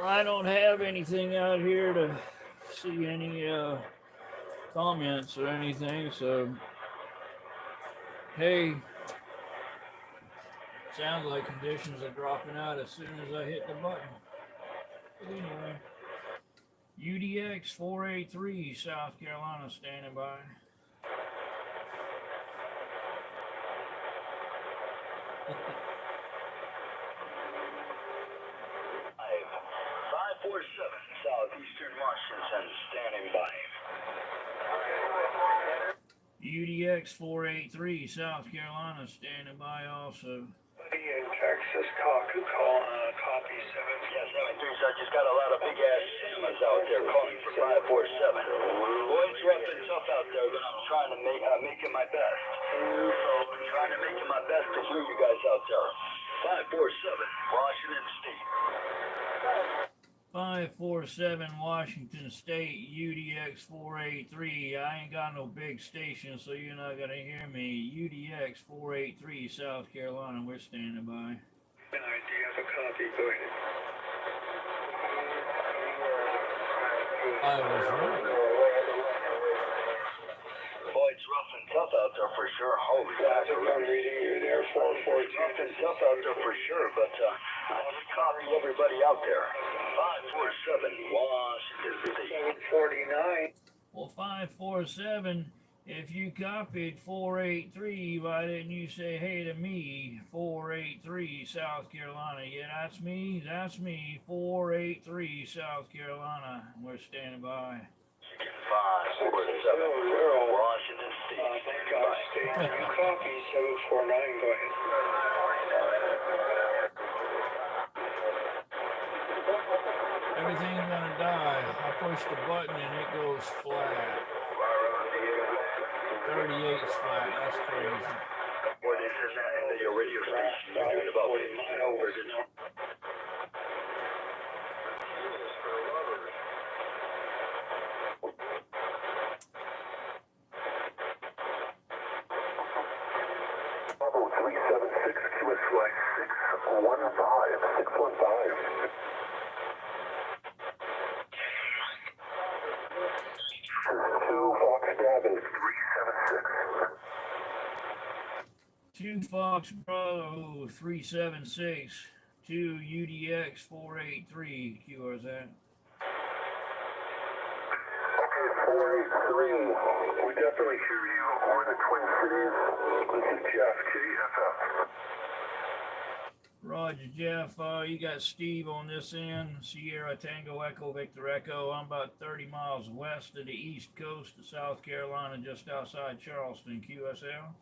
I don't have anything out here to see any comments or anything. So, hey, sounds like conditions are dropping out as soon as I hit the button. But anyway, UDX 483, South Carolina, standing by. 547 Southeastern Washington, standing by. UDX 483, South Carolina, standing by also. In Texas, copy 7. Yeah, 73, so I just got a lot of big ass cinemas out there calling for 547. Boy, it's rough and tough out there, but I'm trying to make it my best. So I'm trying to make it my best to hear you guys out there. 547, Washington State. 547 Washington State, UDX 483. I ain't got no big station, so you're not going to hear me. UDX 483, South Carolina, we're standing by. An idea of a copy, go ahead. I was right. Boy, it's rough and tough out there for sure. Holy Traffic, I'm reading you there, 442. rough and tough out there for sure, but I just copy everybody out there. 547 Washington State. 749. Well, 547, if you copied 483, why didn't you say hey to me? 483, South Carolina. Yeah, that's me. 483, South Carolina. We're standing by. 547 Washington State. Thank God, State. You copy 749, go ahead. Everything's gonna die. I push the button and it goes flat. 38's flat. That's crazy. Boy, this is the radio station. You're doing about 50 miles. Bravo 376, QS flight 615. 2 Fox Davin 376. 2 Fox Bravo 376, 2 UDX 483. QRZ. Okay, 483. We definitely hear you. We're in the Twin Cities. This is Jeff, KFF. Roger, Jeff. You got Steve on this end. Sierra Tango Echo Victor Echo. I'm about 30 miles west of the east coast of South Carolina, just outside Charleston. QSL.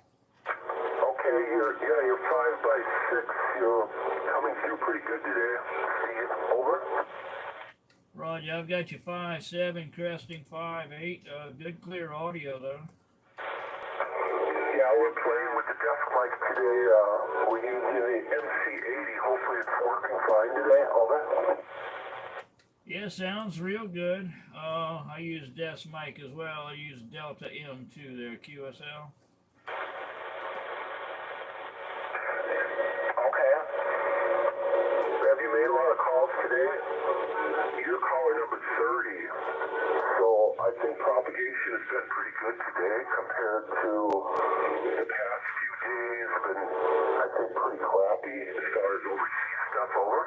Okay, you're 5 by 6. You're coming through pretty good today. Steve, over. Roger, I've got you 5-7, cresting 5-8. Good clear audio though. Yeah, we're playing with the desk mic today. We're using the MC80. Hopefully it's working fine today. Over. Yeah, sounds real good. I use desk mic as well. I use Delta M2 there, QSL. Okay. Have you made a lot of calls today? You're caller number 30. So I think propagation has been pretty good today compared to the past few days. Been, I think, pretty crappy as far as overseas stuff. Over.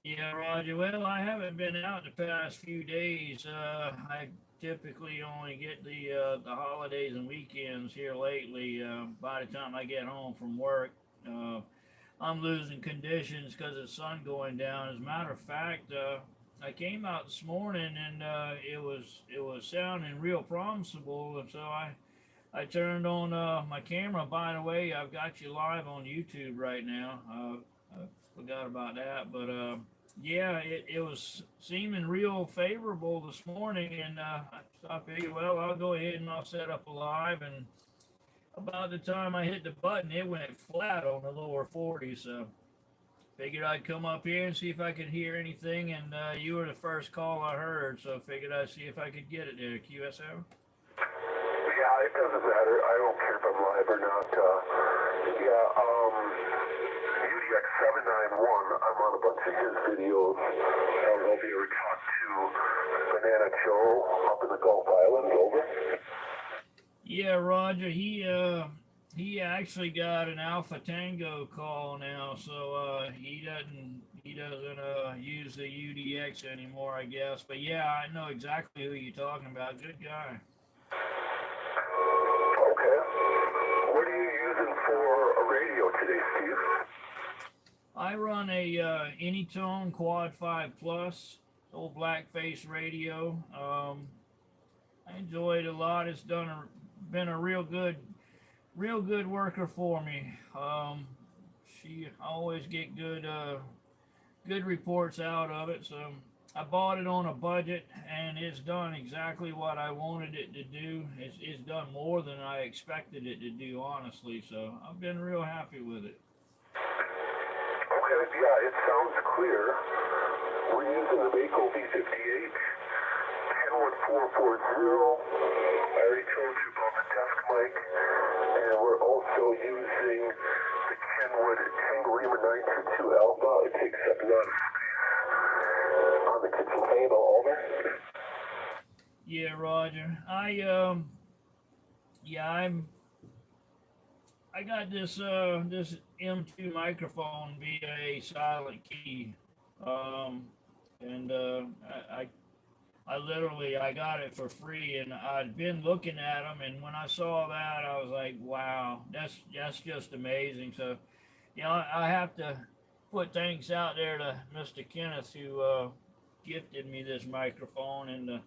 Yeah, Roger. Well, I haven't been out the past few days. I typically only get the holidays and weekends here lately. By the time I get home from work, I'm losing conditions because of the sun going down. As a matter of fact, I came out this morning and it was sounding real promisable, and so I turned on my camera. By the way, I've got you live on YouTube right now. I forgot about that, but yeah, it was seeming real favorable this morning, and I figured, well, I'll go ahead and I'll set up a live, and about the time I hit the button, it went flat on the lower 40, so figured I'd come up here and see if I could hear anything, and you were the first call I heard, so figured I'd see if I could get it there, QSO. Yeah, it doesn't matter. I don't care if I'm live or not. UDX 791. I'm on a bunch of his videos. I don't know if you ever talked to Banana Joe up in the Gulf Islands. Over. Yeah, Roger. He actually got an Alpha Tango call now, so he doesn't use the UDX anymore, I guess. But yeah, I know exactly who you're talking about. Good guy. Okay. What are you using for a radio today, Steve? I run a Anytone Quad 5 Plus, old blackface radio. I enjoy it a lot. It's been a real good worker for me. I always get good reports out of it. So I bought it on a budget, and it's done exactly what I wanted it to do. It's done more than I expected it to do, honestly. So I've been real happy with it. Okay, yeah, it sounds clear. We're using the Mako V58, 10440. I already told you about the desk mic, and we're also using the Kenwood Tango Lima 922 Alpha. It takes up a lot of space on the kitchen table. Over. Yeah, Roger. I got this this M2 microphone via a silent key, and I literally got it for free, and I'd been looking at them, and when I saw that, I was like, wow, that's just amazing. So, you know, I have to put thanks out there to Mr. Kenneth, who gifted me this microphone. And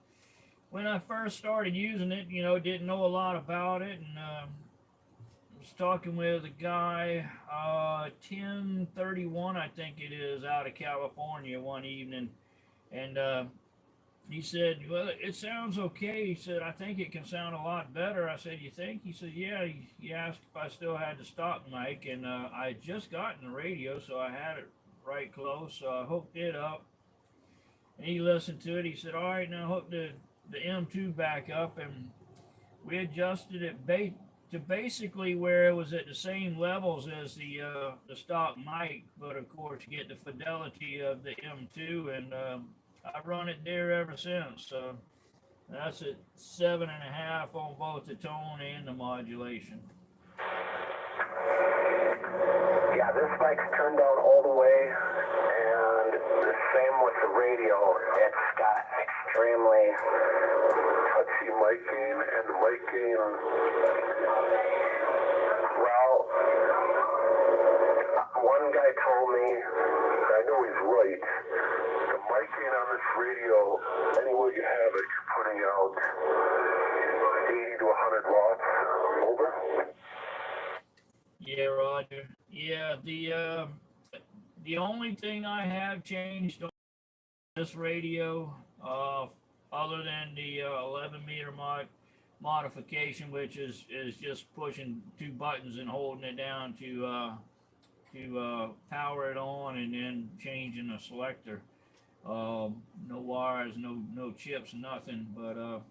when I first started using it, you know, didn't know a lot about it, and was talking with a guy, 1031, I think it is, out of California one evening, and he said, well, it sounds okay. He said, I think it can sound a lot better. I said, you think? He said, yeah. He asked if I still had the stock mic, and I had just gotten the radio, so I had it right close, so I hooked it up, and he listened to it. He said, all right, now hook the M2 back up, and we adjusted it to basically where it was at the same levels as the stock mic, but of course you get the fidelity of the M2, and I've run it there ever since. So that's at 7.5 on both the tone and the modulation. Yeah, this mic's turned down all the way, and the same with the radio. It's got extremely touchy mic gain, and the mic gain, well, one guy told me, I know he's right, the mic gain on this radio, anywhere you have it, you're putting out 80 to 100 watts. Over. Yeah, Roger. Yeah, the only thing I have changed on this radio, other than the 11-meter modification, which is just pushing two buttons and holding it down to power it on, and then changing the selector. No wires, no chips, nothing. But the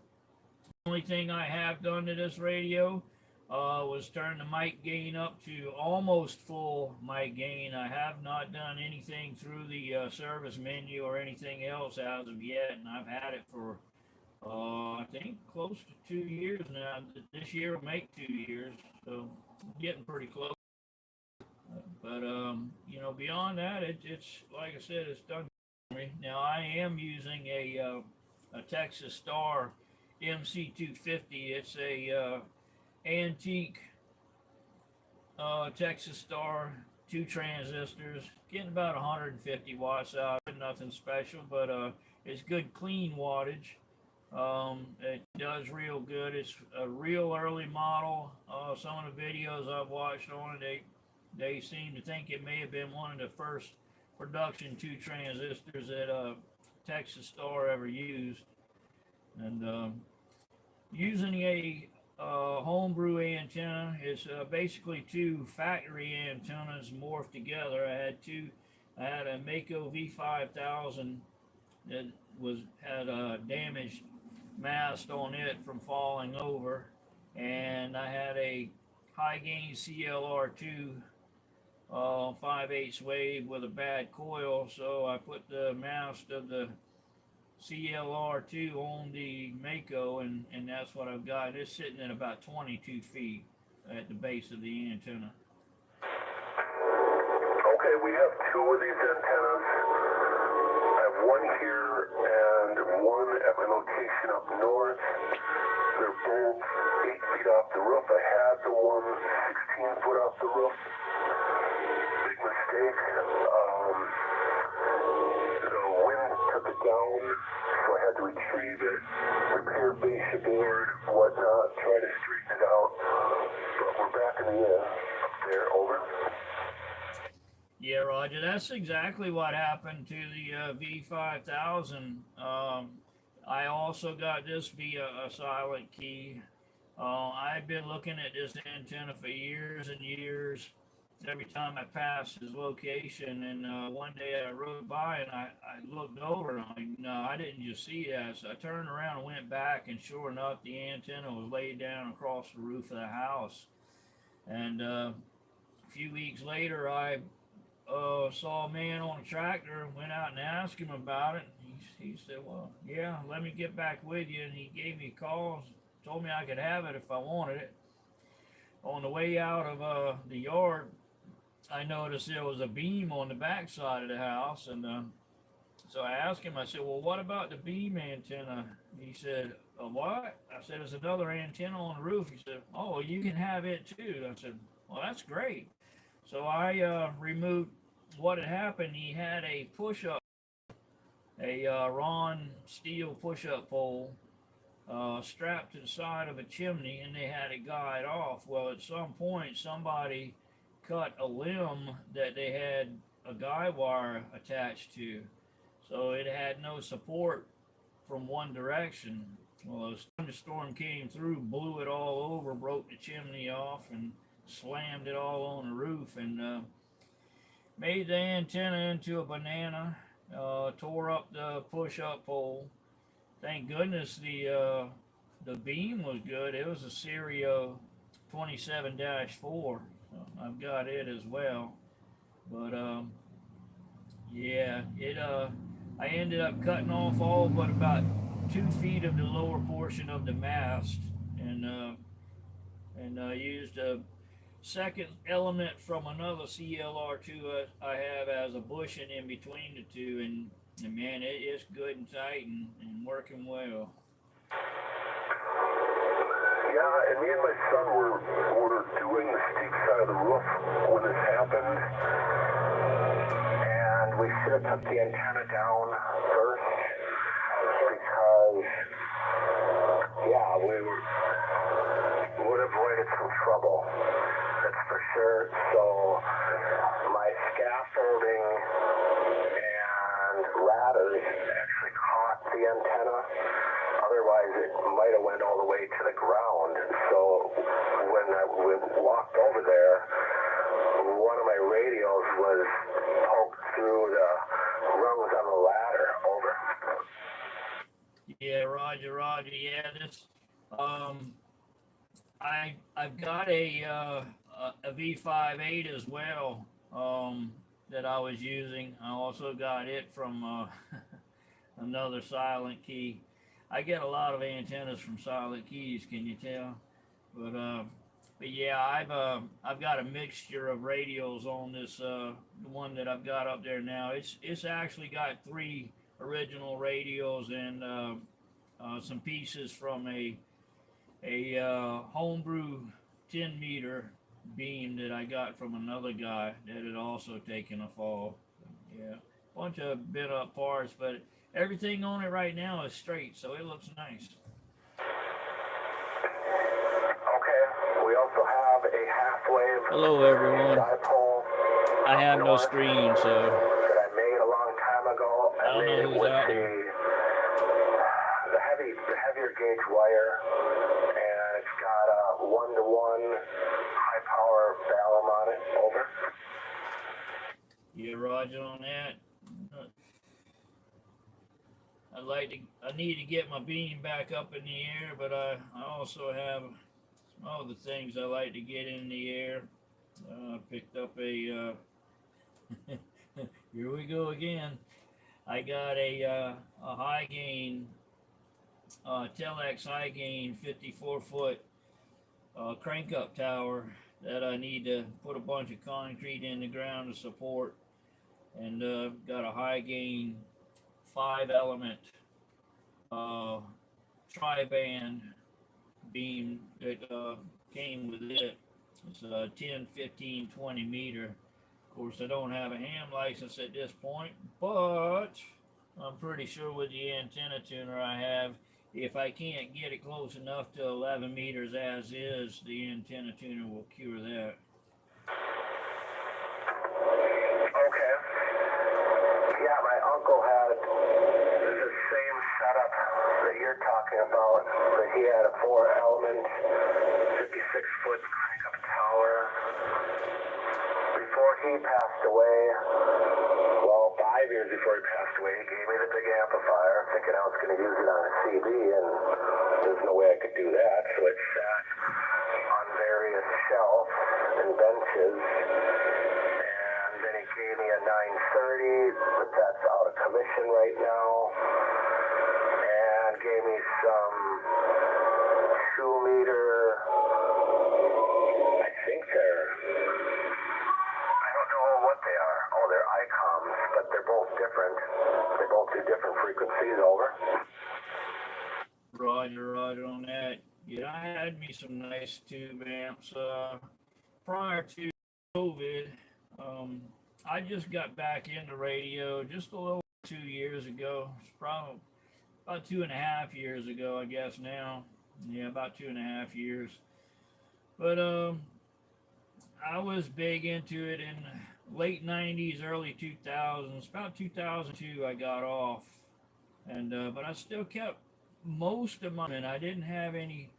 only thing I have done to this radio was turn the mic gain up to almost full mic gain. I have not done anything through the service menu or anything else as of yet, and I've had it for I think close to 2 years now. This year will make 2 years, so getting pretty close. But you know, beyond that, it's like I said, it's done for me. Now I am using a Texas Star MC250. It's a antique Texas Star, 2 transistors, getting about 150 watts out. Nothing special, but it's good clean wattage. It does real good. It's a real early model. Some of the videos I've watched on it, they seem to think it may have been one of the first production 2 transistors that Texas Star ever used. And using a homebrew antenna, is basically 2 factory antennas morphed together. I had a Mako V5000 that had a damaged mast on it from falling over, and I had a high gain CLR2 5/8 wave with a bad coil, so I put the mast of the CLR2 on the Mako, and that's what I've got. It's sitting at about 22 feet at the base of the antenna. Okay, we have two of these antennas. I have one here and one at my location up north. They're both 8 feet off the roof. I had the one 16 foot off the roof. Big mistake. The wind took it down, so I had to retrieve it, repair fascia board, whatnot, try to straighten it out. But we're back in the air up there. Over. Yeah, Roger. That's exactly what happened to the V5000. I also got this via a silent key. I've been looking at this antenna for years and years. Every time I passed his location, and one day I rode by and I looked over and I'm like, no, I didn't just see that. So I turned around and went back, and sure enough, the antenna was laid down across the roof of the house. And a few weeks later, I saw a man on a tractor, went out and asked him about it. He said, well, yeah, let me get back with you. And he gave me a call, told me I could have it if I wanted it. On the way out of the yard, I noticed there was a beam on the back side of the house. And so I asked him, I said, well, what about the beam antenna? He said, a what? I said, there's another antenna on the roof. He said, oh, well, you can have it too. I said, well, that's great. So I removed what had happened. He had a push-up, a Ron steel push-up pole strapped to the side of a chimney, and they had it guide off. Well, at some point, somebody cut a limb that they had a guide wire attached to. So it had no support from one direction. Well, a thunderstorm came through, blew it all over, broke the chimney off, and slammed it all on the roof, and made the antenna into a banana, tore up the push-up pole. Thank goodness the beam was good. It was a Serio 27-4. So I've got it as well. But yeah, I ended up cutting off all but about 2 feet of the lower portion of the mast, and used a second element from another CLR2 I have as a bushing in between the two, and man, it's good and tight and working well. Yeah, and me and my son were doing the steep side of the roof when this happened, and we should have took the antenna down first because, yeah, we would have avoided some trouble. That's for sure. So my scaffolding and ladders actually caught the antenna. Otherwise, it might have went all the way to the ground. So when I walked over there, one of my radios was poked through the rungs on the ladder. Over. Yeah, Roger. Yeah, this I've got a V58 as well that I was using. I also got it from another silent key. I get a lot of antennas from silent keys, can you tell? But yeah, I've got a mixture of radios on this the one that I've got up there now. It's actually got 3 original radios and some pieces from a homebrew 10 meter beam that I got from another guy that had also taken a fall. Yeah, bunch of bit up parts, but everything on it right now is straight, so it looks nice. Okay, we also have a half-wave. Hello, everyone. Dipole I have no north screen, so that I made a long time ago. I don't know made it who's with out the heavier gauge wire, and it's got a 1-to-1 high power valve on it. Over. yeah, Roger on that. I need to get my beam back up in the air, but I also have some other things I like to get in the air. Picked up a, here we go again. I got a high gain, Telex high gain 54 foot crank up tower that I need to put a bunch of concrete in the ground to support, and got a high gain 5 element tri-band beam that came with it. It's a 10, 15, 20 meter. Of course, I don't have a ham license at this point, but I'm pretty sure with the antenna tuner I have, if I can't get it close enough to 11 meters as is, the antenna tuner will cure that. Okay. Yeah, my uncle had the same setup that you're talking about, but he had a 4-element, 56-foot crank-up tower. Before he passed away, well, 5 years before he passed away, he gave me the big amplifier, thinking I was going to use it on a CD, and there's no way I could do that, so it sat on various shelves and benches. And then he gave me a 930, but that's out of commission right now, and gave me some 2-meter, I think they're, I don't know what they are. Oh, they're ICOMs, but they're both different. They both do different frequencies. Over. Roger on that. Yeah, I had me some nice tube amps prior to COVID. I just got back into radio just a little 2 years ago. It's probably about 2.5 years ago, I guess now. Yeah, about 2.5 years. But I was big into it in late 90s, early 2000s. About 2002, I got off, and but I still kept most of my. And I didn't have any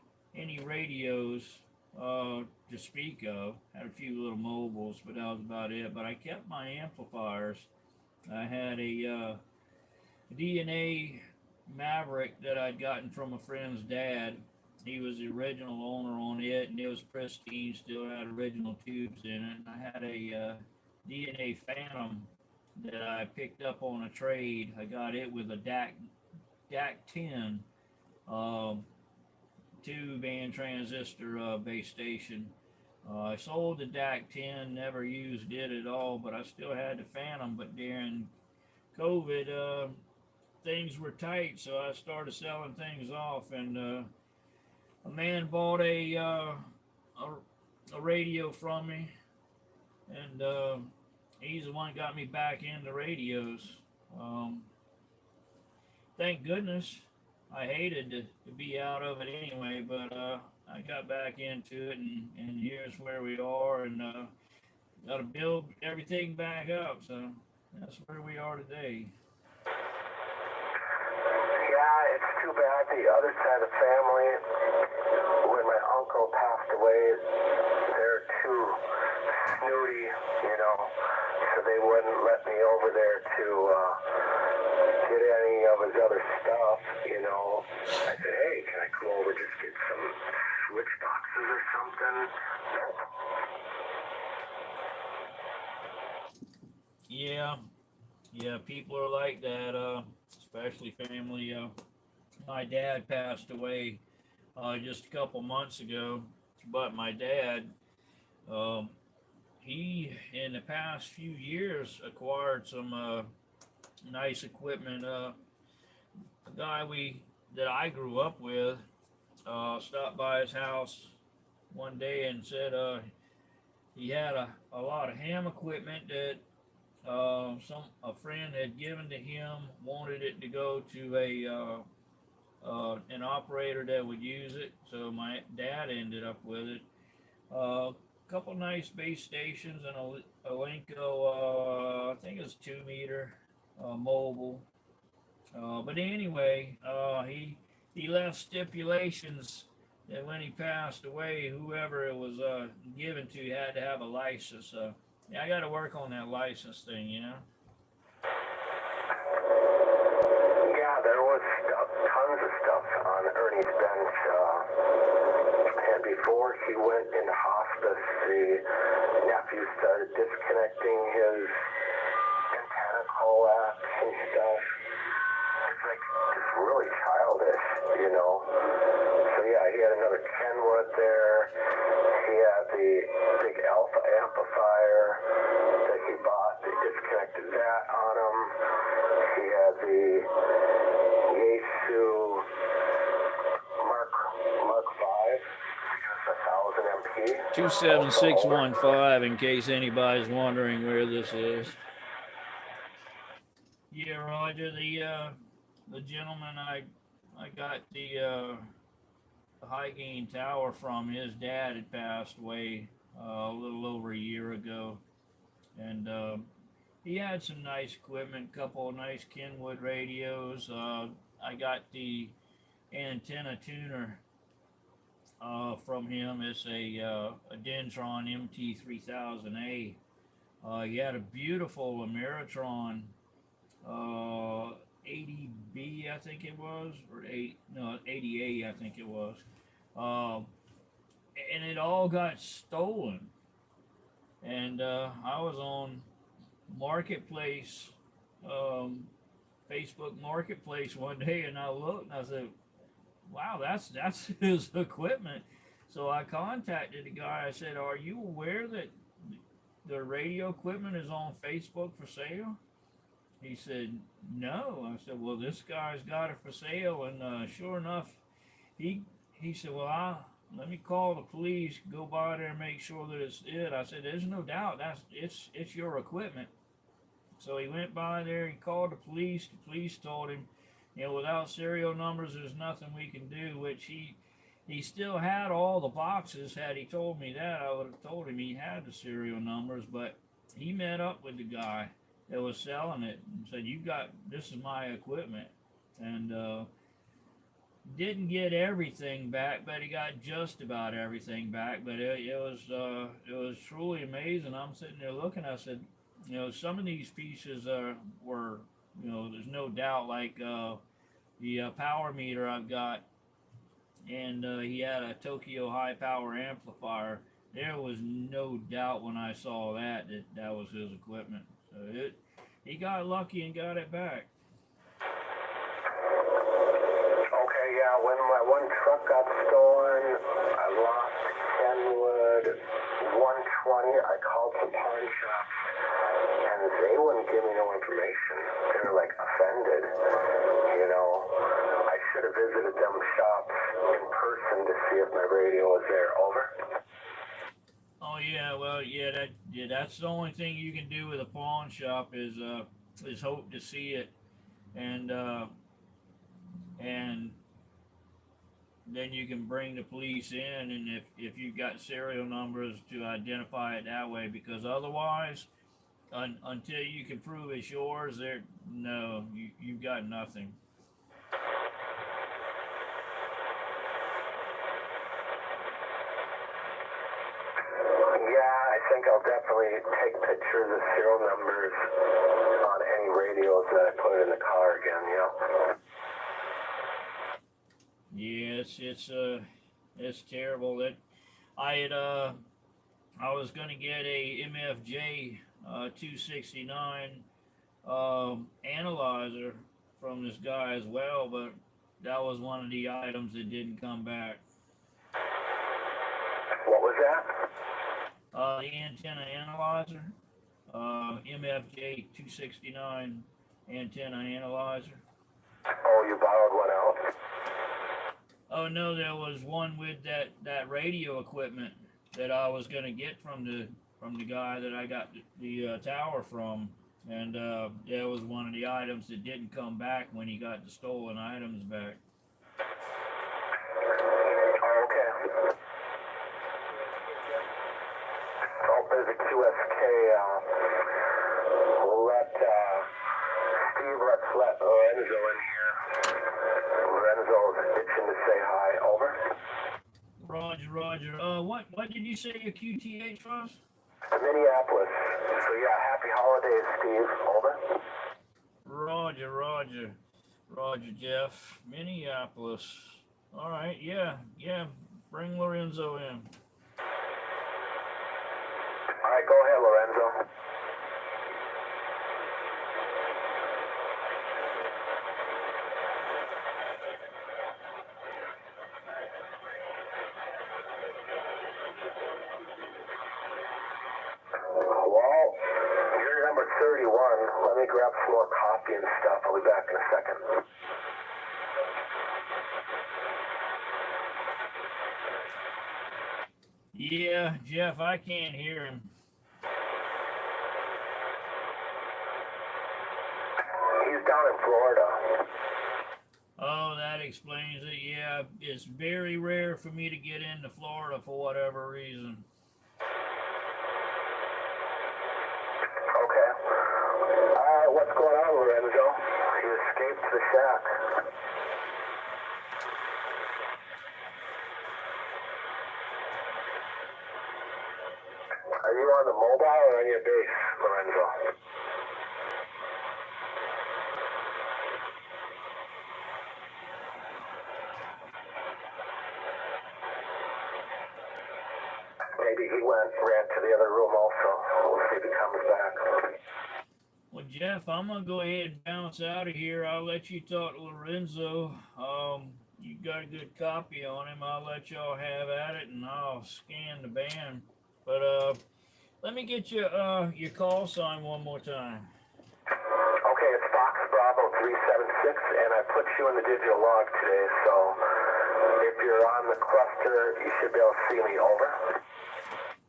radios to speak of. Had a few little mobiles, but that was about it. But I kept my amplifiers. I had a DNA Maverick that I'd gotten from a friend's dad. He was the original owner on it, and it was pristine, still had original tubes in it. And I had a DNA Phantom that I picked up on a trade. I got it with a DAC 10 two-band transistor base station. I sold the DAC 10, never used it at all, but I still had the Phantom. But during COVID, things were tight, so I started selling things off, and a man bought a radio from me, and he's the one that got me back into radios. Thank goodness. I hated to be out of it anyway, but I got back into it, and here's where we are, and got to build everything back up, so that's where we are today. Yeah, it's too bad the other side of the family, when my uncle passed away, they're too snooty, you know, so they wouldn't let me over there to get any of his other stuff, you know. I said, hey, can I come over just get some switch boxes or something? Yeah, people are like that, especially family. My dad passed away just a couple months ago, but my dad, he in the past few years acquired some nice equipment. A guy that I grew up with stopped by his house one day and said he had a lot of ham equipment that a friend had given to him, wanted it to go to an operator that would use it, so my dad ended up with it. Couple nice base stations and a Lenco, I think it was 2-meter mobile. But anyway, he left stipulations that when he passed away, whoever it was given to had to have a license. Yeah, I got to work on that license thing, you know. Yeah, there was tons of stuff on Ernie's bench. And before he went into hospice, nephew started disconnecting his antenna coax and stuff. It's like just really childish, you know. So yeah, he had another Kenwood there. He had the big Alpha amplifier that he bought. They disconnected that on him. He had the Yaesu Mark 5, just 1000 MP. 27615, in case anybody's wondering where this is. Yeah, Roger, the gentleman I got the high gain tower from, his dad had passed away a little over a year ago, and he had some nice equipment, couple of nice Kenwood radios. I got the antenna tuner from him. It's a Dentron MT3000A. He had a beautiful Ameritron 80B, I think it was, or 80A, I think it was. And it all got stolen. And I was on Marketplace, Facebook Marketplace one day, and I looked and I said, wow, that's his equipment. So I contacted the guy. I said, are you aware that the radio equipment is on Facebook for sale? He said, no. I said, well, this guy's got it for sale. And sure enough, he said, well, let me call the police, go by there and make sure that it's it. I said, there's no doubt it's your equipment. So he went by there, he called the police. The police told him, you know, without serial numbers, there's nothing we can do, which he still had all the boxes. Had he told me that, I would have told him he had the serial numbers, but he met up with the guy that was selling it and said, this is my equipment. And didn't get everything back, but he got just about everything back. But it was truly amazing. I'm sitting there looking, I said, you know, some of these pieces were, you know, there's no doubt, like the power meter I've got, and he had a Tokyo high power amplifier. There was no doubt when I saw that was his equipment. So he got lucky and got it back. Okay, yeah, when my one truck got stolen, I lost Kenwood 120. I called the pawn shop, and they wouldn't give me no information. They were like offended, you know. I should have visited them shops in person to see if my radio was there. Over. Oh yeah, well that's the only thing you can do with a pawn shop is hope to see it, and then you can bring the police in, and if you've got serial numbers to identify it that way, because otherwise, until you can prove it's yours, you've got nothing. Yeah, I think I'll definitely take pictures of serial numbers on any radios that I put in the car again, you know? Yeah, it's terrible. That I was gonna get a MFJ 269 analyzer from this guy as well, but that was one of the items that didn't come back. What was that? The antenna analyzer, MFJ 269 antenna analyzer. Oh, you borrowed one out? Oh no, there was one with that radio equipment that I was gonna get from the guy that I got the tower from, and there was one of the items that didn't come back when he got the stolen items back. Oh, okay. Oh, there's a QSK. Let's let Lorenzo in here. Lorenzo's itching to say hi. Over. Roger. What did you say your QTH was? Minneapolis. So yeah, happy holidays, Steve. Over. Roger, Jeff. Minneapolis. All right, yeah. Bring Lorenzo in. me grab some more coffee and stuff. I'll be back in a second. Yeah, Jeff, I can't hear him. He's down in Florida. Oh, that explains it. Yeah, it's very rare for me to get into Florida for whatever reason. Okay. Alright, what's going on, Lorenzo? You escaped the shack. Are you on the mobile or on your base, Lorenzo? Maybe he ran to the other room also. We'll see if he comes back. Well, Jeff, I'm gonna go ahead and bounce out of here. I'll let you talk to Lorenzo. You got a good copy on him. I'll let y'all have at it, and I'll scan the band. But let me get your call sign one more time. Okay, it's Fox Bravo 376, and I put you in the digital log today, so if you're on the cluster, you should be able to see me. Over.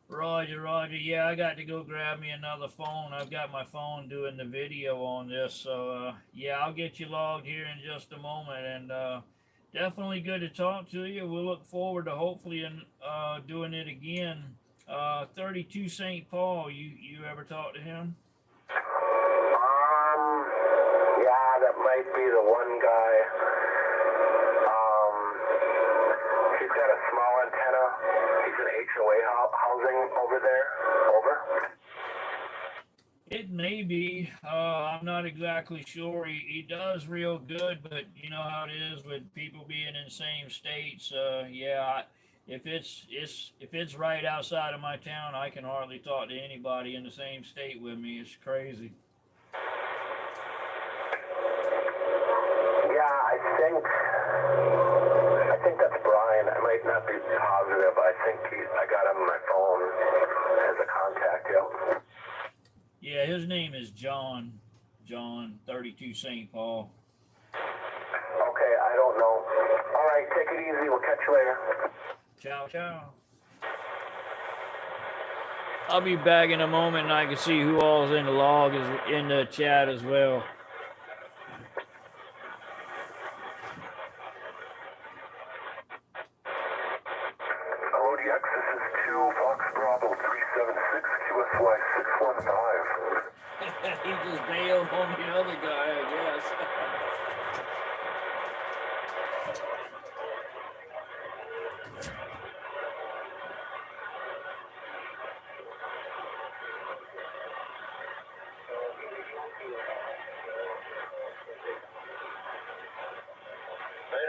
Roger, Roger. Yeah, I got to go grab me another phone. I've got my phone doing the video on this. So, yeah, I'll get you logged here in just a moment. And definitely good to talk to you. We'll look forward to hopefully doing it again. 32 St. Paul, you ever talk to him? Yeah, that might be the one guy. He's got a small antenna. He's in HOA housing over there. Over. It may be. I'm not exactly sure. He does real good, but you know how it is with people being in the same states. Yeah, if it's right outside of my town, I can hardly talk to anybody in the same state with me. It's crazy. Yeah, I think that's Brian. I might not be positive. I think I got him on my phone as a contact. Yep. Yeah, his name is John. John, 32 St. Paul. Okay, I don't know. All right, take it easy. We'll catch you later. Ciao, ciao. I'll be back in a moment, and I can see who all's in the log is in the chat as well. ODX, this is 2 Fox Bravo 376 QSY 615. He just bailed on the other guy, I guess.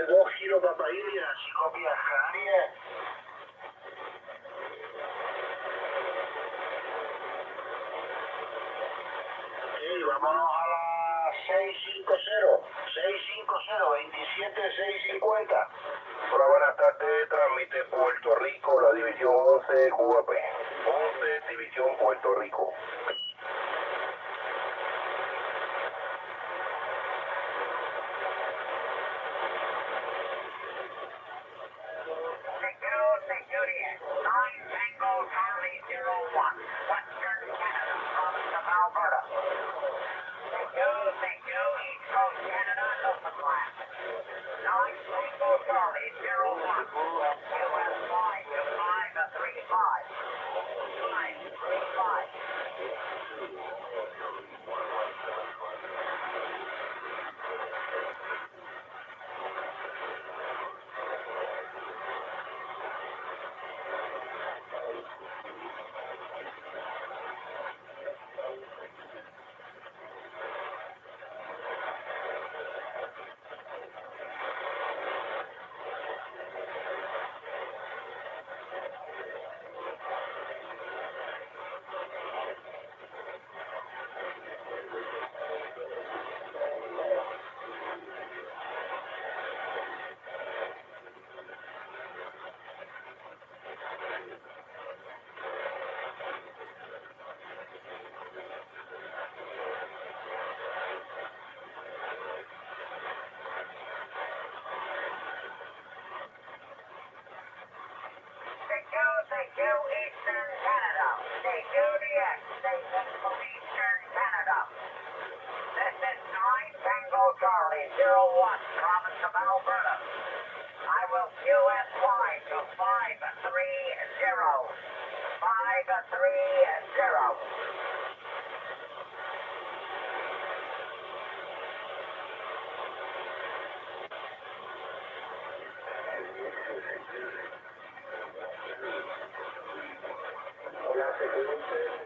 Dos kilos de paella, chico, viajaría. Sí, vámonos a la 650, 650, buenas tardes, transmite Puerto Rico, la división 11 QAP. 11, división Puerto Rico. Charlie 01, province of Alberta. I will QSY to 530. 530.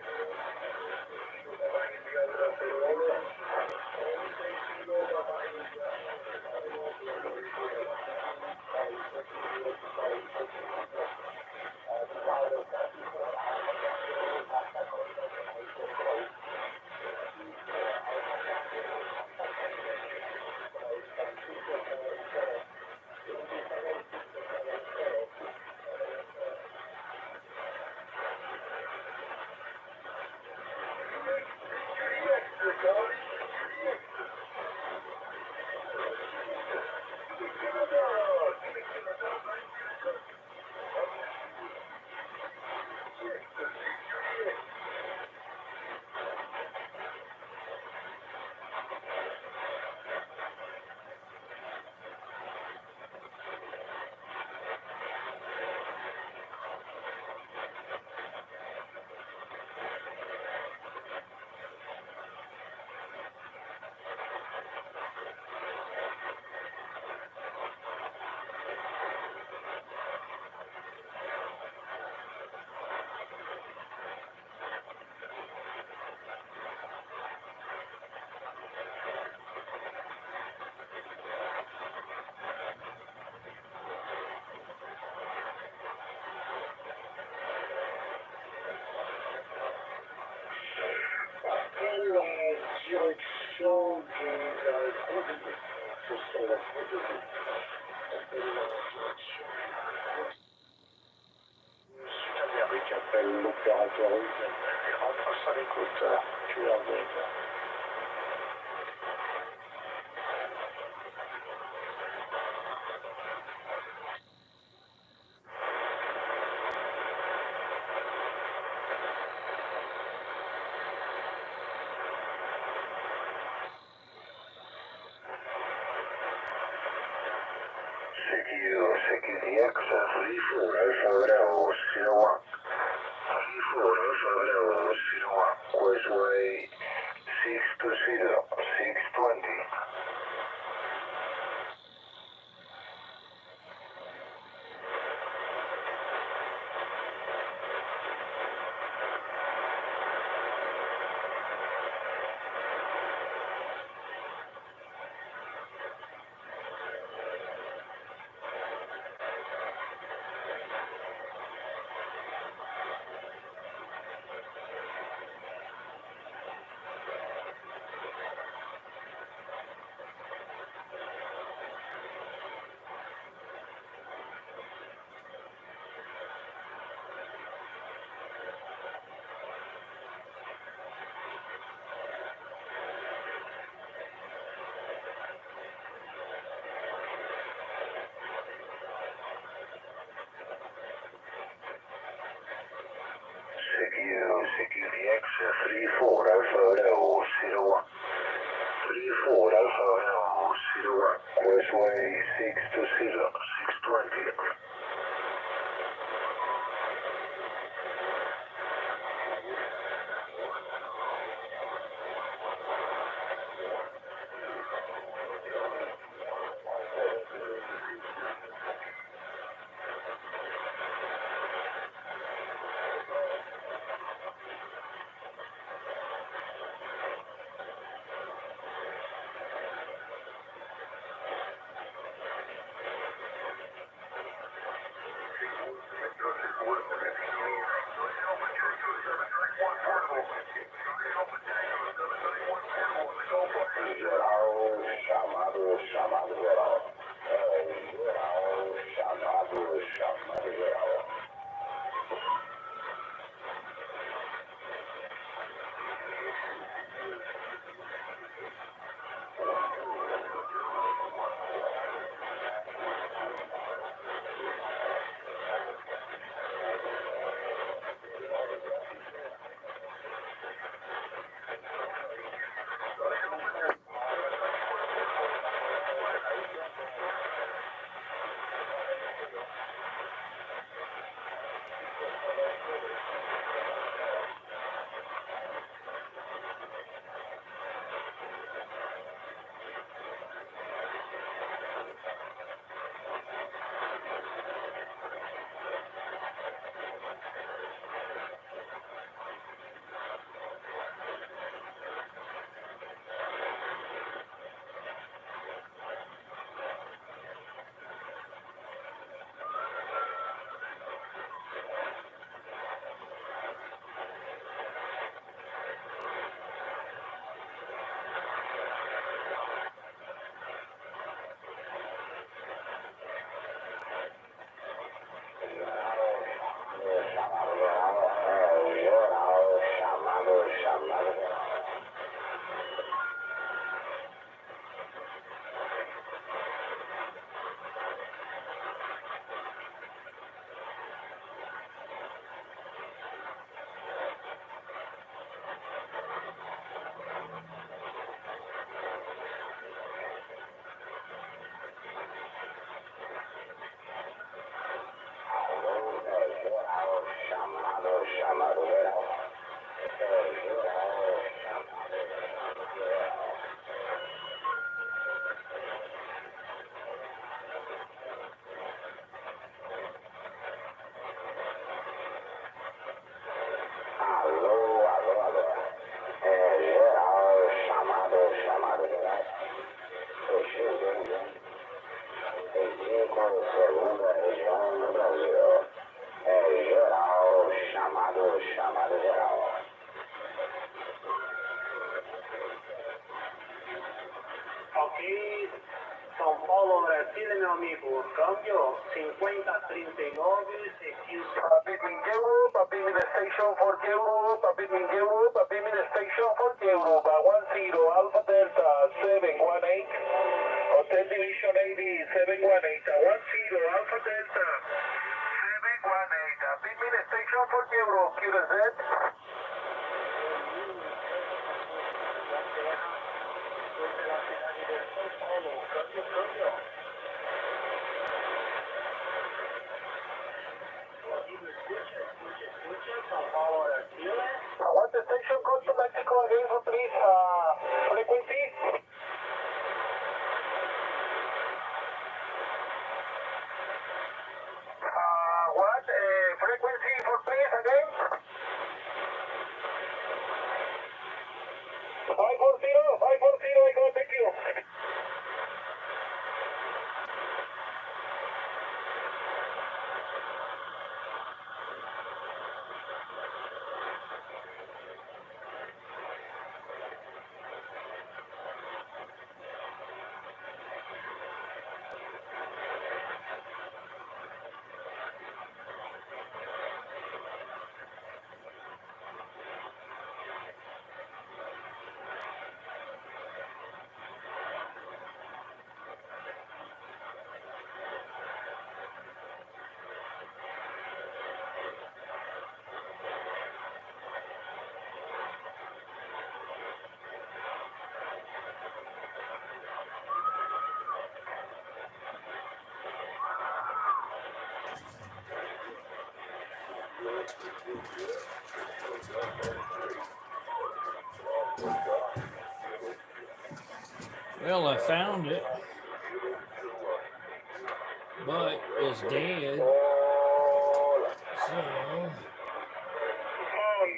Qui appelle l'opérateur Usain. Il rentre sur l'écouteur. Tu leur donnes. CQDX 34 Alpha Bravo 01. 34 Alpha Bravo 01. Questway 620 620. CQDX 34 Alpha Bravo 01. 34 Alpha Bravo 01. Questway 620 620. Chamado geral. Chamado geral. Aquí São Paulo, Brasil, meu amigo. Câmbio 5039, CQ. Repeat in Europe, repeat in the station for Europe, repeat in Europe, repeat in the station for Europe. 10 Alpha Delta 718, Hotel Division 80 718. 10 Alpha Delta 718. Repeat in the station for Europe, QZ. What's the station code to Mexico again, so please, frequency? What, frequency for please again? 540, I got, thank you. Well, I found it, but it's dead. So Oh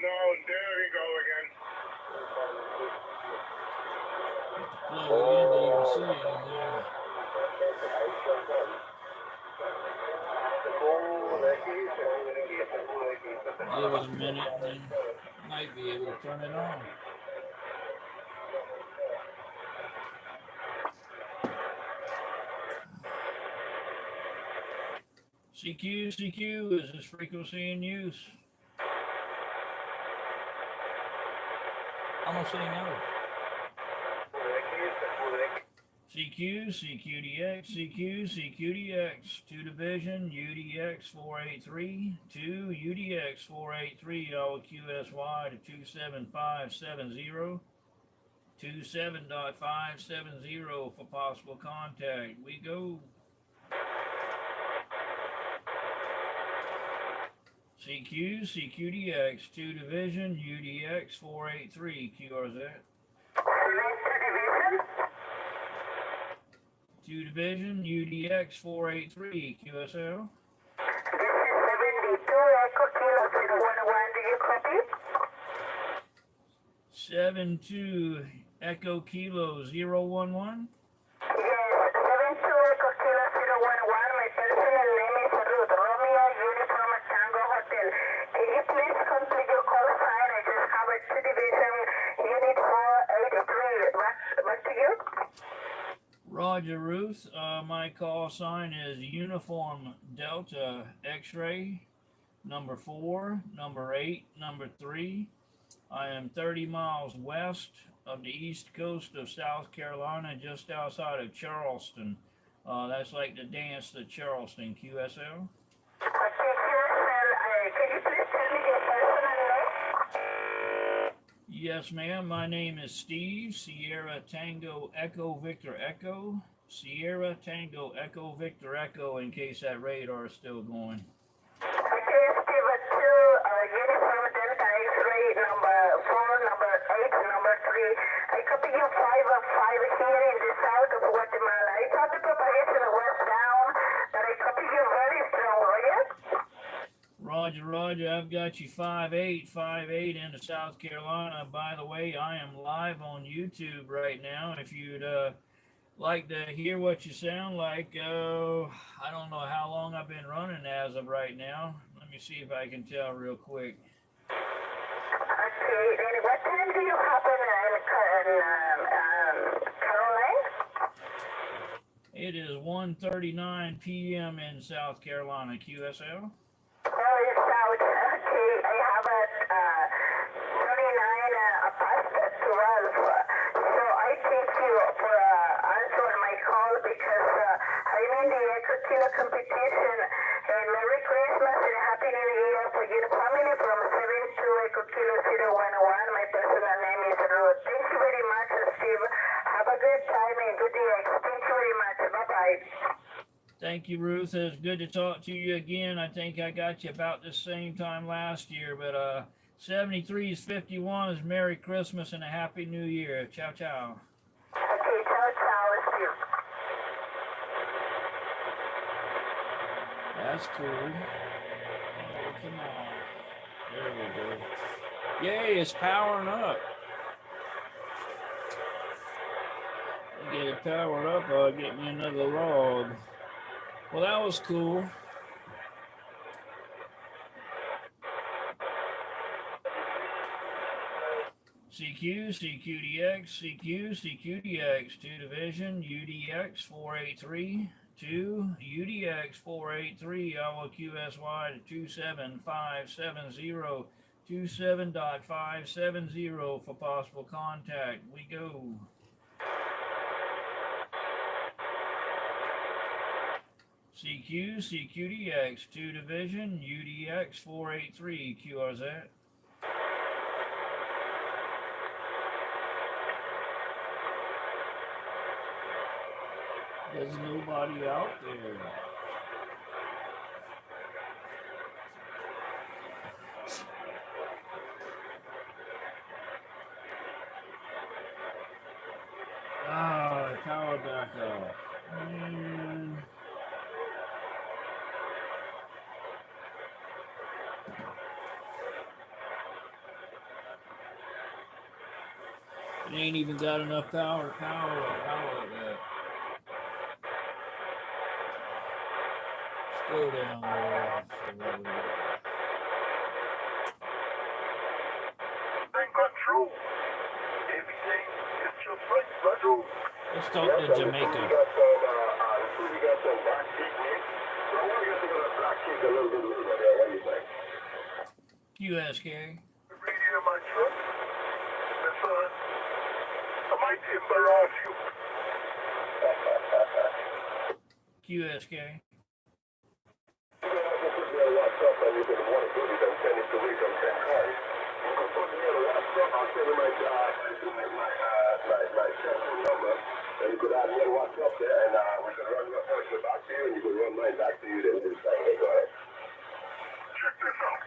no, there we go again. plug it in to even see anything. Give it a minute and then might be able to turn it on. CQ, is this frequency in use? I'm gonna say no. CQDX, CQDX, 2 division, UDX 483, 2 UDX 483, all QSY to 27570, 27.570 for possible contact. We go. CQDX, 2 division, UDX 483, QRZ. 2 division, UDX 483, QSL. This is 72 Echo Kilo 011. Do you copy? 72 Echo Kilo 011. Yes, 72 Echo Kilo 011. My personal name is Ruth. Romeo Uniform Tango Hotel. Can you please complete your call sign? I just have a 2 division unit 483. Back to you. Roger, Ruth. My call sign is Uniform Delta X-Ray, number 4, number 8, number 3. I am 30 miles west of the east coast of South Carolina, just outside of Charleston. That's like the dance to Charleston, QSL. Okay, QSL, can you please tell me your personal name? Yes, ma'am. My name is Steve, Sierra Tango Echo Victor Echo. Sierra Tango Echo Victor Echo, in case that radar is still going. Okay, Steve, 2 Uniform Delta X-ray number 4, number 8, number 3. I copy you 5 here in the south of Guatemala. I thought the propagation was down, but I copy you very strong, Roger. Roger, I've got you 5'8" into South Carolina. By the way, I am live on YouTube right now. If you'd like to hear what you sound like, I don't know how long I've been running as of right now. Let me see if I can tell real quick. Okay, and what time do you happen in Caroline? It is 1:39 p.m. in South Carolina, QSL. Oh, it's out. Okay, I have a 29 past 12. So I thank you for answering my call because I'm in the Echo Kilo competition. And Merry Christmas and Happy New Year for your family from 72 Echo Kilo 011. My personal name is Ruth. Thank you very much, Steve. Have a good time and good day. Thank you very much. Bye-bye. Thank you, Ruth. It's good to talk to you again. I think I got you about the same time last year, but 73 is 51 is Merry Christmas and a Happy New Year. Ciao, ciao. Okay, ciao, ciao, Steve. That's cool. Oh, come on. There we go. Yay, it's powering up. I get it powered up, I'll get me another log. Well, that was cool. CQ, CQDX, CQ, CQDX, 2 division, UDX 483, 2, UDX 483, Iowa QSY to 27570, 27.570 for possible contact. We go. CQ, CQDX, 2 division, UDX 483, QRZ. There's nobody out there. Ah, power back up. Man. It ain't even got enough power to power that. Let's go down there. Control. Everything is just right, Roger. Let's talk to Jamaica. We got some black chick, man. I want to get to the black chick a little bit later there. What do you think? QSK. Reading in my truck. Yes, I might embarrass you. QSK. And you could add me on WhatsApp there, and we can run your voice back to you, and you can run mine back to you. Then just say, hey, go ahead. Check this out.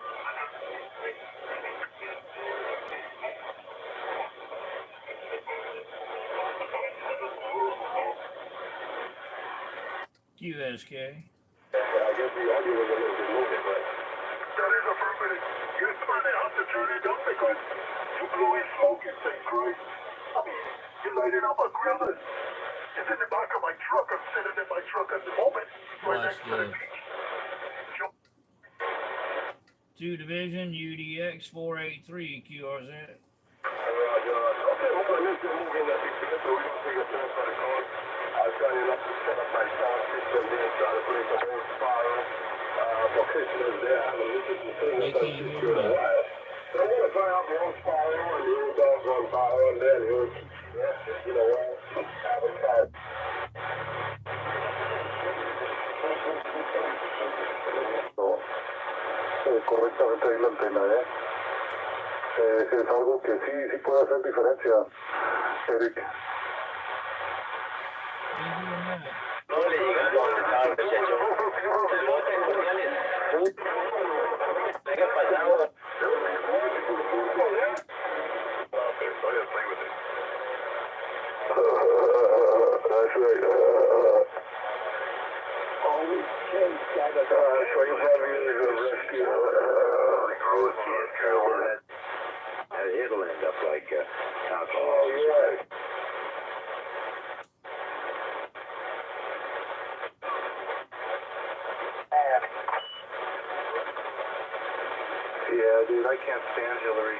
QSK. I guess the audio was a little bit moving, but that is affirmative. Yes, man, they have to turn it down because you blowing smoke and say, Christ. I mean, you're lighting up a grill. It's in the back of my truck. I'm sitting in my truck at the moment, right Watch next to the this. beach. 2 division, UDX 483, QRZ. Okay, hold on. Let's move in that picture. So we don't take a chance on the call. I was trying enough to set up my sound system there, try to break the whole spiral. For Christmas there, I haven't listened to things They that can't I've hear in a me. while. So I'm going to try out the whole spiral and the old dog's on spiral and then he'll, you know what, have a call. Correctamente ahí la antena, es algo que sí puede hacer diferencia, Eric. No le llegamos donde estaba el muchacho. Saludos cordiales. Venga pasado. That's right. So you probably need to rescue North Carolina. It'll end up like alcohol. Oh, yeah. Yeah, dude, I can't stand Hillary.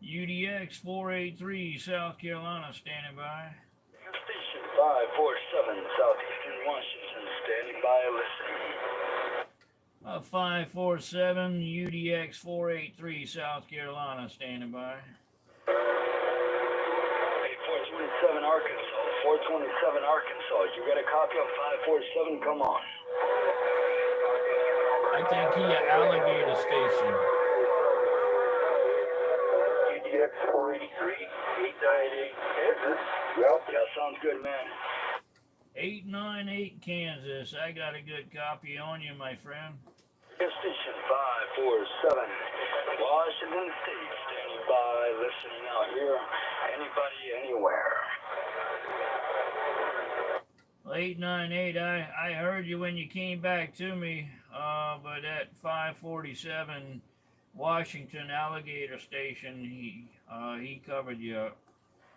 UDX UDX 483, South Carolina, standing by. Station 547, Southeastern Washington, standing by, listening. 547, UDX 483, South Carolina, standing by. Hey, 427 Arkansas, 427 Arkansas, you got a copy of 547? Come on. I think he at Alligator Station. UDX 483, 898 Kansas. Yep. Yeah, sounds good, man. 898 Kansas. I got a good copy on you, my friend. Station 547, Washington State, standing by, listening out here. Anybody, anywhere. 898, I heard you when you came back to me, but at 547 Washington Alligator Station, he covered you up.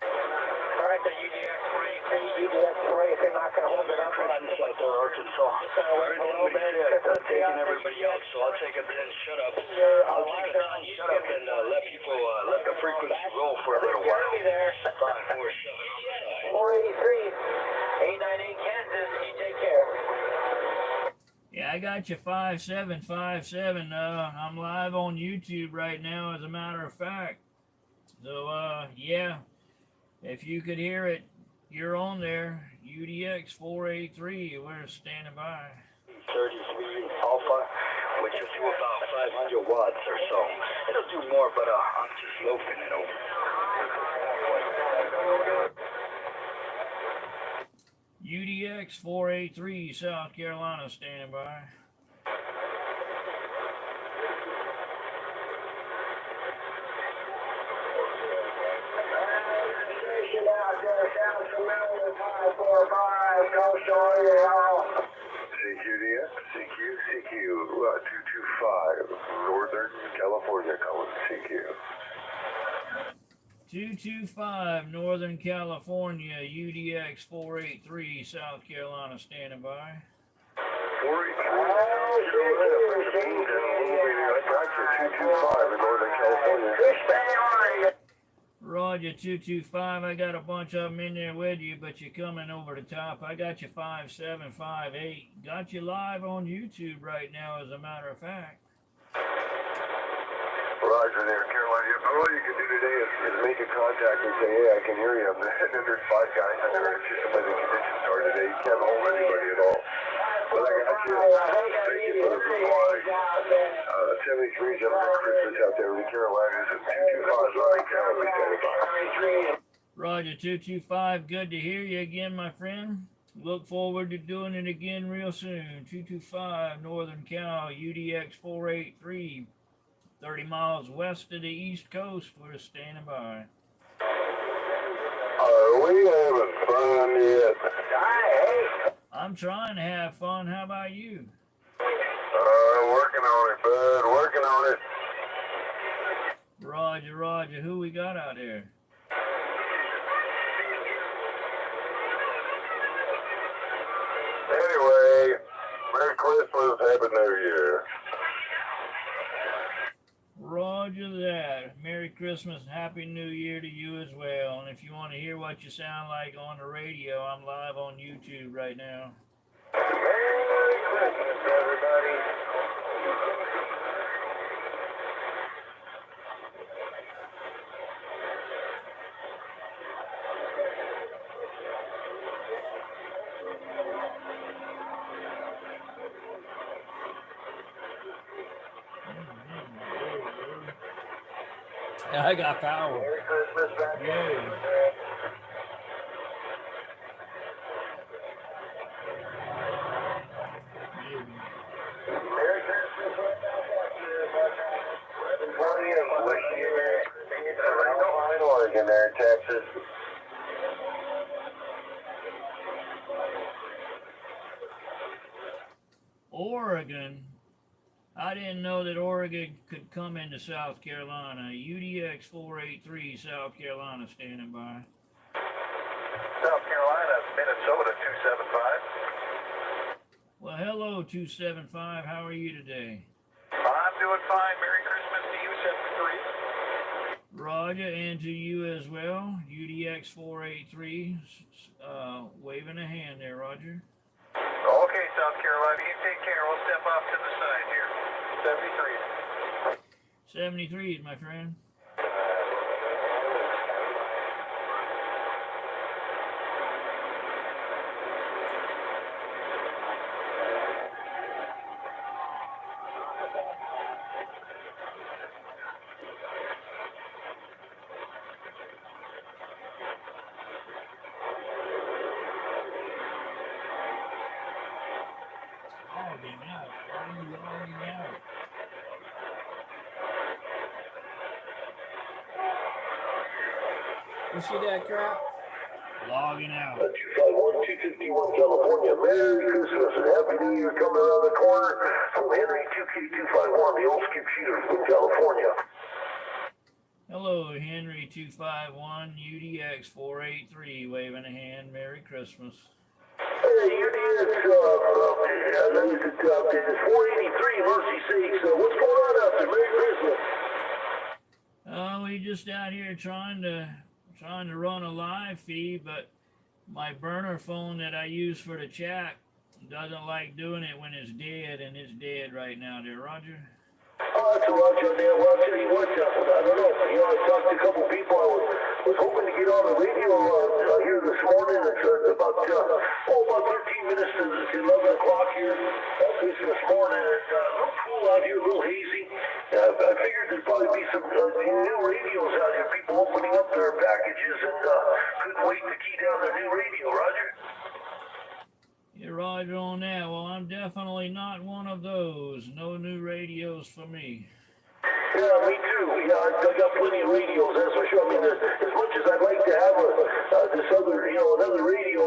Alright, the UDX 483. UDX 483, not gonna hold it up. Christmas out there, Arkansas. Everything we did, I'm taking everybody else, so I'll take a 10 shut up. I'll take a 10 shut up and let people, let the frequency roll for a little while. 547 on the side. 483, 898 Kansas, you take care. Yeah, I got you 5757. I'm live on YouTube right now, as a matter of fact. So, yeah, if you could hear it, you're on there. UDX 483, we're standing by. 33 alpha, which will do about 500 watts or so. It'll do more, but I'm just loafing it over. UDX 483, South Carolina, standing by. Station out there, sounds familiar, 545, go show you all. CQDX, CQ, 225, Northern California, calling CQ. 225, Northern California, UDX 483, South Carolina, standing by. 225 in Northern California. Roger, 225, I got a bunch of them in there with you, but you're coming over the top. I got you 5758. Got you live on YouTube right now, as a matter of fact. Roger there, Carolina. All you can do today is make a contact and say, hey, I can hear you. And then there's 5 guys in there. It's just the way the conditions are today. You can't hold anybody at all. But I got you. Thank you for the reply. 73 gentlemen, Christmas out there in the Carolinas at 225 Rocky County. Roger, 225, good to hear you again, my friend. Look forward to doing it again real soon. 225, Northern Cal, UDX 483. 30 miles west of the East Coast, we're standing by. Are we having fun yet? I'm trying to have fun. How about you? Working on it, bud. Working on it. Roger, Roger. Who we got out there? Anyway, Merry Christmas, Happy New Year. Roger that. Merry Christmas and Happy New Year to you as well. And if you want to hear what you sound like on the radio, I'm live on YouTube right now. Merry Christmas, everybody. I got power. Merry Christmas, back Yay. Merry Christmas, everybody, and wishing you Merry Christmas. Oregon there in Texas. Oregon. I didn't know that Oregon could come into South Carolina. UDX 483, South Carolina, standing by. South Carolina, Minnesota 275. Well, hello, 275. How are you today? I'm doing fine. Merry Christmas to you, 73. Roger, and to you as well. UDX 483, waving a hand there, Roger. Okay, South Carolina, you take care. We'll step off to the side here. 73. 73, my friend. Logging out. Why are you logging out? You see that crap? Logging out. 251, 251 California. Merry Christmas and Happy New Year coming around the corner from Henry 2K251, the old skip shooter from California. Hello, Henry 251, UDX 483, waving a hand. Merry Christmas. Hey, UDX, it's 483, mercy sakes. What's going on out there? Merry Christmas. We just out here trying to run a live feed, but my burner phone that I use for the chat doesn't like doing it when it's dead, and it's dead right now there, Roger. Oh, that's a Roger there. Well, I'll tell you what, I don't know. I talked to a couple people. I was hoping to get on the radio here this morning. It's about 13 minutes to 11 o'clock here Christmas morning. It's a little cool out here, a little hazy. I figured there'd probably be some new radios out here, people opening up their packages and couldn't wait to key down their new radio, Roger. Yeah, Roger on that. Well, I'm definitely not one of those. No new radios for me. Yeah, me too. Yeah, I got plenty of radios, that's for sure. I mean, as much as I'd like to have this other, another radio,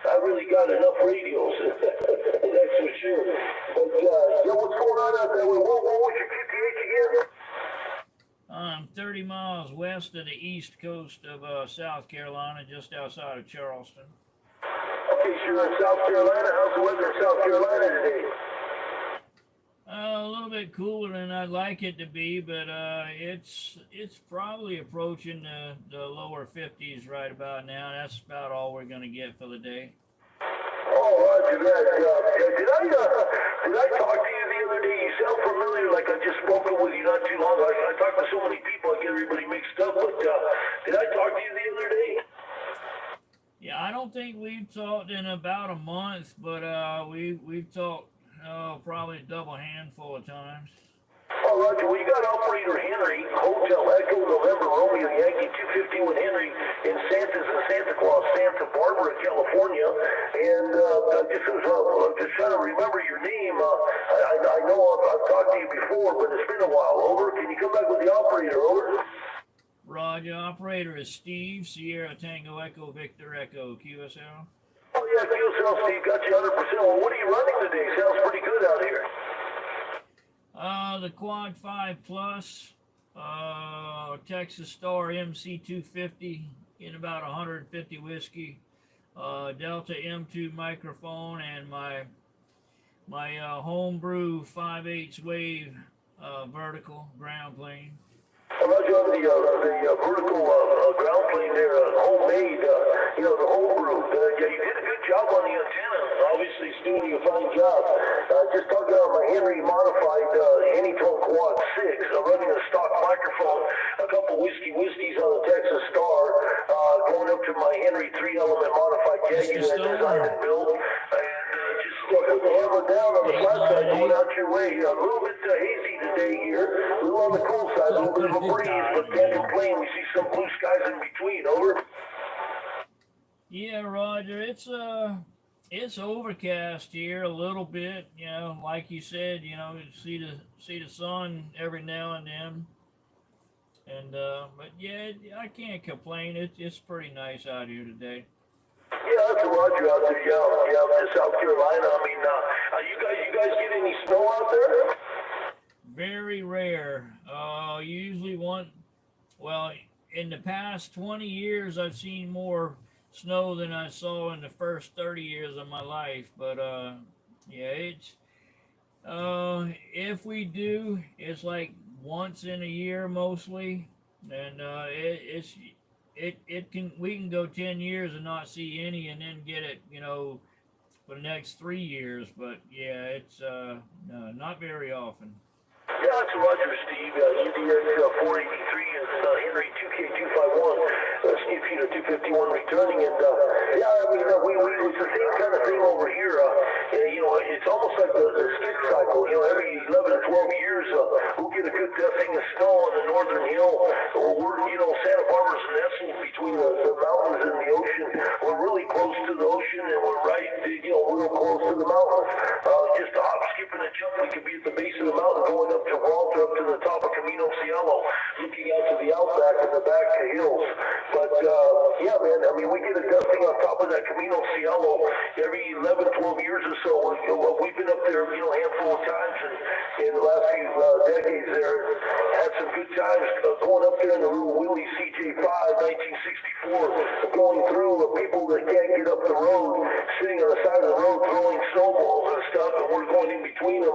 I really got enough radios. That's for sure. But, yeah, what's going on out there? What was your QTH again? I'm 30 miles west of the east coast of South Carolina, just outside of Charleston. Okay, so you're in South Carolina. How's the weather in South Carolina today? A little bit cooler than I'd like it to be, but it's probably approaching the lower 50s right about now. That's about all we're going to get for the day. Oh, Roger that. Did I talk to you the other day? You sound familiar, like I just spoken with you not too long ago. I talked to so many people, I get everybody mixed up, but did I talk to you the other day? Yeah, I don't think we've talked in about a month, but we've talked probably a double handful of times. Oh, Roger, well, you got operator Henry, Hotel Echo, November Romeo, Yankee 251 Henry in Santa Claus, Santa Barbara, California. And I'm just trying to remember your name. I know I've talked to you before, but it's been a while. Over. Can you come back with the operator? Over. Roger, operator is Steve, Sierra Tango Echo Victor Echo, QSL. Oh, yeah, QSL, Steve, got you 100%. Well, what are you running today? Sounds pretty good out here. The Quad 5 Plus, Texas Star MC250 in about 150 whiskey, Delta M2 microphone, and my homebrew 5/8 wave vertical ground plane. Roger, on the vertical ground plane there, homemade, the homebrew. Yeah, you did a good job on the antenna. Obviously, it's doing a fine job. Just talking about my Henry modified Anytone Quad 6, running a stock microphone, a couple whiskeys on the Texas Star, going up to my Henry 3-element modified Jaguar that designed and built, and just putting the hammer down on the flat side, going out your way. A little bit hazy today here, a little on the cool side, a little bit of a breeze, but can't complain. We see some blue skies in between. Over. Yeah, Roger, it's overcast here a little bit. Like you said, you see the sun every now and then. And but yeah, I can't complain. It's pretty nice out here today. Yeah, that's a Roger out there. Yeah, up in South Carolina. I mean, you guys get any snow out there? Very rare. Usually in the past 20 years, I've seen more snow than I saw in the first 30 years of my life. But yeah, if we do, it's like once in a year mostly. and it can we can go 10 years and not see any, and then get it, for the next 3 years. But yeah, it's no, not very often. Yeah, it's Roger, Steve. UDX 483 is Henry 2K251. Steve Peter 251 returning, and yeah, I mean, it's the same kind of thing over here. It's almost like the skid cycle. Every 11 or 12 years, we'll get a good dusting of snow on the northern hill. Santa Barbara's nestled between the mountains and the ocean. We're really close to the ocean, and we're right, real close to the mountains. Just a hop, skip, and a jump. We could be at the base of the mountain going up Gibraltar, up to the top of Camino Cielo, looking out to the outback and the back hills. But, yeah, man, I mean, we get a dusting on top of that Camino Cielo every 11, 12 years or so. We've been up there, a handful of times in the last few decades there. Had some good times going up there in the little Willie CJ5, 1964, going through people that can't get up the road, sitting on the side of the road throwing snowballs and stuff, and we're going in between them,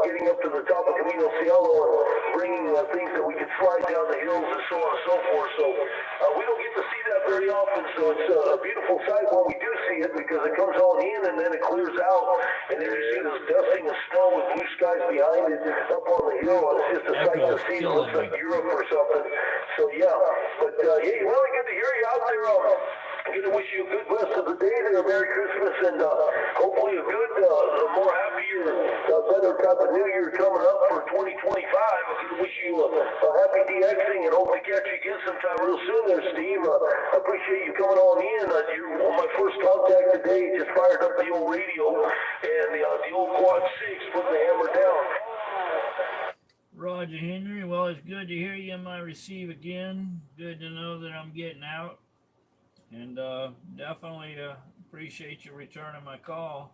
getting up to the top of Camino Cielo and bringing things that we could slide down the hills and so on and so forth. So we don't get to see that very often, so it's a beautiful sight when we do see it, because it comes on in and then it clears out, and then you see this dusting of snow with blue skies behind it up on the hill. It's just a sight to see. It looks like Europe or something. So yeah, but hey, really good to hear you out there. I'm going to wish you a good rest of the day there. Merry Christmas, and hopefully a good, more happier, better type of New Year coming up for 2025. I'm going to wish you a happy DXing, and hope to catch you again sometime real soon there, Steve. I appreciate you coming on in. You're my first contact today. Just fired up the old radio and the old Quad 6, putting the hammer down. Roger, Henry. Well, it's good to hear you in my receive again. Good to know that I'm getting out. And definitely appreciate you returning my call.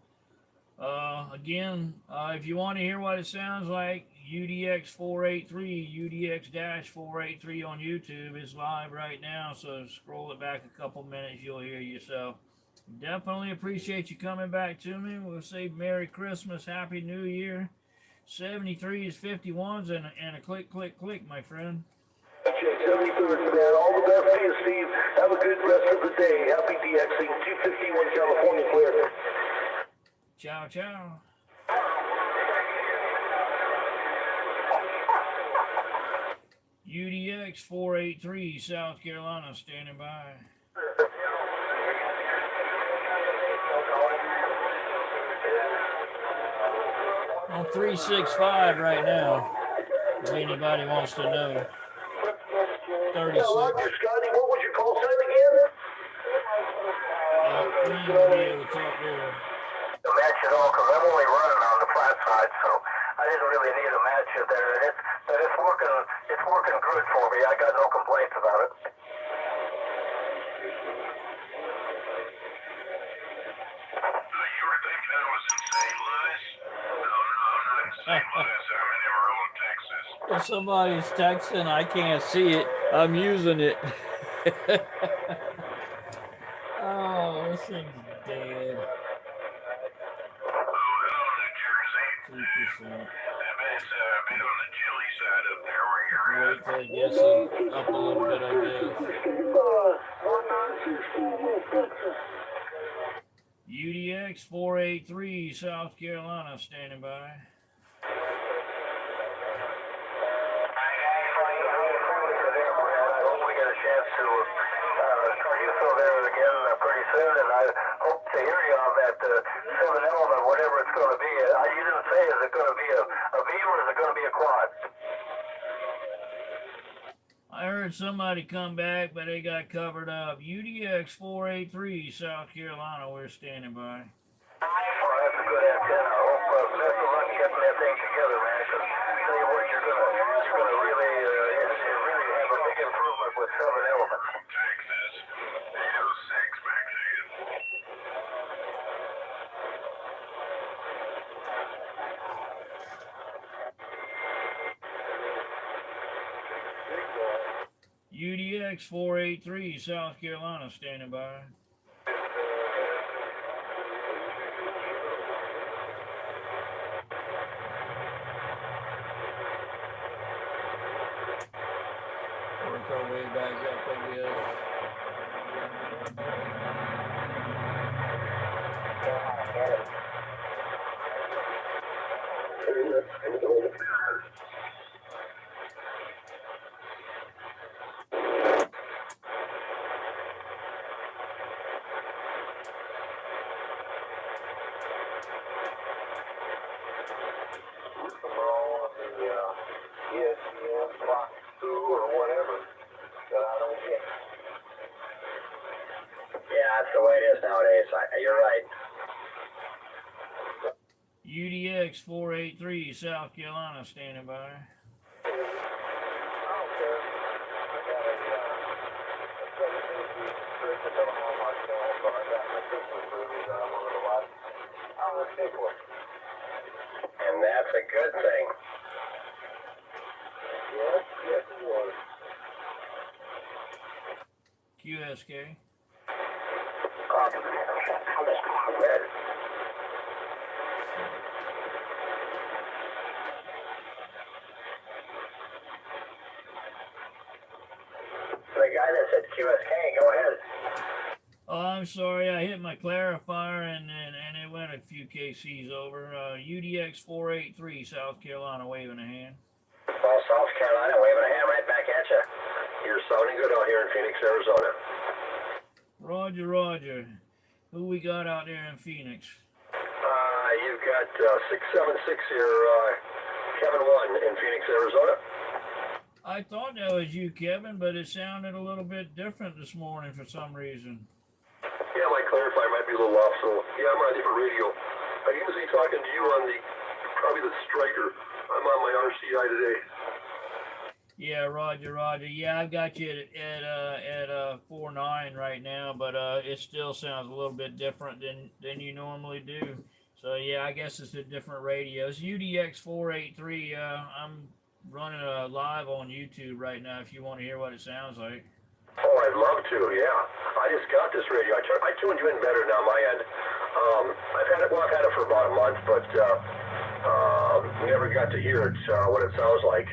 Again, if you want to hear what it sounds like, UDX 483, UDX-483 on YouTube is live right now. So scroll it back a couple minutes, you'll hear yourself. Definitely appreciate you coming back to me. We'll say Merry Christmas, Happy New Year. 73 is 51s and a click, click, click, my friend. Check 73rd, man. All the best to you, Steve. Have a good rest of the day. Happy DXing. 251 California clear. Ciao, ciao. UDX 483, South Carolina, standing by. On 365 right now, if anybody wants to know. 36. Yeah, Roger, Scotty, what was your call sign again? We need to be able to talk there. The match at all, because I'm only running on the flat side, so I didn't really need a match in there. But it's working good for me. I got no complaints about it. You were thinking I was in St. Louis? No, I'm not in St. Louis. I'm in Amarillo, Texas. If somebody's texting, I can't see it. I'm using it. Oh, this thing's dead. Oh, hello, New Jersey. 2%. It's a bit on the chilly side up there where you're Wait till it gets up a little bit, I guess. UDX 483, South Carolina, standing by. I hope we get a chance to turn you through there again pretty soon, and I hope to hear you on that 7-element, whatever it's going to be. You didn't say, is it going to be a V or is it going to be a quad? I heard somebody come back, but they got covered up. UDX 483, South Carolina, we're standing by. Well, that's a good antenna. I hope best of luck getting that thing together, man. Because tell you what, you're gonna really have a big improvement with 7-element. Texas, 806 back to you. UDX 483, South Carolina, standing by. work our way back up, I guess. ESPN, Fox 2, or whatever that I don't get. Yeah, that's the way it is nowadays. You're right. UDX 483, South Carolina, standing by. I don't care. I got a 17 restricted on all my channels, so I got my Christmas movies that I wanted to watch. I'm gonna stick with it. And that's a good thing. Yes, yes it was. QSK. Red. The guy that said QSK, go ahead. Oh, I'm sorry, I hit my clarifier and it went a few KCs over. UDX 483, South Carolina, waving a hand. Well, South Carolina waving a hand right back at you. You're sounding good out here in Phoenix, Arizona. Roger, Roger. Who we got out there in Phoenix? You've got 676 here, Kevin 1 in Phoenix, Arizona. I thought that was you, Kevin, but it sounded a little bit different this morning for some reason. Yeah, my clarifier might be a little off, so yeah, I'm on a different radio. I'm usually talking to you on probably the Striker. I'm on my RCI today. Yeah, Roger, Roger. Yeah, I've got you at 49 right now, but it still sounds a little bit different than you normally do. So yeah, I guess it's a different radio. It's UDX 483. I'm running live on YouTube right now. If you want to hear what it sounds like. Oh, I'd love to. Yeah, I just got this radio. I tuned you in better now, my end. I've had it for about a month, but never got to hear it what it sounds like.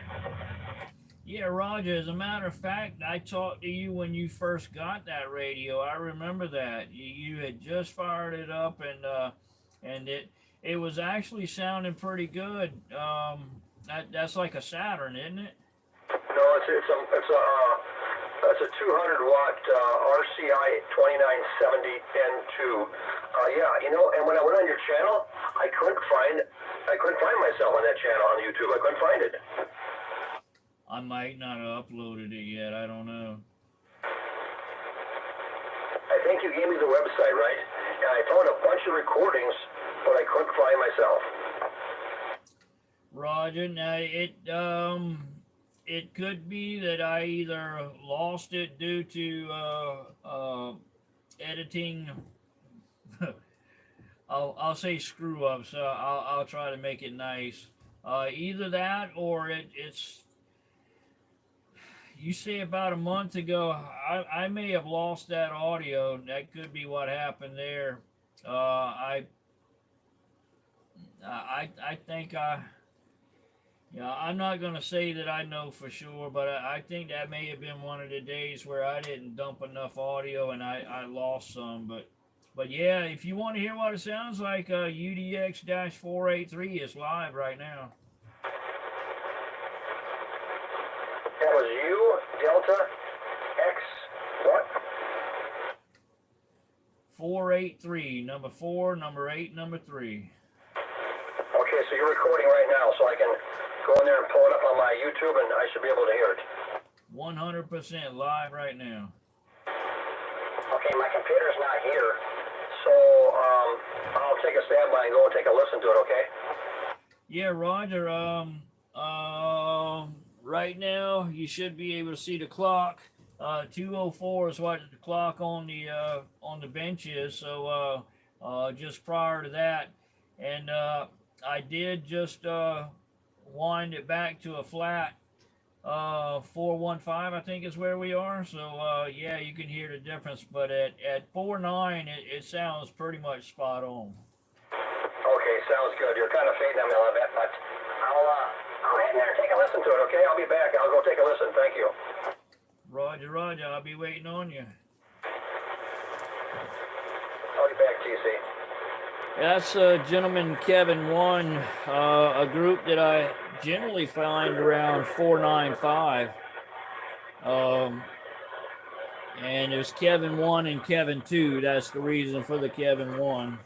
Yeah, Roger, as a matter of fact, I talked to you when you first got that radio. I remember that. You had just fired it up and it was actually sounding pretty good. That's like a Saturn, isn't it? No, it's a 200 watt RCI 2970 N2. Yeah, you know, and when I went on your channel, I couldn't find myself on that channel on YouTube. I couldn't find it. I might not have uploaded it yet. I don't know. I think you gave me the website, right? And I found a bunch of recordings, but I couldn't find myself. Roger. Now it could be that I either lost it due to editing. I'll say screw up. So I'll try to make it nice. Either that or it's. You say about a month ago, I may have lost that audio. That could be what happened there. I think I'm not going to say that I know for sure, but I think that may have been one of the days where I didn't dump enough audio and I lost some. But yeah, if you want to hear what it sounds like, UDX-483 is live right now. That was you, Delta X, what? 483, number 4, number 8, number 3. Okay, so you're recording right now, so I can go in there and pull it up on my YouTube, and I should be able to hear it. 100% live right now. Okay, my computer's not here, so I'll take a standby and go and take a listen to it, okay? Yeah, Roger. Right now you should be able to see the clock. 2:04 is what the clock on the bench is. So just prior to that, and I did just wind it back to a flat 415, I think is where we are. So yeah, you can hear the difference. But at 4.9, it sounds pretty much spot on. Okay, sounds good. You're kind of fading on me a little bit, but I'll head in there and take a listen to it, okay? I'll be back. I'll go take a listen. Thank you. Roger, Roger. I'll be waiting on you. I'll get back to you, see. That's gentleman Kevin One, a group that I generally find around 495. And there's Kevin 1 and Kevin 2. That's the reason for the Kevin 1.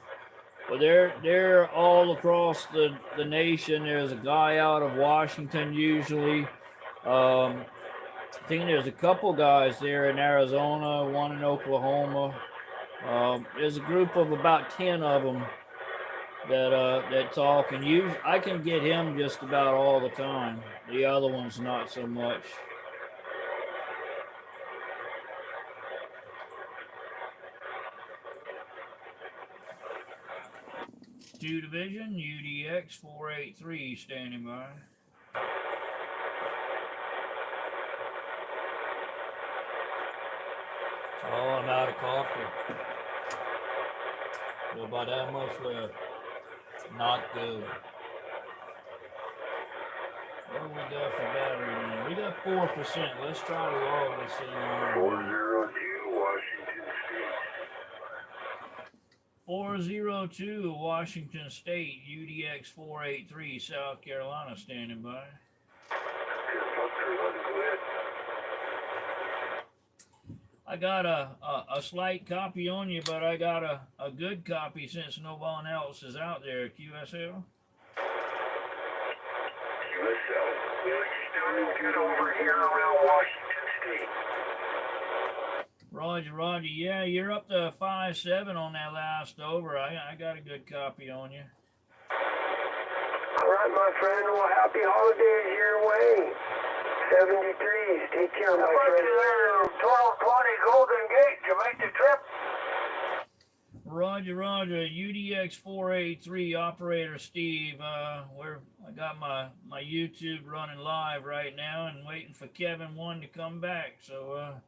But they're all across the nation. There's a guy out of Washington usually. I think there's a couple guys there in Arizona, one in Oklahoma. There's a group of about 10 of them that talk, and I can get him just about all the time. The other ones not so much. Two Division, UDX 483 standing by. Oh, I'm out of coffee. Well, about that much left. Not good. What do we got for battery now? We got 4%. Let's try to log this thing on. 402 Washington State. 402 Washington State, UDX 483, South Carolina, standing by. I got a slight copy on you, but I got a good copy since no one else is out there. QSL? QSL. Well, you're doing good over here around Washington State. Roger, Roger. Yeah, you're up to 5.7 on that last over. I got a good copy on you. All right, my friend. Well, happy holidays your way. 73s. Take care, my friend. 1220 Golden Gate. Did you make the trip? Roger, Roger. UDX 483 operator Steve. I got my YouTube running live right now and waiting for Kevin 1 to come back. So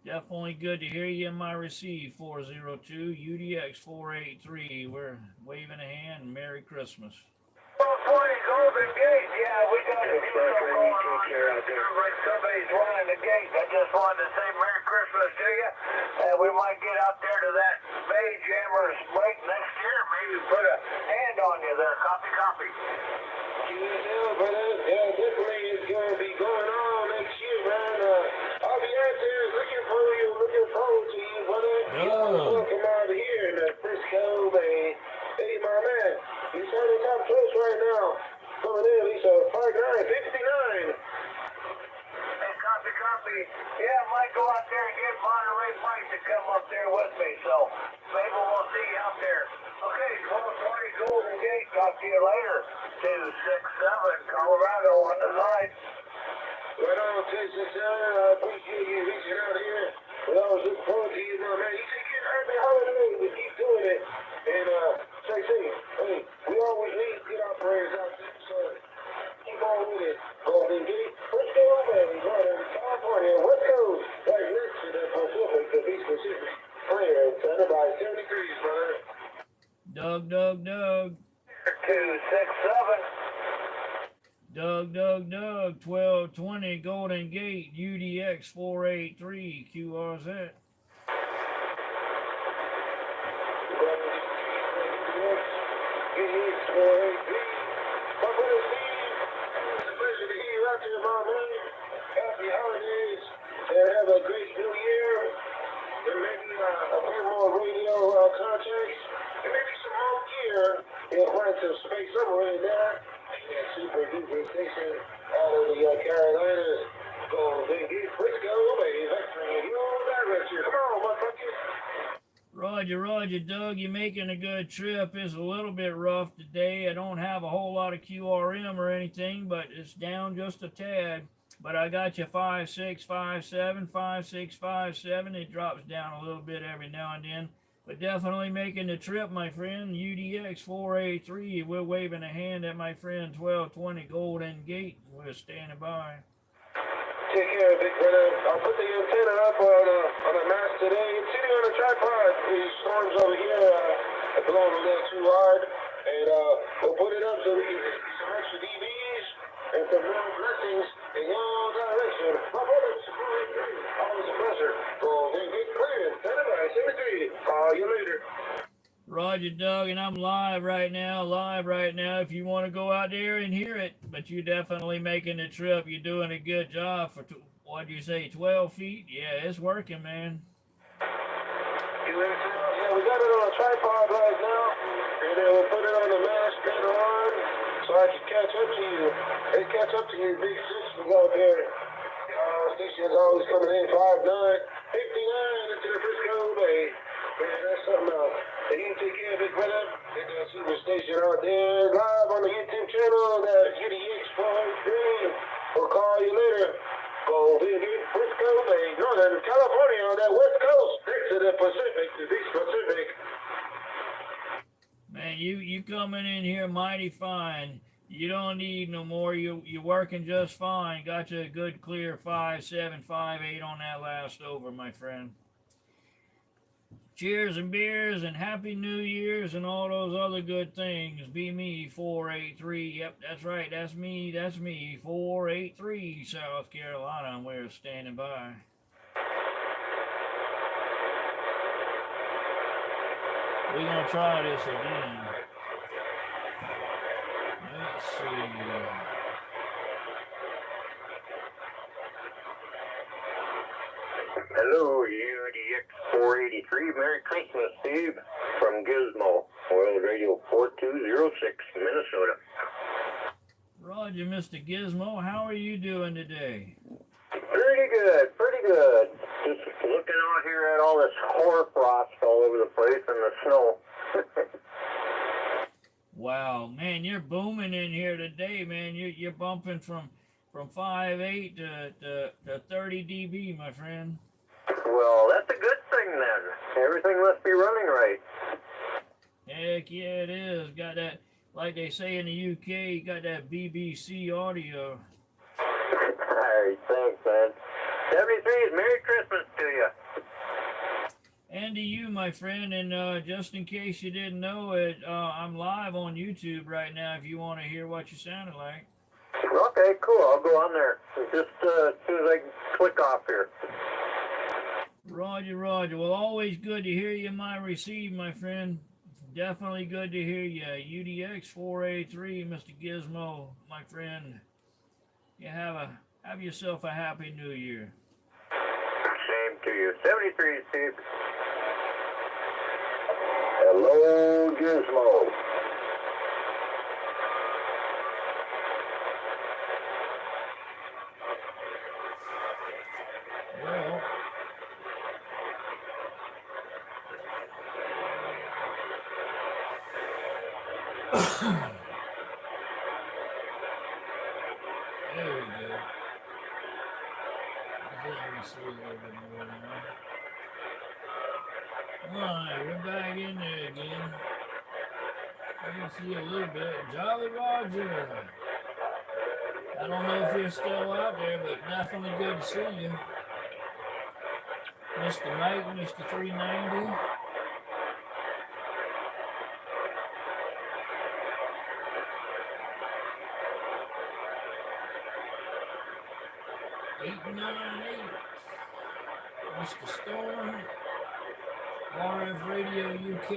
definitely good to hear you in my receive. 402 UDX 483. We're waving a hand. Merry Christmas. 1220 Golden Gate. Yeah, we got a few stuff going on here. Like somebody's running the gate. I just wanted to say Merry Christmas to you. And we might get out there to that Bay Jammers break next year. Maybe put a hand on you there. Copy. QSL, brother. Yeah, definitely is going to be going on next year, man. I'll be out there looking for you, looking forward to you, brother. Welcome out here in the Frisco Bay. Hey, my man. He's starting to come close right now. Coming in, he's a 5'9", 59. Hey, copy. Yeah, I might go out there and get Monterey Mike to come up there with me. So maybe we'll see you out there. Okay, 1220 Golden Gate. Talk to you later. 267 Colorado on the line. Right on, Texas. I appreciate you reaching out here. We always look forward to you, my man. You take care. Happy holidays. We keep doing it. And, hey, we always need good operators out there. So keep on with it. Golden Gate. Let's go over and Northern California. West Coast. Right next to the Pacific, to be specific. Clear. Center by 70 degrees, brother. Doug. 267. Doug. 1220 Golden Gate, UDX 483, QRZ. Happy holidays and have a great new year. And maybe a few more radio contracts and maybe some home gear. You'll find some space somewhere in there. And super duper station all over the Carolinas. Golden Gate, Frisco, manufacturing in your direction. Come on, motherfuckers. Roger, Doug, you're making a good trip. It's a little bit rough today. I don't have a whole lot of QRM or anything, but it's down just a tad. But I got you 5.6, 5.7, 5.6, 5.7. It drops down a little bit every now and then. But definitely making the trip, my friend. UDX 483. We're waving a hand at my friend 1220 Golden Gate. We're standing by. Take care, big brother. I'll put the antenna up on a mast today. It's sitting on a tripod. These storms over here are blowing a little too hard. And we'll put it up so we can get some extra DVs and some more blessings in your direction. My brothers. Always a pleasure. Well, then get clear. Stand by. 73. Call you later. Roger, Doug, and I'm live right now. If you want to go out there and hear it, but you're definitely making the trip. You're doing a good job for, what do you say, 12 feet? Yeah, it's working, man. Yeah, we got it on a tripod right now, and then we'll put it on the mast later on, so I can catch up to you. Hey, catch up to you, big systems out there. Station's always coming in 5'9", 59 into the Frisco Bay. Man, that's something else. And you can take care of it, brother. Hit that super station out there live on the YouTube channel, that UDX483. We'll call you later. Go visit Frisco Bay, Northern California, on that west coast, next to the Pacific, the East Pacific. Man, you coming in here mighty fine. You don't need no more. You're working just fine. Got you a good clear 5.7, 5.8 on that last over, my friend. Cheers and beers and happy New Year's and all those other good things. Be me, 483. Yep, that's right. That's me. 483, South Carolina. And we're standing by. We're going to try this again. Let's see. Hello, UDX 483. Merry Christmas, Steve, from Gizmo, World Radio 4206, Minnesota. Roger, Mr. Gizmo. How are you doing today? Pretty good, pretty good. Just looking out here at all this hoarfrost all over the place and the snow. Wow, man, you're booming in here today, man. You're bumping from 5.8 to 30 dB, my friend. Well, that's a good thing then. Everything must be running right. Heck yeah, it is. Got that, like they say in the UK, you got that BBC audio. Alright, thanks, man. 73 is Merry Christmas to you. And to you, my friend, and just in case you didn't know it, I'm live on YouTube right now if you want to hear what you sounded like. Okay, cool. I'll go on there. Just as soon as I click off here. Roger, Roger. Well, always good to hear you, my receive, my friend. Definitely good to hear you. UDX 483, Mr. Gizmo, my friend. You have yourself a happy New Year. Same to you. 73, Steve. Hello, Gizmo. Well, there we go. Let me see a little bit more now. Alright, we're back in there again. I can see a little bit. Jolly Roger. I don't know if you're still out there, but definitely good to see you. Mr. Mike, Mr. 390. Eight, 9, 8. Mr. Storm. RF Radio UK.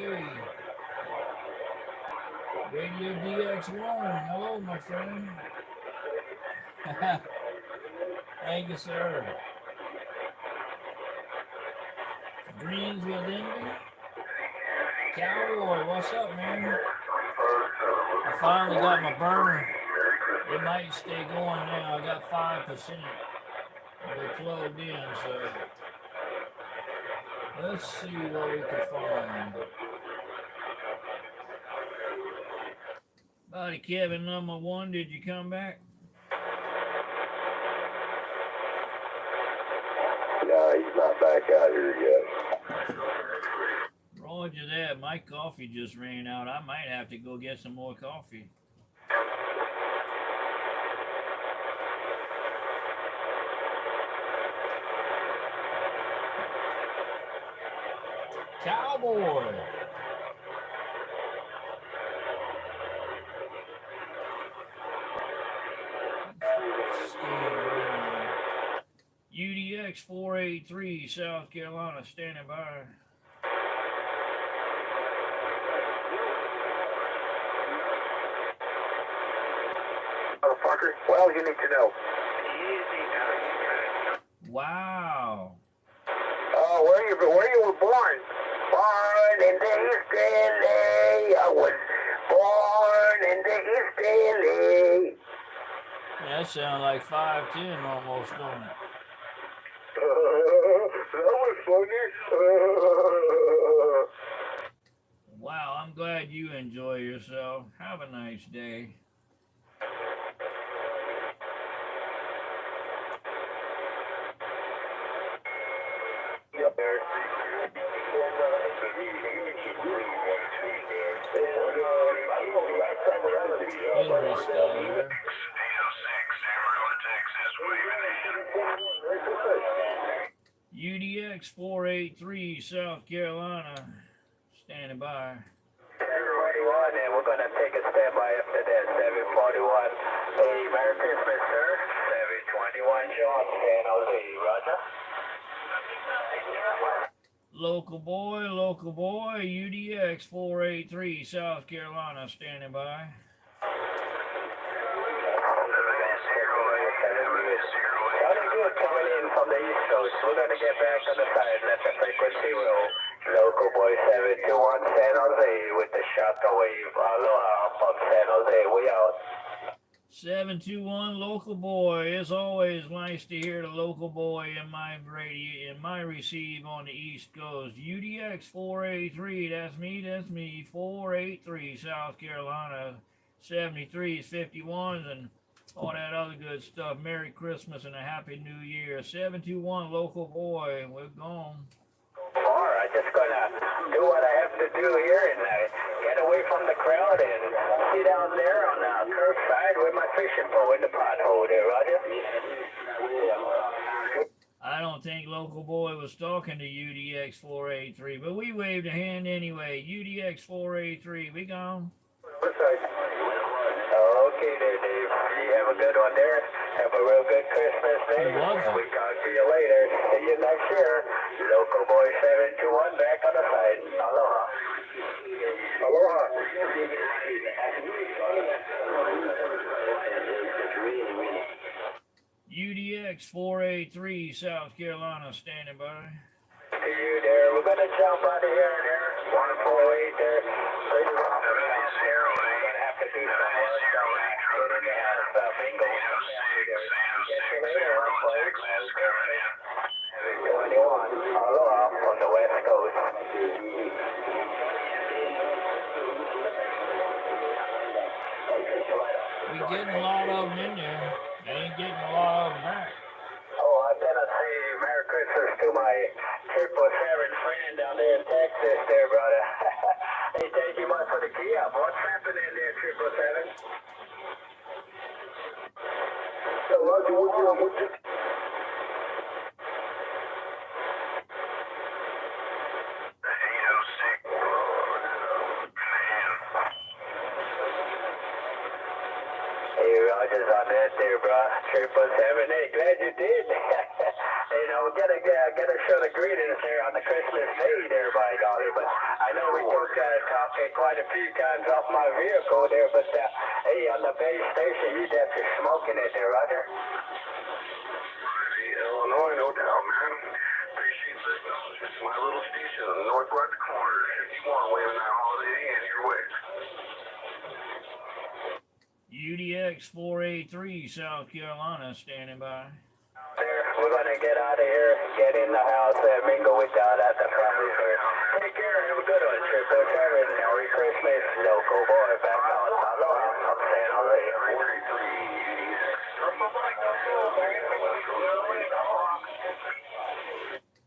Radio DX1. Hello, my friend. Thank you, sir. Greensville, Indy. Cowboy, what's up, man? I finally got my burner. It might stay going now. I got 5%. They're plugged in, so let's see what we can find. Buddy Kevin number 1, did you come back? No, he's not back out here yet. Roger that. My coffee just ran out. I might have to go get some more coffee. Cowboy. UDX 483, South Carolina, standing by. Motherfucker, what else you need to know? Wow. Oh, where you were born? Born in the East LA. I was born in the East LA. That sounds like 5'10" almost, don't it? That was funny. Wow, I'm glad you enjoy yourself. Have a nice day. Yep. Henry's still there. UDX 483, South Carolina, standing by. 741, and we're gonna take a standby after that. 741. Hey, Merry Christmas, sir. 721, John, San Jose. Roger. Local boy, UDX 483, South Carolina, standing by. Sounding good coming in from the East Coast. We're gonna get back on the side. Let the frequency roll. Local boy 721 San Jose with the shockwave. Aloha from San Jose. We out. 721 local boy. It's always nice to hear the local boy in my radio, in my receive on the East Coast. UDX 483, that's me, 483, South Carolina. 73s, 51s, and all that other good stuff. Merry Christmas and a Happy New Year. 721 local boy, we're gone. Alright, just gonna do what I have to do here and get away from the crowd and sit down there on the curbside with my fishing pole in the pothole there, Roger. I don't think local boy was talking to UDX 483, but we waved a hand anyway. UDX 483, we gone. Okay there, Dave. You have a good one there. Have a real good Christmas day. It was. And we talk to you later. See you next year. Local boy 721 back on the side. Aloha. Aloha. UDX 483, South Carolina, standing by. See you there. We're gonna jump out of here and there. 148 there. Pretty rough. We're gonna have to do some work. Get in the house. Bingo. Get you later. 721. Aloha from the West Coast. We getting a lot of them in there. They ain't getting a lot of them back. Oh, I better say Merry Christmas to my 777 friend down there in Texas there, brother. Hey, thank you much for the key up. What's happening there, 777? So, Roger, what you... Hey, Roger's on that there, bro. 777. Hey, glad you did. You know, gotta show the greetings there on the Christmas day there, by golly. But I know we took talked quite a few times off my vehicle there, but hey, on the base station, you definitely smoking it there, Roger. Illinois, no doubt, man. Appreciate the signal. It's my little station in the northwest corner. 51, waving that holiday in your way. UDX 483, South Carolina, standing by. There, we're gonna get out of here, get in the house, and mingle with y'all at the family first. Take care, have a good one, 777. Merry Christmas, local boy, back on. Aloha, I'm San Jose.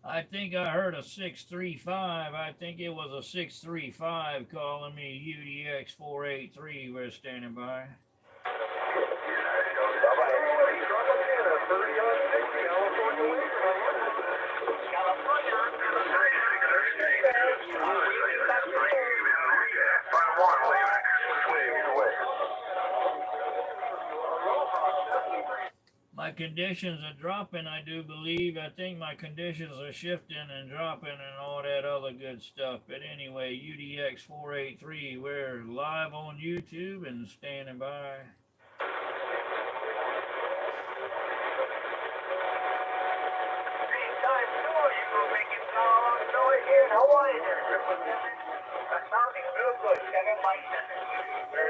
I think I heard a 635. I think it was a 635 calling me. UDX 483, we're standing by. My conditions are dropping, I do believe. I think my conditions are shifting and dropping and all that other good stuff. But anyway, UDX 483, we're live on YouTube and standing by.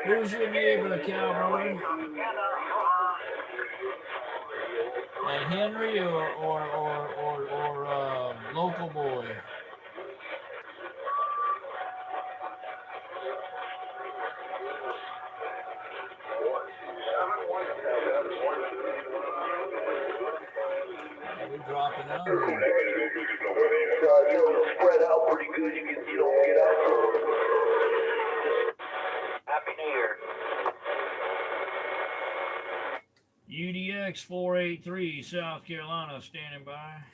Who's your neighbor, cowboy? And Henry or local boy? We're dropping out here. Spread out pretty good. You don't get out. Happy New Year. UDX 483, South Carolina, standing by.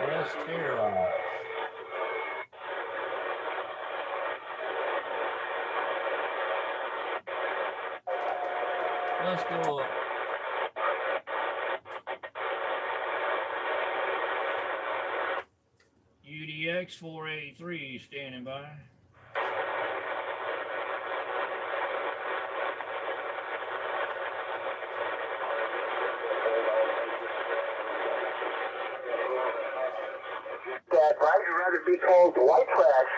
That's terrible. Let's go up. UDX 483, standing by. That I'd rather be called white trash.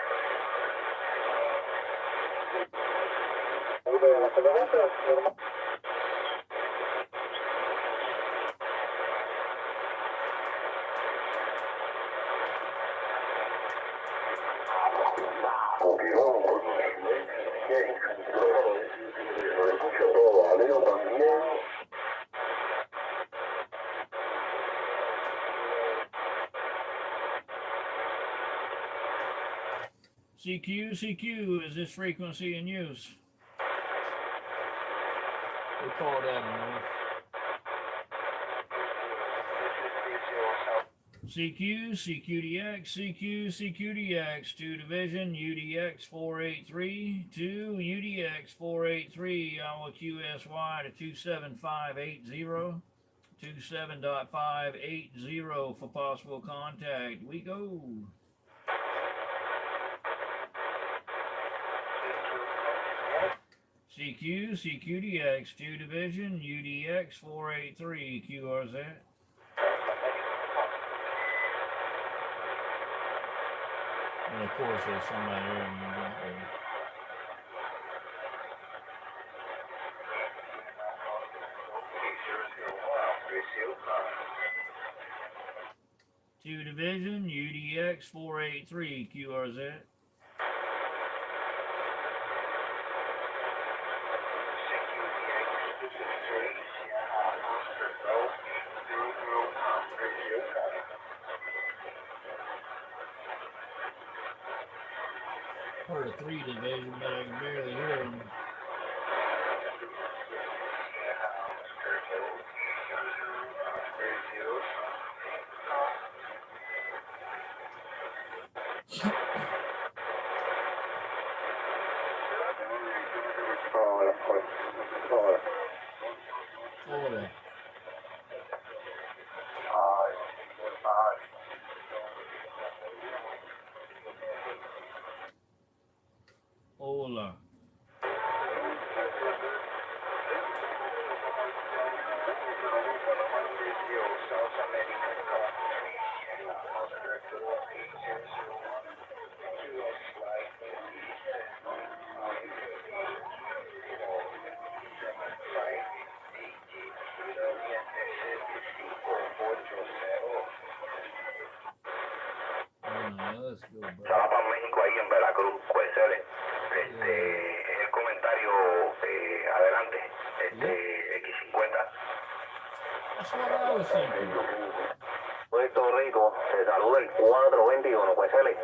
CQ, is this frequency in use? We call that a no. CQDX, CQDX, 2 division, UDX 483, 2 UDX 483, our QSY to 27580, 27.580 for possible contact. We go. CQDX, 2 division, UDX 483, QRZ. And of course, there's somebody there. Two division, UDX 483, QRZ. Heard a 3 division, but I can barely hear them. Hola. Hola. Let's go, bro. Estaba para México ahí en Veracruz, Cuencele. El comentario adelante, X50. That's what I was thinking. Puerto Rico, te saluda el 421, Cuencele.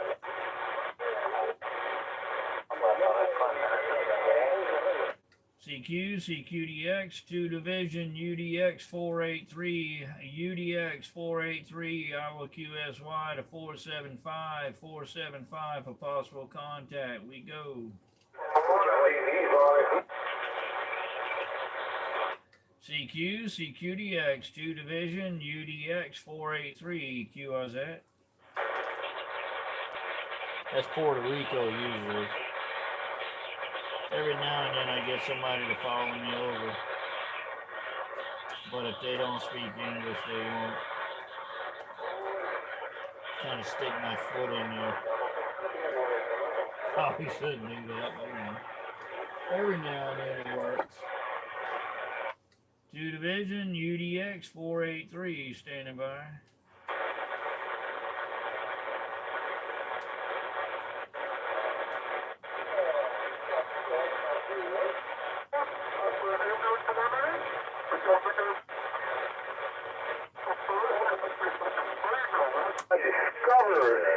CQ, CQDX, 2 Division, UDX 483, UDX 483, Iowa QSY to 475, 475 for possible contact. We go. CQ, CQDX, 2 Division, UDX 483, QRZ. That's Puerto Rico usually. Every now and then I get somebody to follow me over. But if they don't speak English, they won't. Kind of stick my foot in there. Probably shouldn't do that, but you know. Every now and then it works. 2 Division, UDX 483, standing by.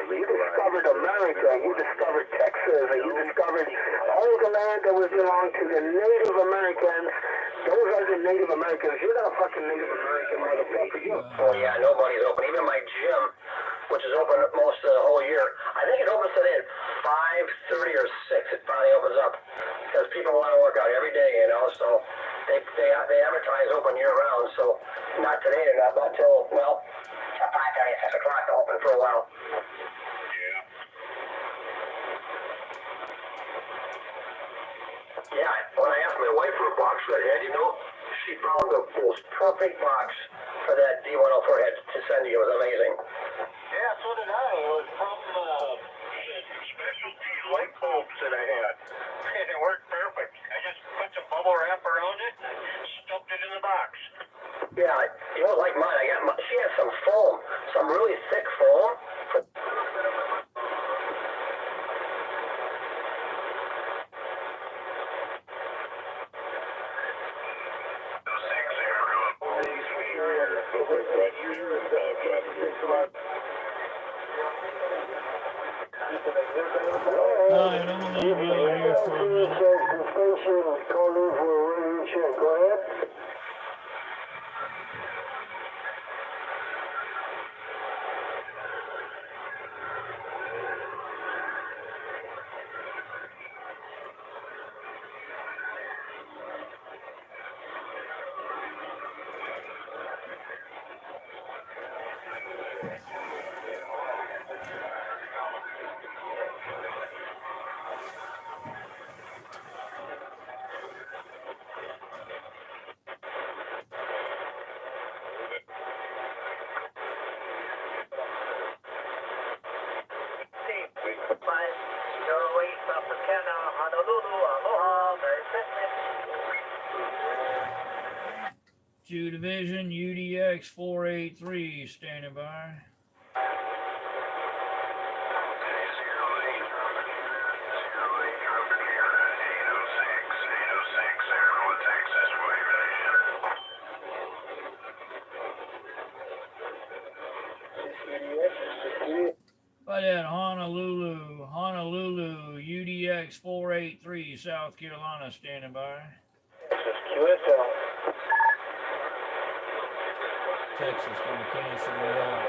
You discovered America, you discovered Texas, and you discovered all the land that was belonged to the Native Americans. Those are the Native Americans. You're not a fucking Native American, motherfucker. Oh yeah, nobody's open. Even my gym, which is open most of the whole year, I think it opens today at 5:30 or 6. It finally opens up because people want to work out every day, you know. So they advertise open year round. So not today, not till 5:30, 6 o'clock to open for a while. Yeah, when I asked my wife for a box for that head, you know, she found the most perfect box for that D104 head to send you. It was amazing. Yeah, so did I. It was from specialty light bulbs that I had. And it worked perfect. I just put some bubble wrap around it and stuffed it in the box. Yeah, it was like mine. She had some foam, some really thick foam. Alright, I'm gonna leave you here for a minute. Go ahead. Two Division, UDX 483, standing by. By that Honolulu, UDX 483, South Carolina, standing by. QSL. Texas gonna cancel me out.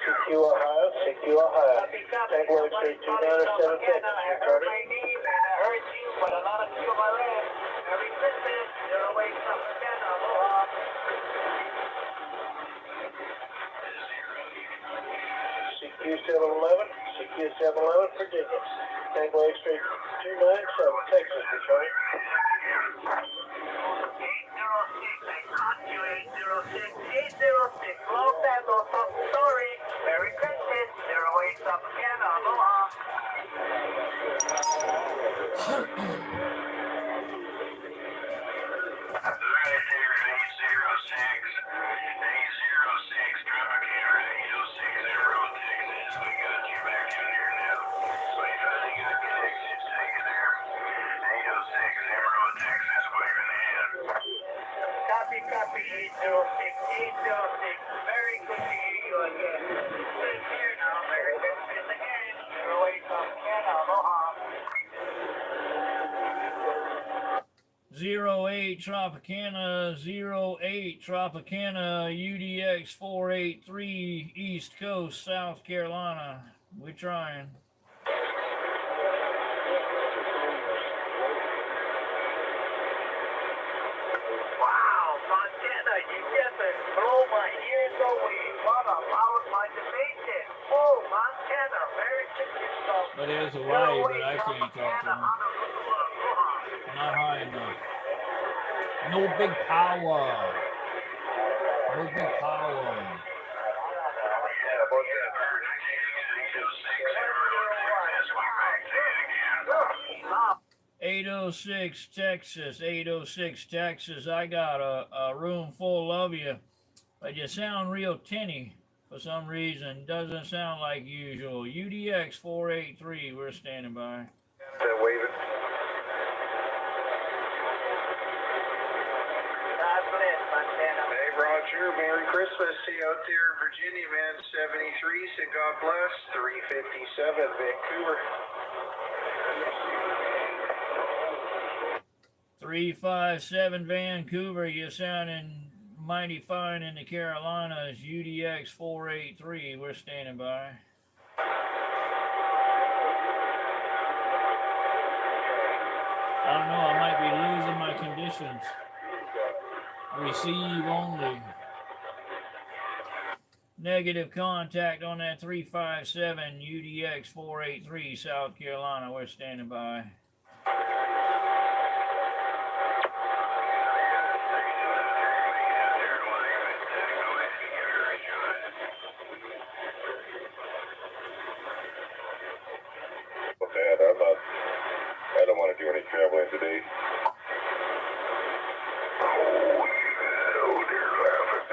CQ Ohio, CQ Ohio. Tank Wave 32976, recording. CQ 711, CQ 711, Virginia. Tank Wave 32977, Texas, recording. 806, Los Santos, sorry, Merry Christmas, 08 Tropicana, aloha. Texas. We got you back in here now. So you finally got connected. So you Copy, 806. Very good to hear you again. Same here now, Merry Christmas again. 08 Tropicana, aloha. 08 Tropicana, UDX 483, East Coast, South Carolina. We're trying. Wow, Montana, you just blow my ears away. What about my debate? Oh, Montana, Merry Christmas. But there's a way, but I can't talk to him. Not high enough. No big power. No big power. 806 Texas, 806 Texas. I got a room full of you, but you sound real tinny for some reason. Doesn't sound like usual. UDX 483, we're standing by. Waving. God bless, Montana. Hey, Roger. Merry Christmas. See you out there in Virginia, man. 73. Say God bless. 357, Vancouver. 357 Vancouver, you're sounding mighty fine in the Carolinas. UDX 483, we're standing by. I don't know, I might be losing my conditions. Receive only. Negative contact on that 357 UDX 483 South Carolina, we're standing by. I don't want to do any traveling today. Oh, dear laughing.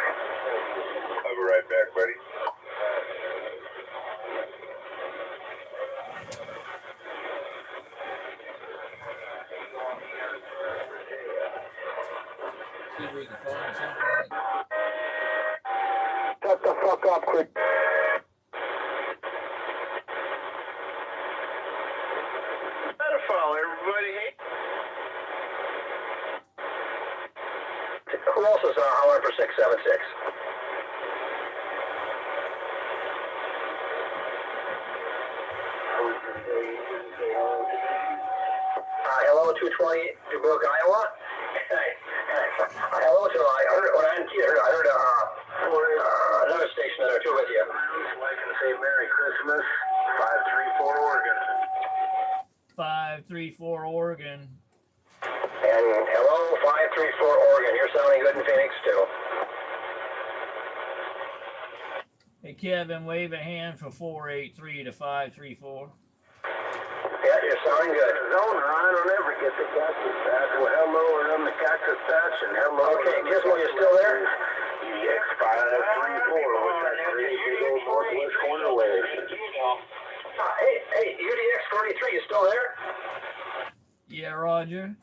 I'll be right back, buddy. See if we can find something. Shut the fuck up, quick. Pedophile, everybody. Hey. Who else is hollering for 676? Hello, 220 Dubuque, Iowa. Hello to I heard when I heard another station that are two with you. I can say Merry Christmas. 534 Oregon. 534 Oregon. And hello, 534 Oregon. You're sounding good in Phoenix too. Hey Kevin, wave a hand for 483 to 534. Yeah, you're sounding good. Arizona, I don't ever get the cactus patch. Well, hello, we're on the cactus patch, and hello. Okay, Gizmo, you still there? EX 534, which I created to go northwest corner way. Hey, UDX 43, you still there? Yeah, Roger.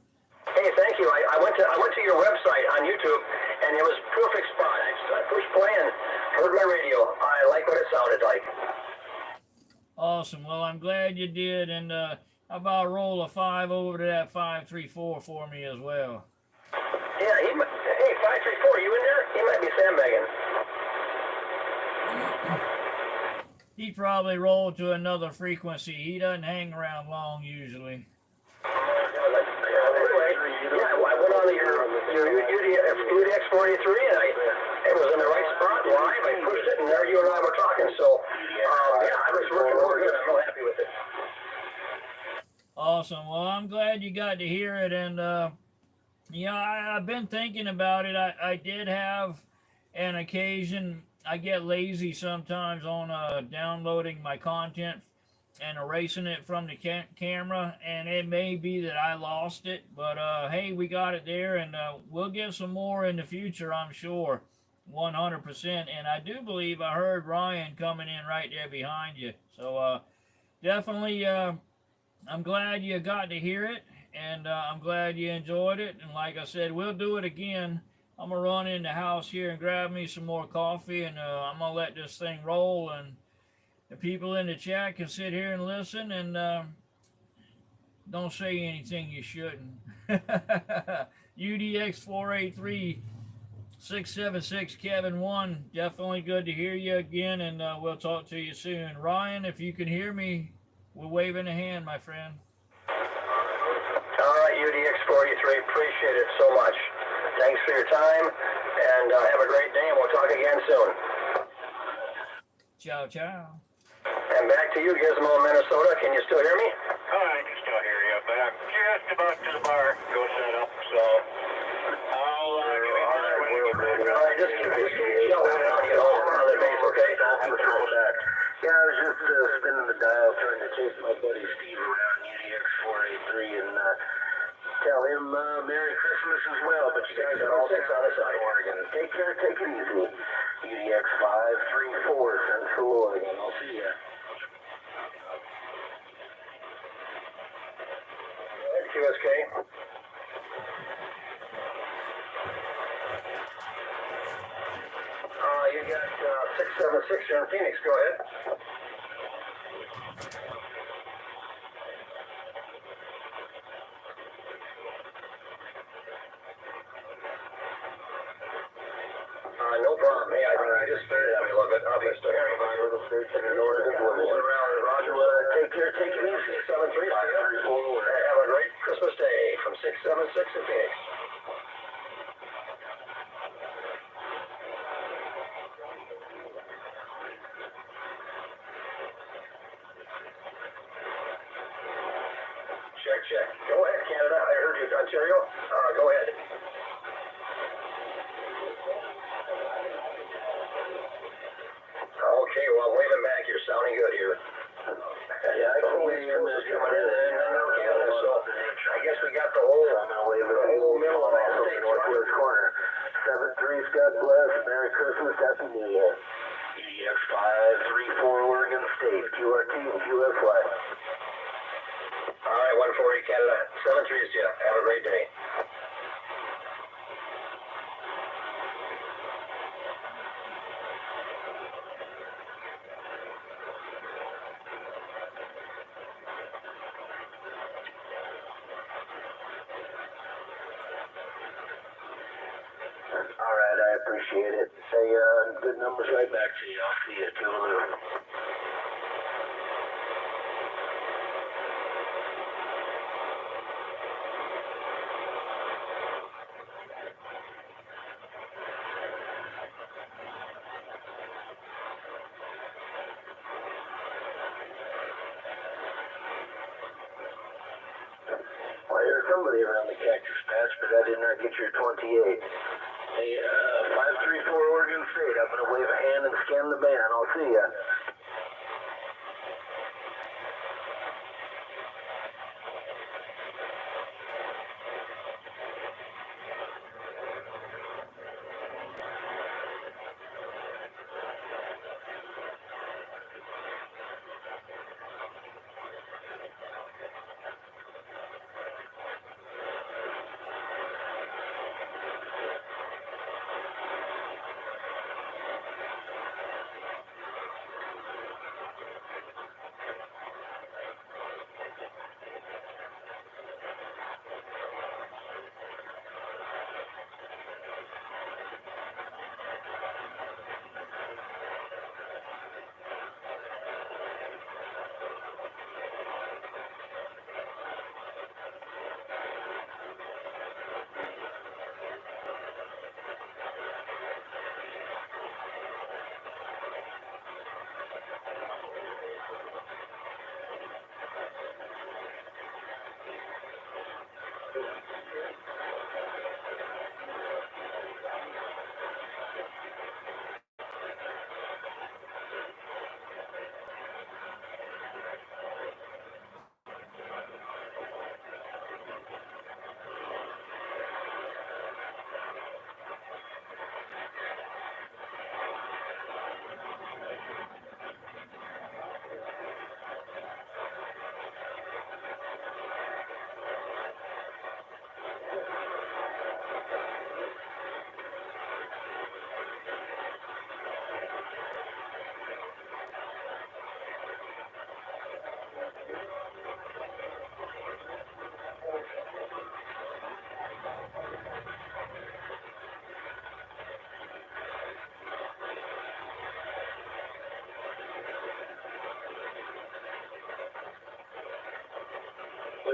Hey, thank you. I went to your website on YouTube, and it was a perfect spot. I pushed play and heard my radio. I like what it sounded like. Awesome. Well, I'm glad you did. And how about roll a 5 over to that 534 for me as well? Yeah, hey, 534, you in there? He might be sandbagging. He probably rolled to another frequency. He doesn't hang around long usually. I went on your UDX 43, and it was in the right spot live. I pushed it, and there you and I were talking. So, yeah, I was working real good. I'm real happy with it. Awesome. Well, I'm glad you got to hear it. And, yeah, I've been thinking about it. I did have an occasion. I get lazy sometimes on downloading my content and erasing it from the camera, and it may be that I lost it, but hey, we got it there, and we'll get some more in the future, I'm sure, 100%. And I do believe I heard Ryan coming in right there behind you, so definitely I'm glad you got to hear it. and I'm glad you enjoyed it. And like I said, we'll do it again. I'm gonna run in the house here and grab me some more coffee, and I'm gonna let this thing roll. And the people in the chat can sit here and listen, and don't say anything you shouldn't. UDX 483 676 Kevin 1. Definitely good to hear you again, and we'll talk to you soon. Ryan, if you can hear me, we're waving a hand, my friend. All right, UDX 43, appreciate it so much. Thanks for your time, and have a great day, and we'll talk again soon. Ciao, ciao. And back to you, Gizmo, Minnesota. Can you still hear me? I can still hear you, but I'm just about to the bar. Go set up, so I'll give you a holler when I get back. All right, just yell out when you get home on the base, okay? Yeah, I was just spinning the dial trying to chase my buddy Steve around UDX 483 and tell him Merry Christmas as well. But you guys are all 6 out of South Oregon. Take care, take it easy. UDX 534 Central Oregon. I'll see ya. QSK. You got 676 here in Phoenix. Go ahead. No problem. Hey, I just started having a little bit. I'll be still hearing about it. Roger. Take care. Take it easy. 7-3. Have a great Christmas day from 676 in Phoenix. Check. Go ahead, Canada. I heard you. Ontario. Go ahead. Okay, well, waving back. You're sounding good here. Yeah, I can hear you. So I guess we got the whole middle of that state northwest corner. 7-3, God bless. Merry Christmas. Happy New Year. UDX 534 Oregon State. QRT and QSY. All right, 140 Canada. 7-3 to you. Have a great day. All right, I appreciate it. Say, good numbers right back to you. I'll see you. Toodaloo. Well, there's somebody around the cactus patch, but I did not get your 28. Hey, 534 Oregon State. I'm going to wave a hand and scan the band. I'll see ya.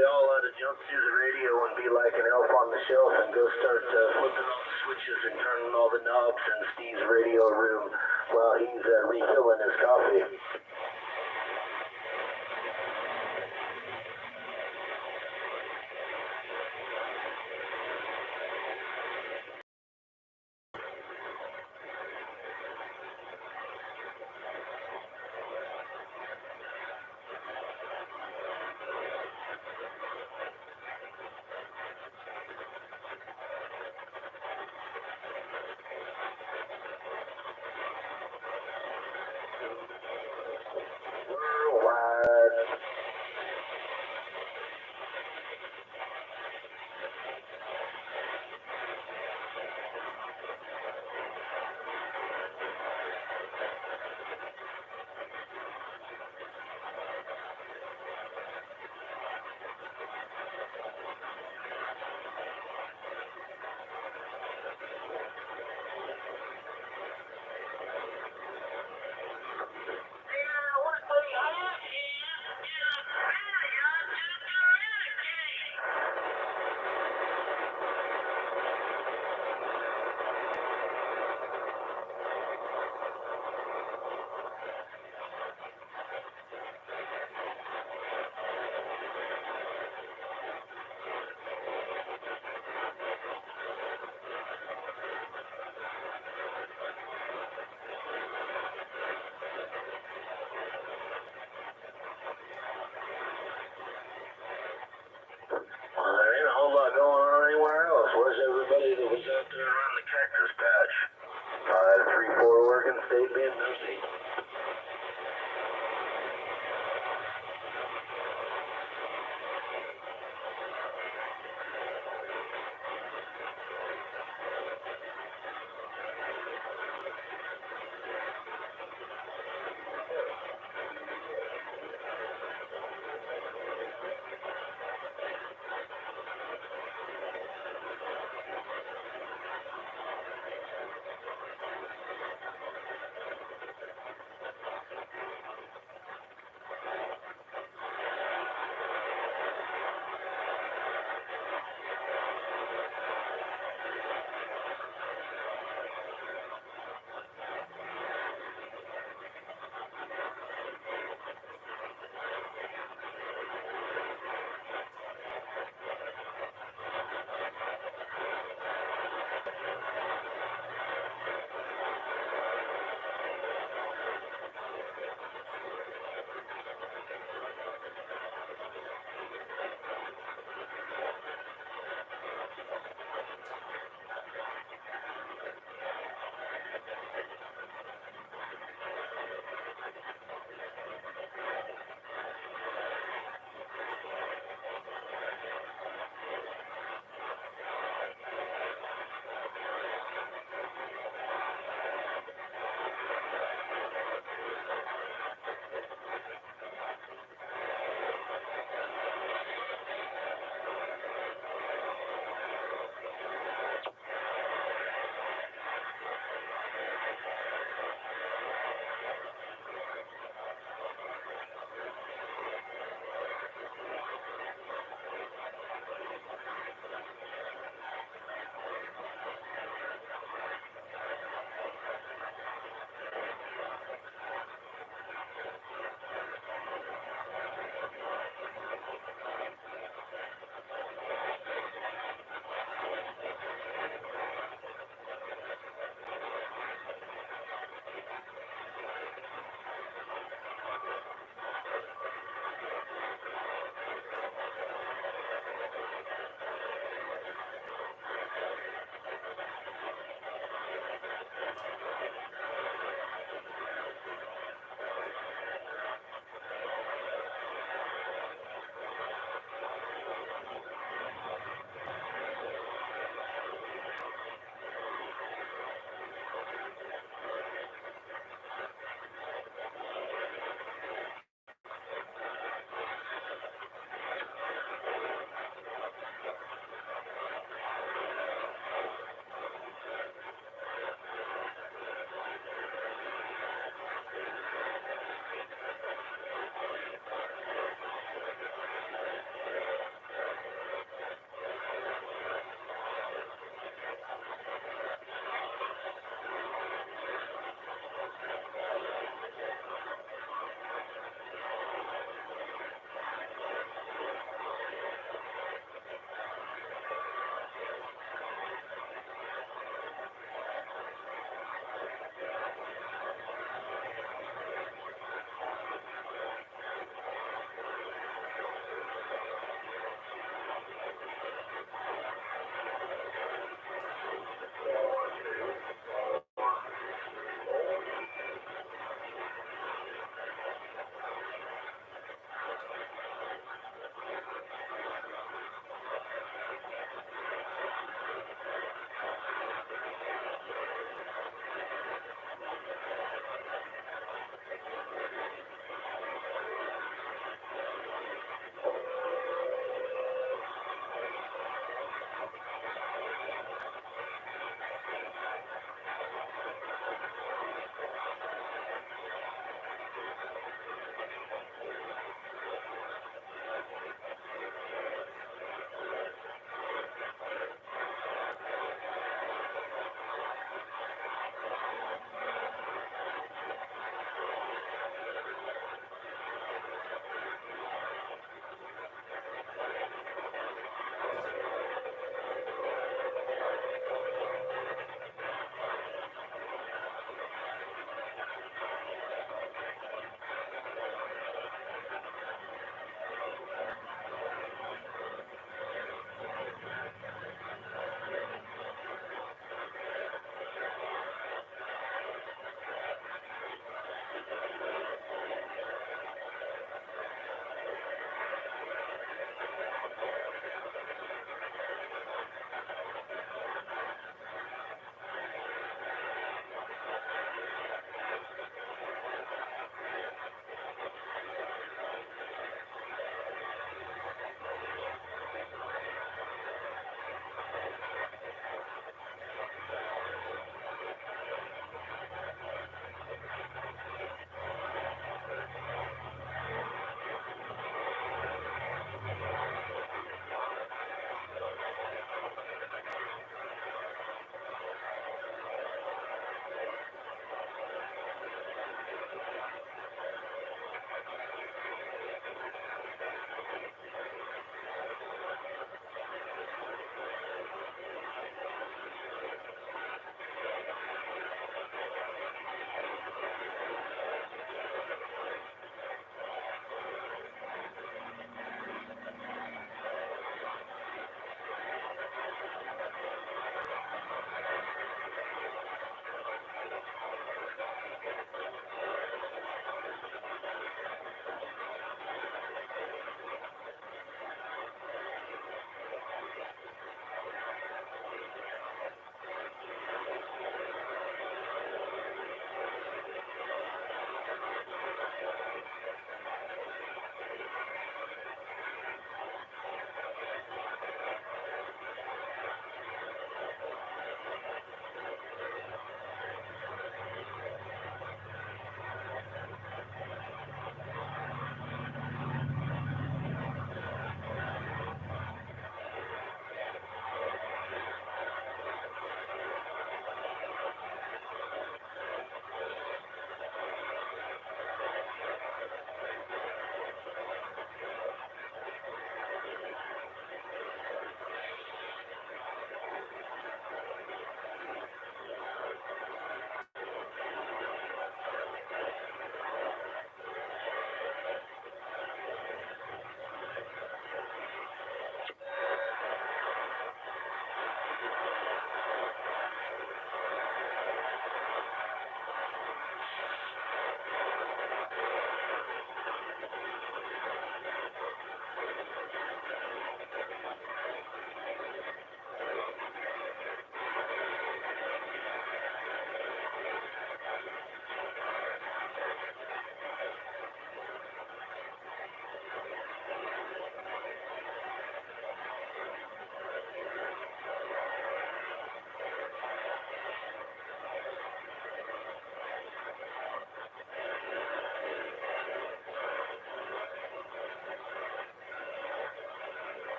we all ought to jump through the radio and be like an elf on the shelf and go start flipping all the switches and turning all the knobs in Steve's radio room while he's refilling his coffee. Worldwide. Well, there ain't a whole lot going on anywhere else. Where's everybody that was out there around the cactus patch? 534 Oregon State being nosy.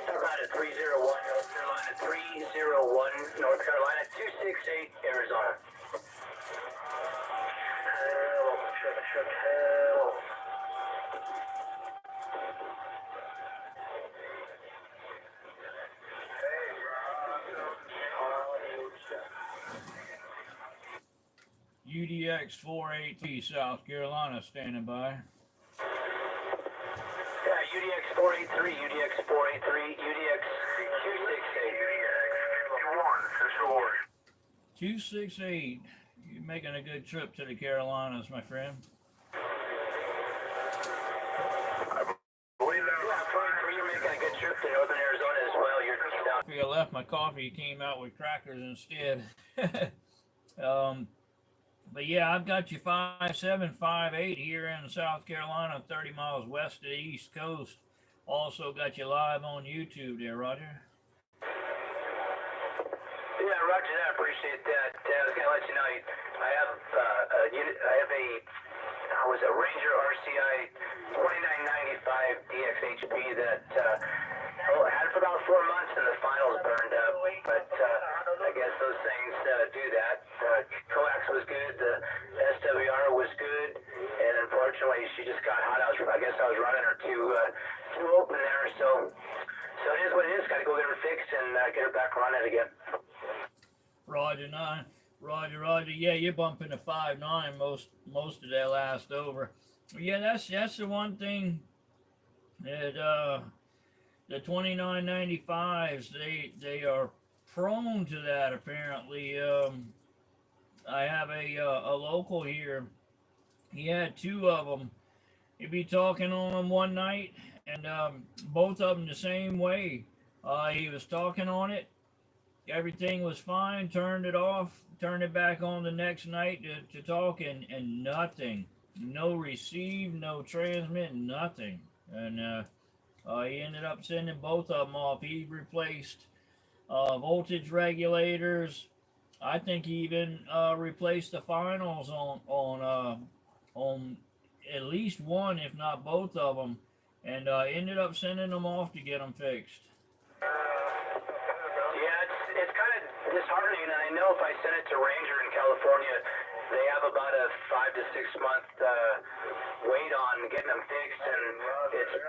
Carolina 301, North Carolina 301, North Carolina 268, Arizona. Hell, hell. UDX 480 South Carolina standing by. Yeah, UDX 483, UDX 483, UDX 268. You're making a good trip to the Carolinas, my friend. You're making a good trip to northern Arizona as well. You're down. I left my coffee, came out with crackers instead. But yeah, I've got you 5758 here in South Carolina, 30 miles west of the East Coast. Also got you live on YouTube there, Roger. Yeah, Roger that. I appreciate that. I was gonna let you know I have a Ranger RCI 2995 DXHP that I had it for about 4 months and the finals burned up. But I guess those things do that. Coax was good. The SWR was good, and unfortunately she just got hot. I guess I was running her too open there. So it is what it is. Got to go get her fixed and get her back running again. Roger 9. Roger. Yeah, you're bumping to 5.9 most of that last over. Yeah, that's the one thing that the 2995s they are prone to that apparently. I have a local here. He had 2 of them. He'd be talking on them one night, and both of them the same way. He was talking on it. Everything was fine. Turned it off. Turned it back on the next night to talk, and nothing. No receive, no transmit, nothing. And he ended up sending both of them off. He replaced voltage regulators. I think he even replaced the finals on at least one, if not both of them, and ended up sending them off to get them fixed. Yeah, it's kind of disheartening, and I know if I send it to Ranger in California, they have about a 5 to 6 month wait on getting them fixed, and it's $100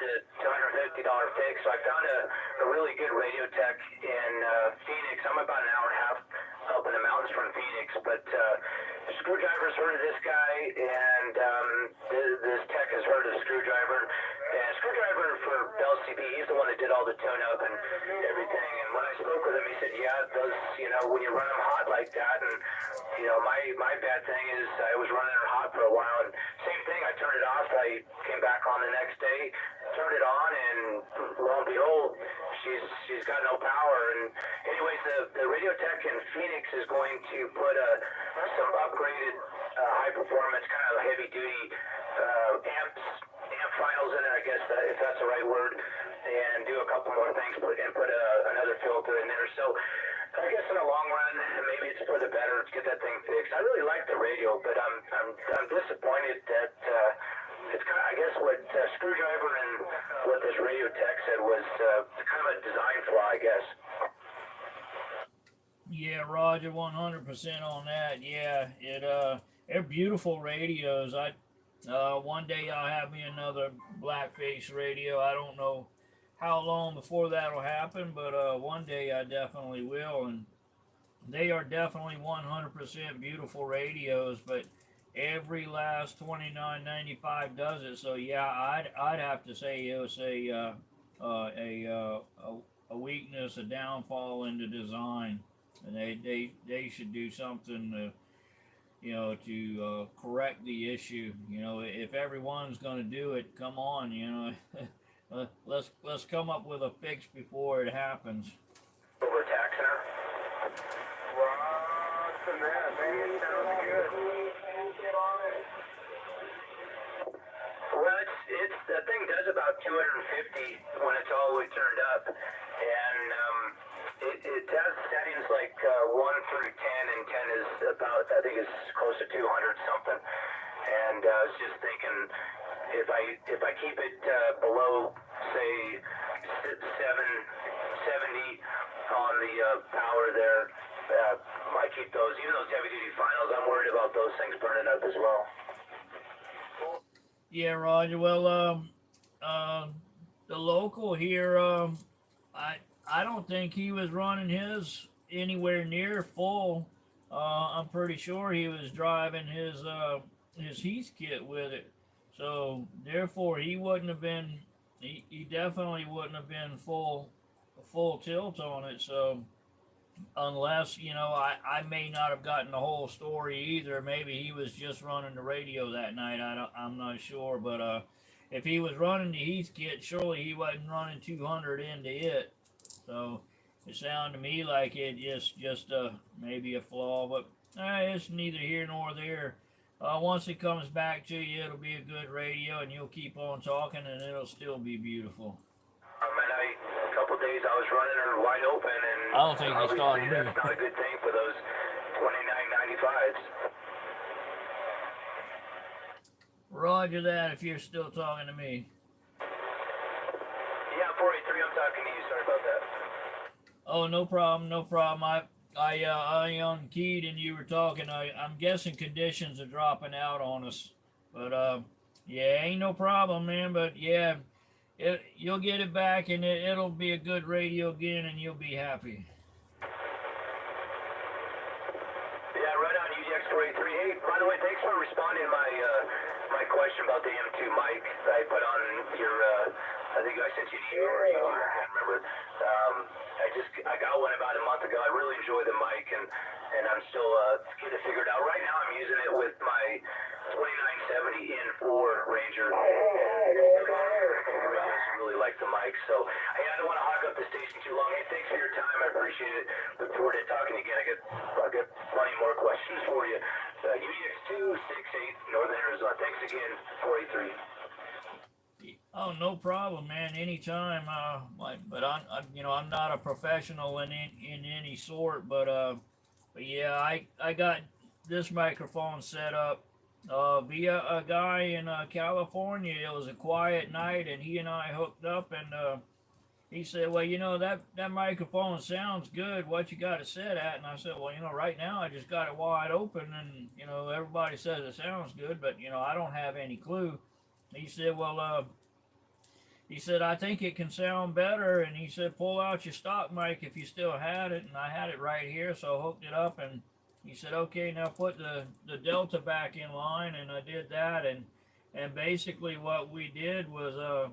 to $250 fix. So I found a really good radio tech in Phoenix. I'm about an hour and a half up in the mountains from Phoenix, but Screwdriver's heard of this guy, and this tech has heard of Screwdriver. And Screwdriver for LCB, he's the one that did all the tune-up and everything. And when I spoke with him, he said, yeah, those, when you run them hot like that, and, my bad thing is I was running her hot for a while, and same thing, I turned it off, I came back on the next day, turned it on, and lo and behold, she's got no power. And anyways, the radio tech in Phoenix is going to put some upgraded high performance, kind of heavy duty amp finals in it, I guess, if that's the right word, and do a couple more things, put another filter in there. So I guess in the long run, maybe it's for the better to get that thing fixed. I really like the radio, but I'm disappointed that it's kind of, I guess, what Screwdriver and what this radio tech said was kind of a design flaw, I guess. Yeah, Roger, 100% on that. Yeah, they're beautiful radios. One day I'll have me another Blackface radio. I don't know how long before that'll happen, but one day I definitely will. And they are definitely 100% beautiful radios, but every last 2995 does it. So yeah, I'd have to say it was a weakness, a downfall in the design, and they should do something to correct the issue. If everyone's going to do it, come on, let's come up with a fix before it happens. Overtaxing her. Well, it's that thing does about 250 when it's all the way turned up, and it has settings like 1 through 10, and 10 is about, I think it's close to 200 something. And I was just thinking, if I keep it below, say, 770 on the power there, I keep those, even those heavy duty finals, I'm worried about those things burning up as well. Yeah, Roger. Well, the local here, I don't think he was running his anywhere near full. I'm pretty sure he was driving his Heath kit with it. So therefore, he wouldn't have been. He definitely wouldn't have been full tilt on it. So unless I may not have gotten the whole story either. Maybe he was just running the radio that night. I'm not sure, but if he was running the Heath kit, surely he wasn't running 200 into it. So it sounded to me like it's just maybe a flaw, but it's neither here nor there. Once it comes back to you, it'll be a good radio, and you'll keep on talking, and it'll still be beautiful. A couple days I was running her wide open, and I don't think he's talking to me. That's not a good thing for those 2995s. Roger that. If you're still talking to me. Yeah, 483. I'm talking to you. Sorry about that. Oh, no problem, no problem. I unkeyed and you were talking. I'm guessing conditions are dropping out on us, but yeah, ain't no problem, man. But yeah, you'll get it back, and it'll be a good radio again, and you'll be happy. Yeah, right on UGX 483. Hey, by the way, thanks for responding to my question about the M2 mic that I put on your. I think I sent you an email or something. I can't remember. I got one about a month ago. I really enjoy the mic, and I'm still getting it figured out. Right now, I'm using it with my 2970 N4 Ranger. I really like the mic, so hey, I don't want to hog up the station too long. Hey, thanks for your time. I appreciate it. Look forward to talking again. I'll get plenty more questions for you. UDX 268 Northern Arizona. Thanks again. 483. Oh, no problem, man. Anytime. But I'm not a professional in any sort. But yeah, I got this microphone set up via a guy in California. It was a quiet night, and he and I hooked up, and he said, well, that microphone sounds good. What you got it set at? And I said, well, right now I just got it wide open, and everybody says it sounds good, but I don't have any clue. He said, well, I think it can sound better, and he said, pull out your stock mic if you still had it, and I had it right here, so I hooked it up, and he said, okay, now put the Delta back in line, and I did that, and basically what we did was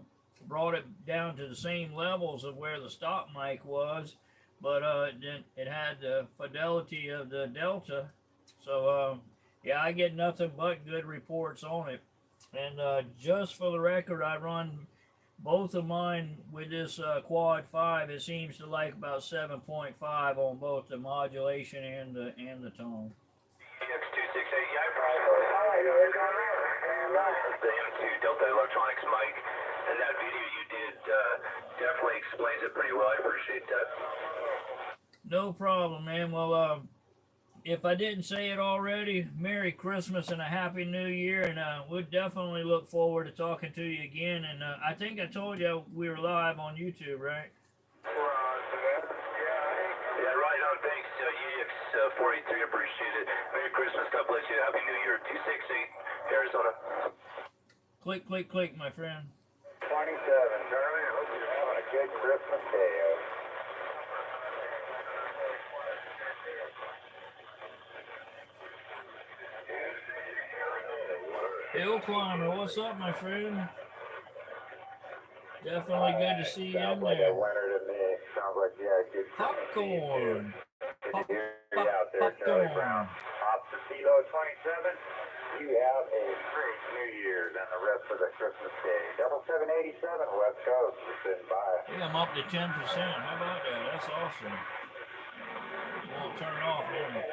brought it down to the same levels of where the stock mic was, but it had the fidelity of the Delta, so yeah, I get nothing but good reports on it, and just for the record, I run both of mine with this Quad 5. It seems to like about 7.5 on both the modulation and the tone. X268, yeah, I probably the M2 Delta Electronics mic, and that video you did definitely explains it pretty well. I appreciate that. No problem, man. Well, if I didn't say it already, Merry Christmas and a Happy New Year, and we'll definitely look forward to talking to you again. And I think I told you we were live on YouTube, right? Yeah, right on. Thanks, UX 483. Appreciate it. Merry Christmas. God bless you. Happy New Year. 268 Arizona. Click, click, click, my friend. 27, Charlie. I hope you're having a good Christmas day. Hill Climber, what's up, my friend? Definitely good to see you in Sounds like a there. winner to me. Sounds like, yeah, good Popcorn. Popcorn. Opsicilo 27, you have a great New Year's and the rest of the Christmas day. 7787 West Coast, you're sitting by. Yeah, I'm up to 10%. How about that? That's awesome. Won't turn off, will it?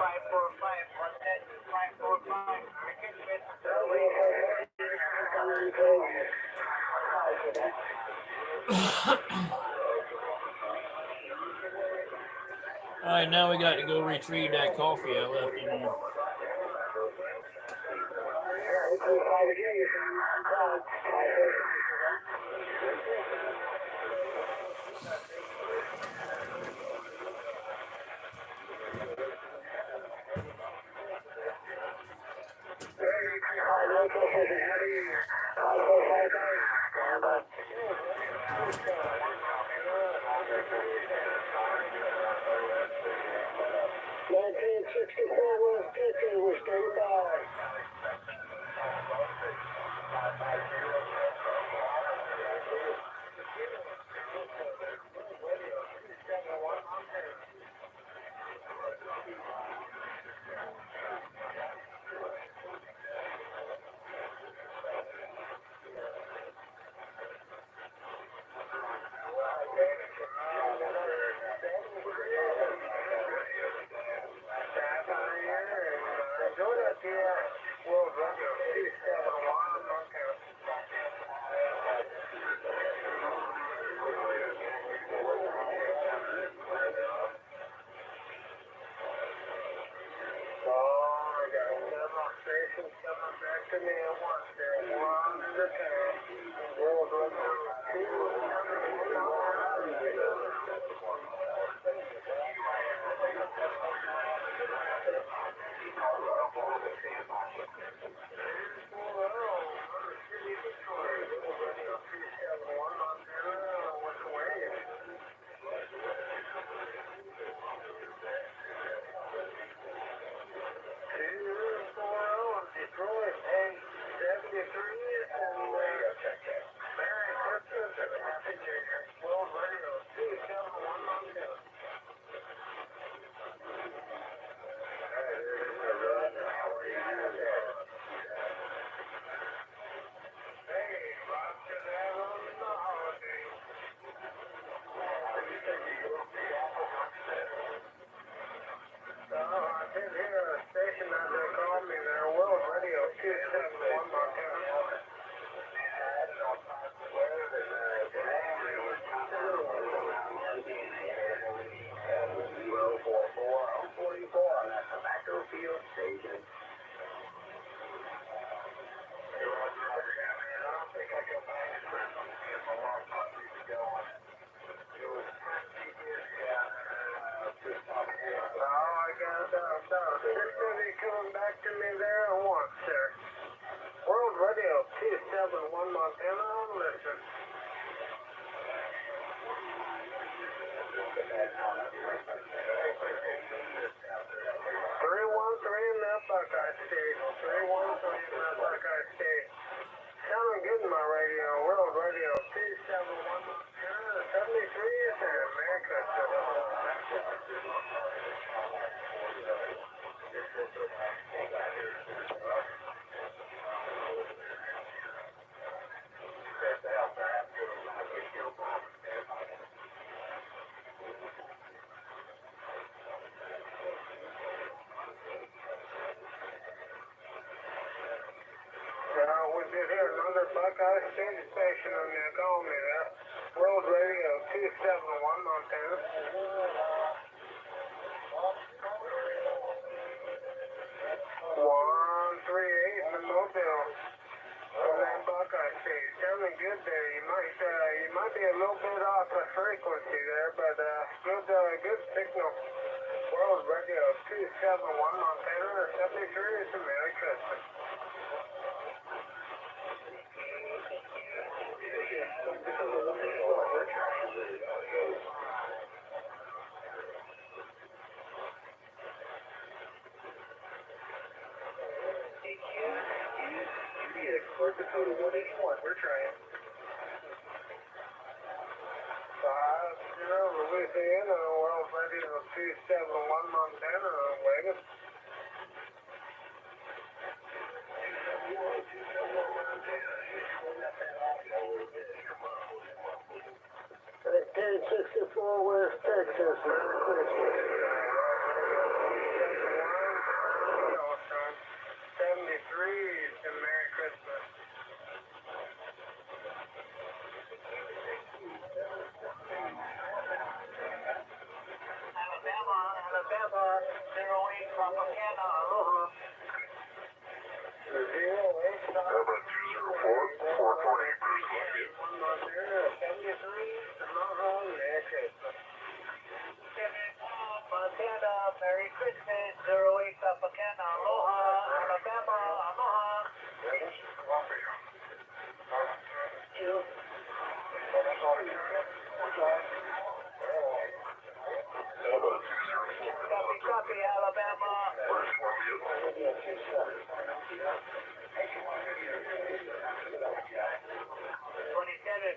545. All right, now we got to go retrieve that coffee I left in there. 64 West Texas, we're standing by. Coming back to me there at once, sir. World Radio 271 Montana, listen. 313 in that Buckeye State. 313 in that Buckeye State. Sounding good in my radio. World Radio 271 Montana, 73 is in America. We did hear another Buckeye State station on there calling me there. World Radio 271 Montana. 138 in the Mobile. From that Buckeye State. Sounding good there. You might be a little bit off the frequency there, but good signal. World Radio 271 Montana, 73 is a Merry Christmas. North Dakota 181, we're trying. 50 Louisiana, World Radio 271 Montana, waiting. K64 West Texas, Merry Christmas. 73 to Merry Christmas. Alabama, 08 Tropicana, aloha. 08 Alabama 204, 448 Montana, 73, aloha, Merry Christmas. Montana, Merry Christmas, 08 Tropicana, aloha, Alabama, aloha. Copy, copy, Alabama. 27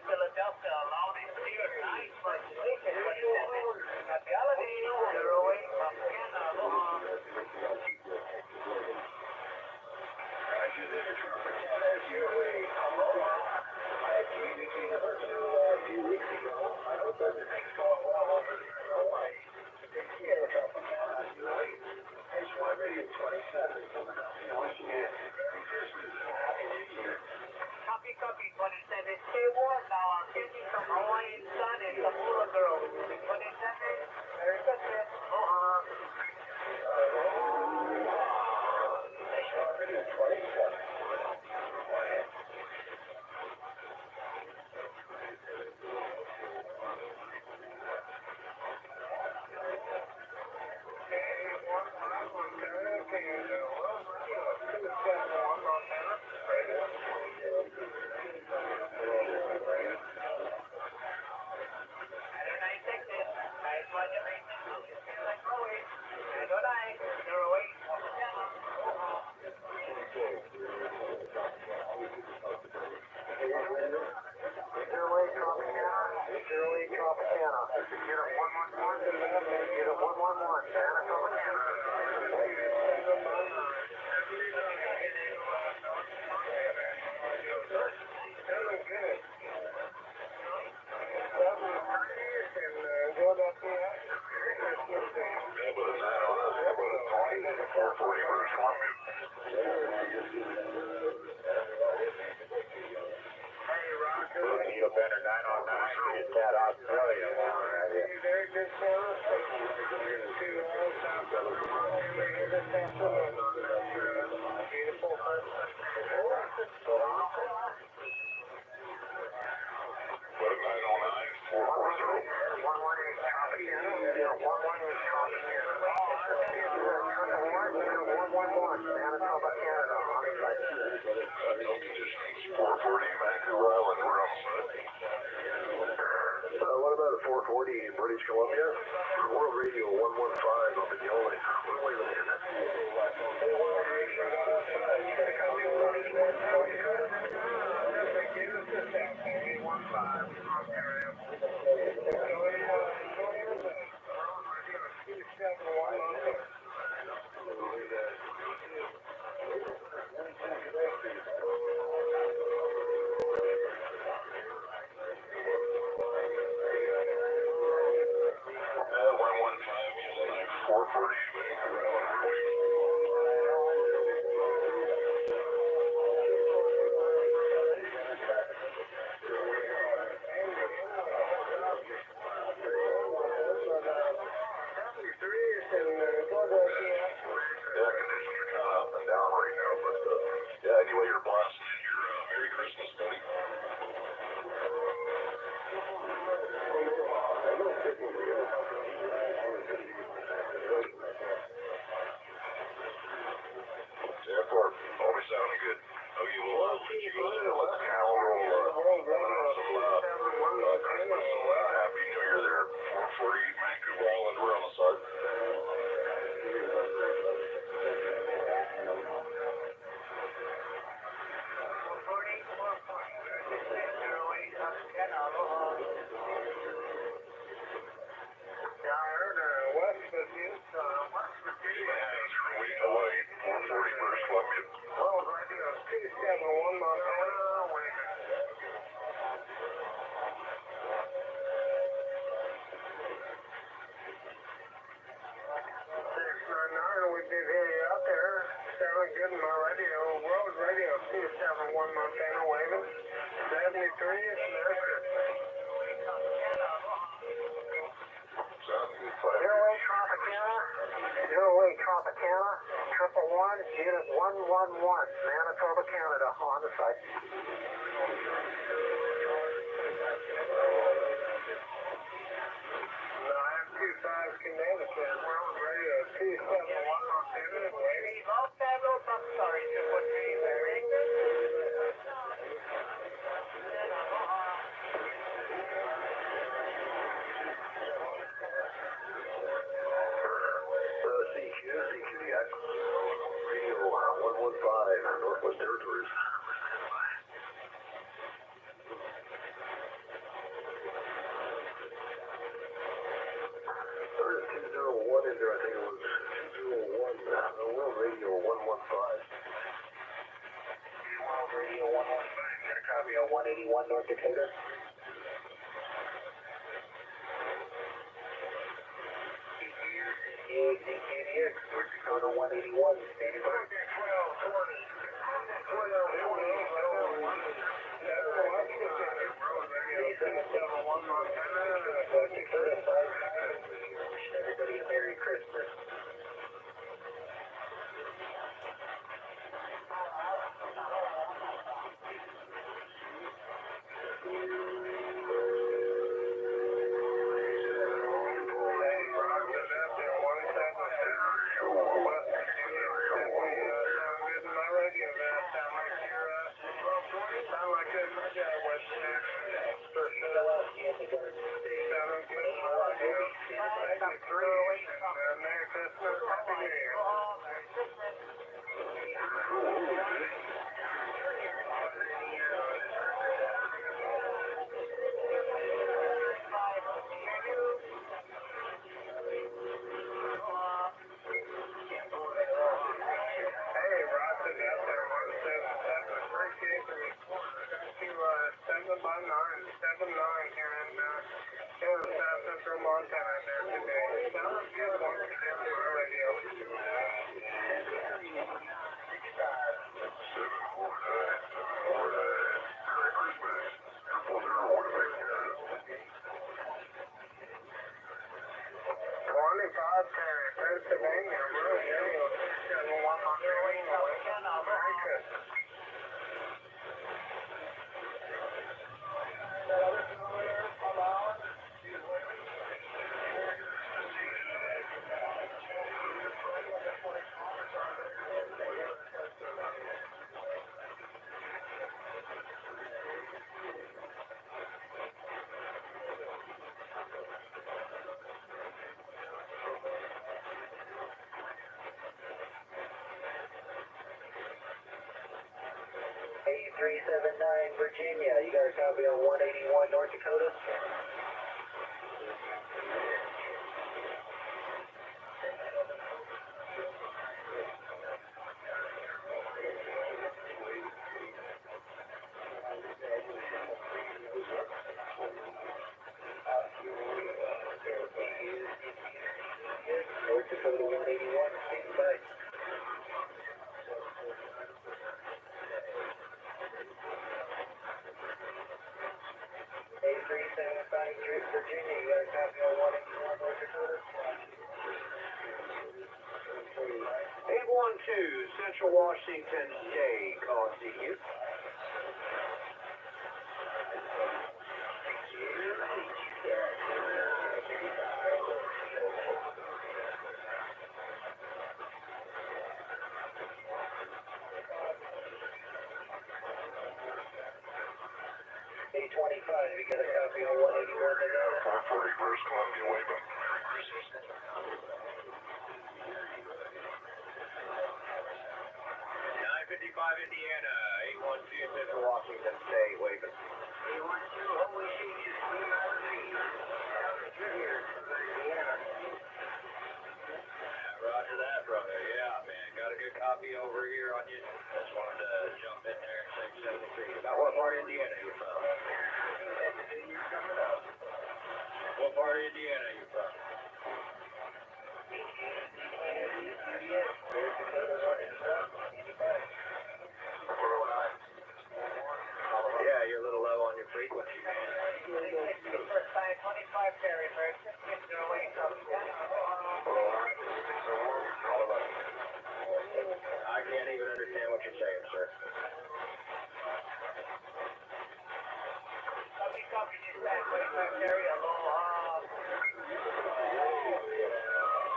Philadelphia, loud and clear, nice first position, 27. Happy holidays, 08 Montana, aloha. Copy, 27. K1, now I'm getting some Hawaiian sun and some Hula girls. 27, Merry Christmas, aloha. What about a 440 British Columbia? World Radio 115 up in Yoli. What are we looking at? Anyway, you're blasting in your Merry Christmas, buddy. Therefore, always sounding good. Oh, you will let you go there. Let's now roll some Christmas. So Happy New Year there. 440 Vancouver Island. We're on the side. Tropicana, 111, unit 111, Manitoba, Canada, on the site. Kodiak. Radio 115, Northwest Territories. There is 201 in there, I think it was 201. World Radio 115. World Radio 115, got a copy on 181 North Dakota. KDX, North Dakota 181, standing by. 12, everybody a Merry Christmas. A379 Virginia, you got a copy on 181 North Dakota? North Dakota 181, standing by. A375 Virginia, you got a copy on 181 North Dakota? 812 Central Washington State, calling CQ. A25, you got a copy on 181 Nevada? 540 British Columbia, Wayman. 955 Indiana, 812 Central Washington State, Wayman. 812, holy shit, Roger that, brother. Yeah, man. Got a good copy over here on you. Just wanted to jump in there and say 73. About what part of Indiana you from? What part of Indiana you from? Yeah, you're a little low on your frequency, man. 25 Terry, I can't even understand what you're saying, sir.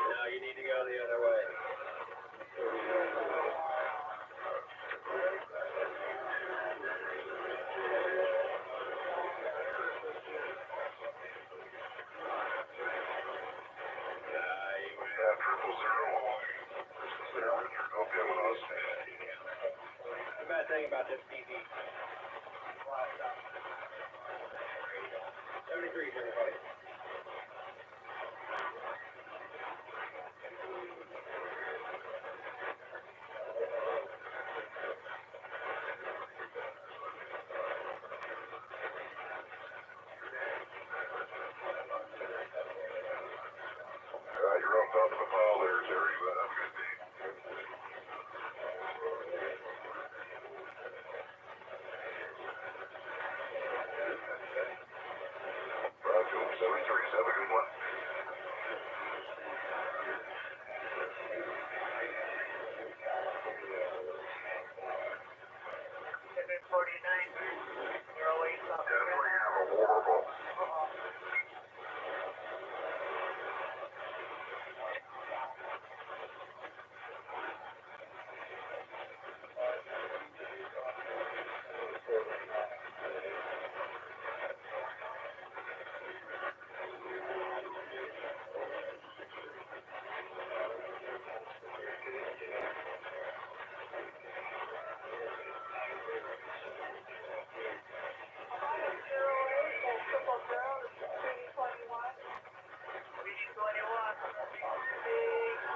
No, you need to go the other way. Yeah, 000. Okay, well, I'll say. The bad thing about this TV. 73s, everybody. You're on top of the pile there, Terry, but have a good day. Roger, 73s, have a good one. 749, 08 South Definitely have a horrible.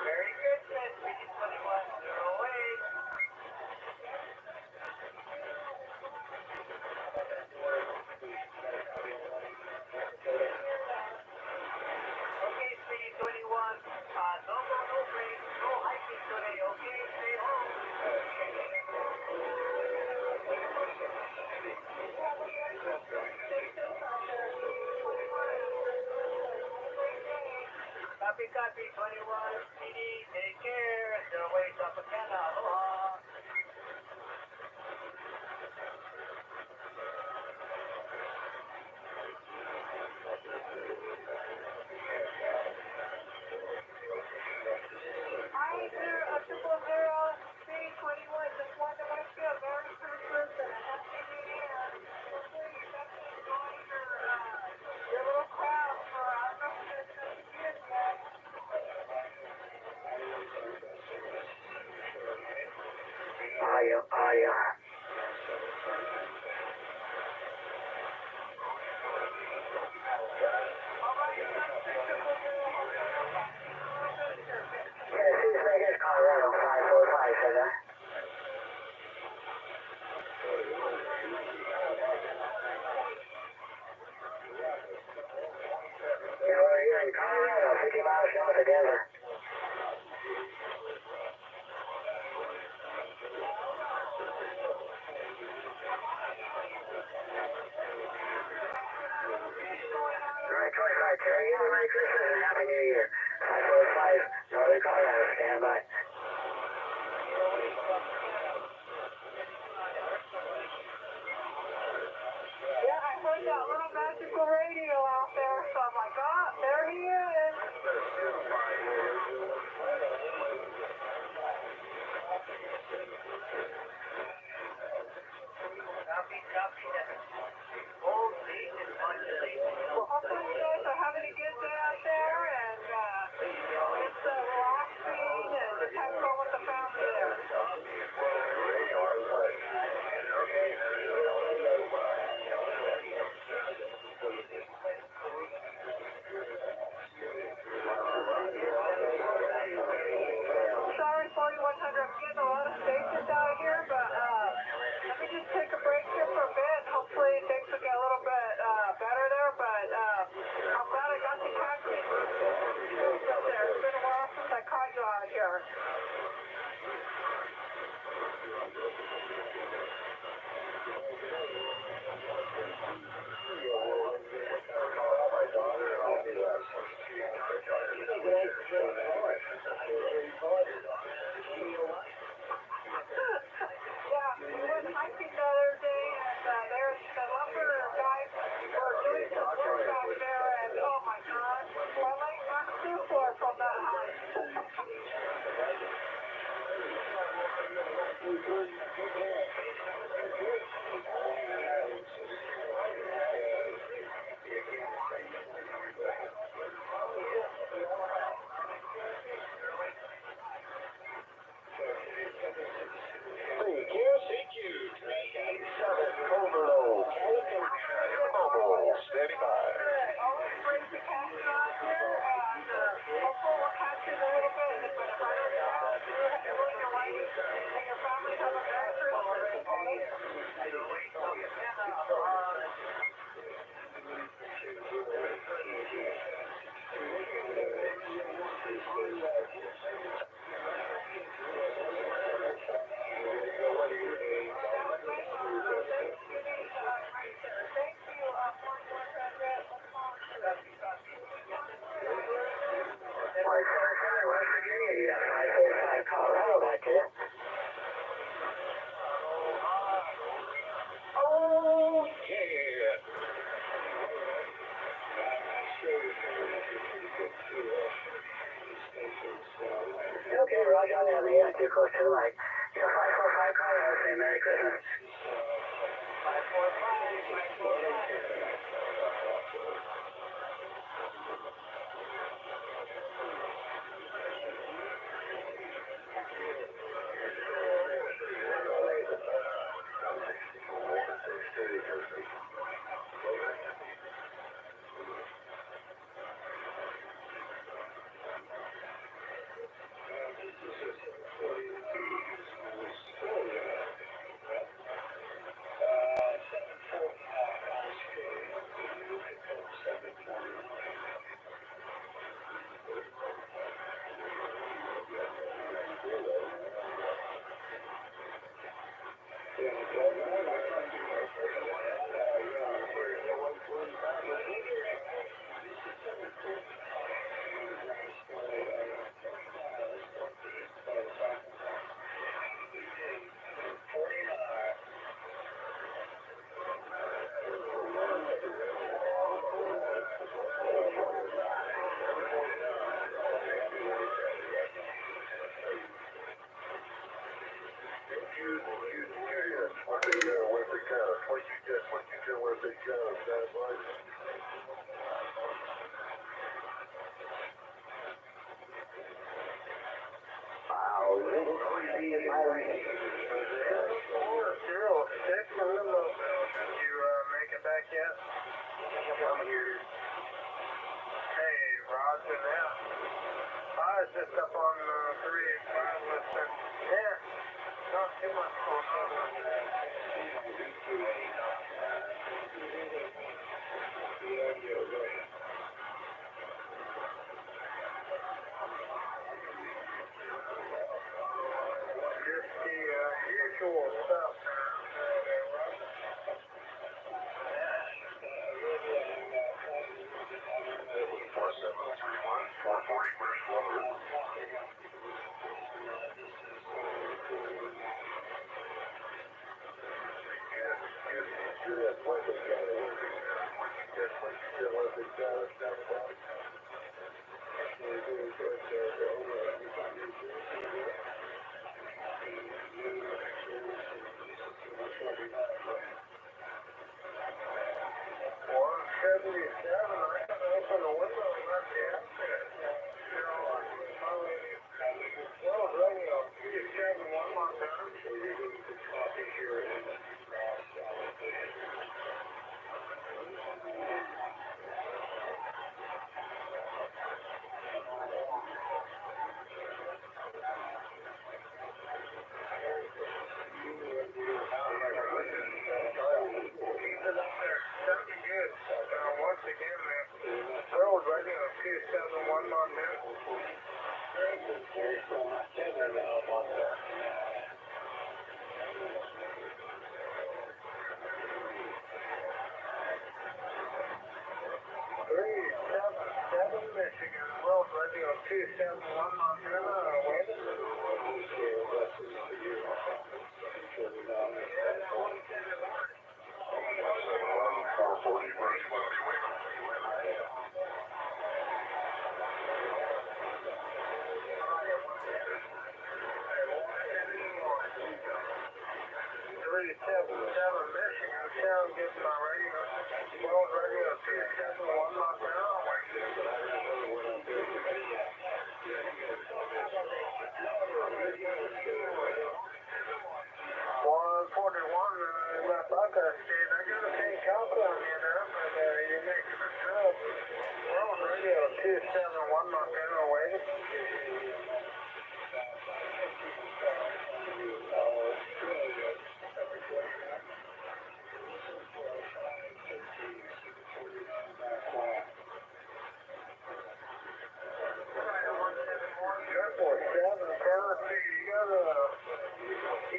Merry Christmas, BG21, 08. Okay, BG21, no break, no hiking today, okay? Stay home. Copy, 21, PD, take care, 08 South Acana, aloha. Hi, 000, BG21, just wanted to wish you a Merry Christmas and a Happy New Year. Hopefully you got to enjoy your little crowd for, I don't know if it's going to be good yet. Tennessee Vegas, Colorado, 545, sir. Yeah, we're here in Colorado, 50 miles north of Denver. Alright, 25, Terry, you have a Merry Christmas and Happy New Year. 545, Northern Colorado, stand by. Yeah, I heard that little magical radio out there, so I'm like, oh, there he is. Copy that. Old season, well, hopefully you guys are having a good day out there, and it's relaxing, and just have fun with the family there. Sorry, 4100, I'm getting a lot of stations out here, but let me just take a break here for a bit. Hopefully things will get a little bit better there, but I'm glad I got to catch you. It's been a while since I caught you out here. Yeah, we went hiking the other day, and there's the lumber guys were doing some work out there, and oh my God, my leg got too sore from that hike. good. But if I don't get out, you and your wife and your family have a Merry Christmas, okay? Colorado back here. Oh, Yeah. okay, Roger, on the other end, too close to the light. You're 545 Colorado, say Merry Christmas. 545. Just up on 385 listen. Yeah, not too much going on. Just the usual stuff. 177, I can open the window and let the exit. Well, radio, 271 Montana. Once again, road radio 271 Montana. Michigan, World Radio 271 Montana, waiting. Michigan, sound good my radio. World Radio 271 Montana, my podcast state. I got a pink copy on you now, but you're making a trip. World Radio 271 Montana, waiting. You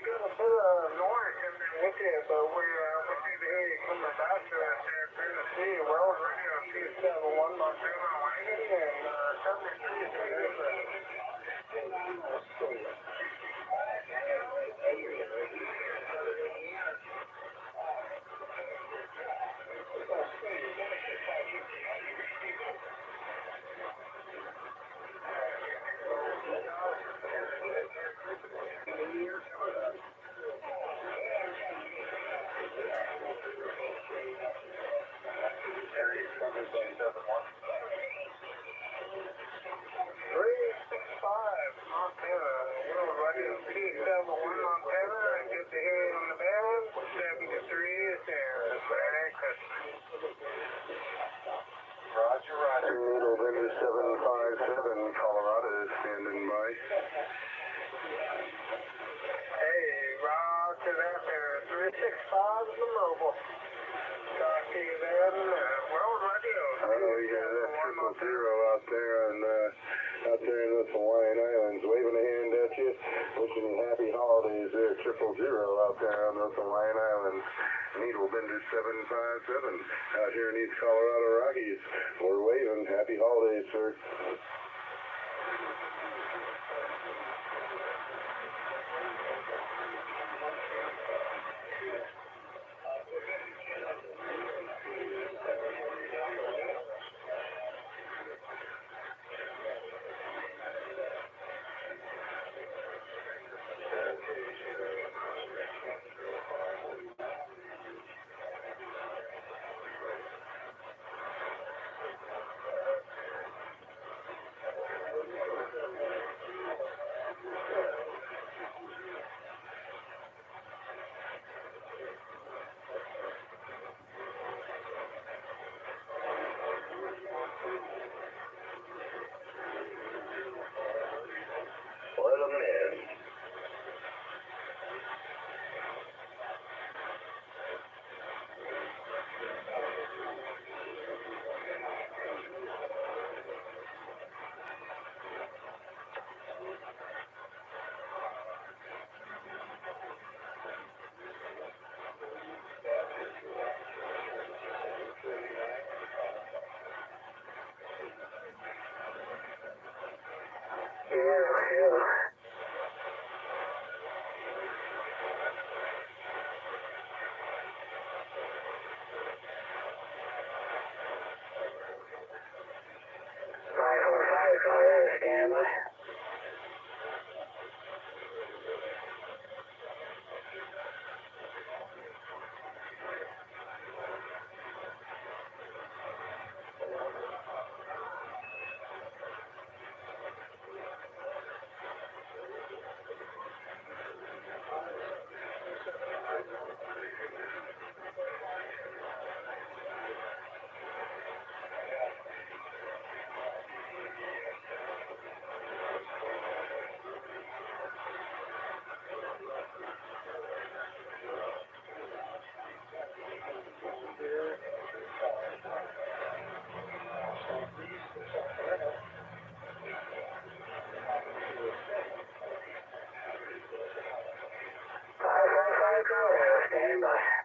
got a bit of noise in there with you, but we need to hear you coming back to us here in Tennessee. Well, radio 271 Montana Wagon and 73 is Tornado Vendor 757, Colorado is standing by. Hey, roger that there. 365 is the mobile. Talk to you then. World Radio. I know you got that 000 out there and out there in those Hawaiian Islands, waving a hand at you, wishing you happy holidays there. 000 out there on those Hawaiian Islands. Needle Bender 757 out here in East Colorado Rockies. We're waving. Happy holidays, sir. Let them in. Yeah. 545 Colorado, standby. Standby.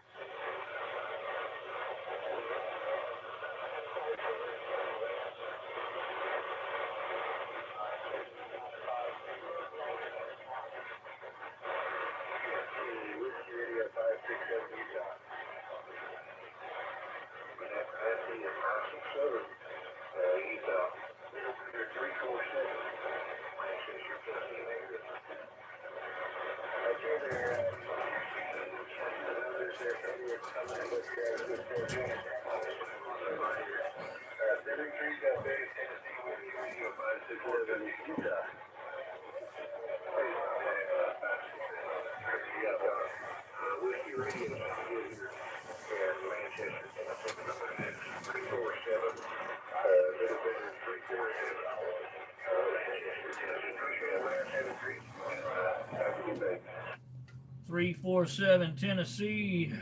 Three 347 Tennessee,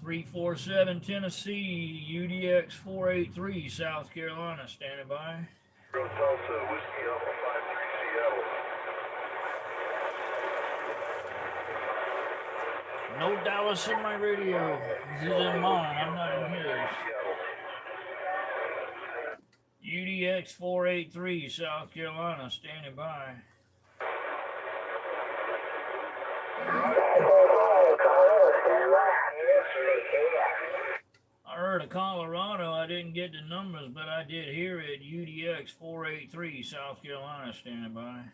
347 Tennessee, UDX 483, South Carolina, standing by. Tulsa, Whiskey Alpha 53 Seattle. No Dallas in my radio. This is in mine. I'm not in his. UDX 483, South Carolina, standing by. I heard of Colorado. I didn't get the numbers, but I did hear it. UDX 483, South Carolina, standing by.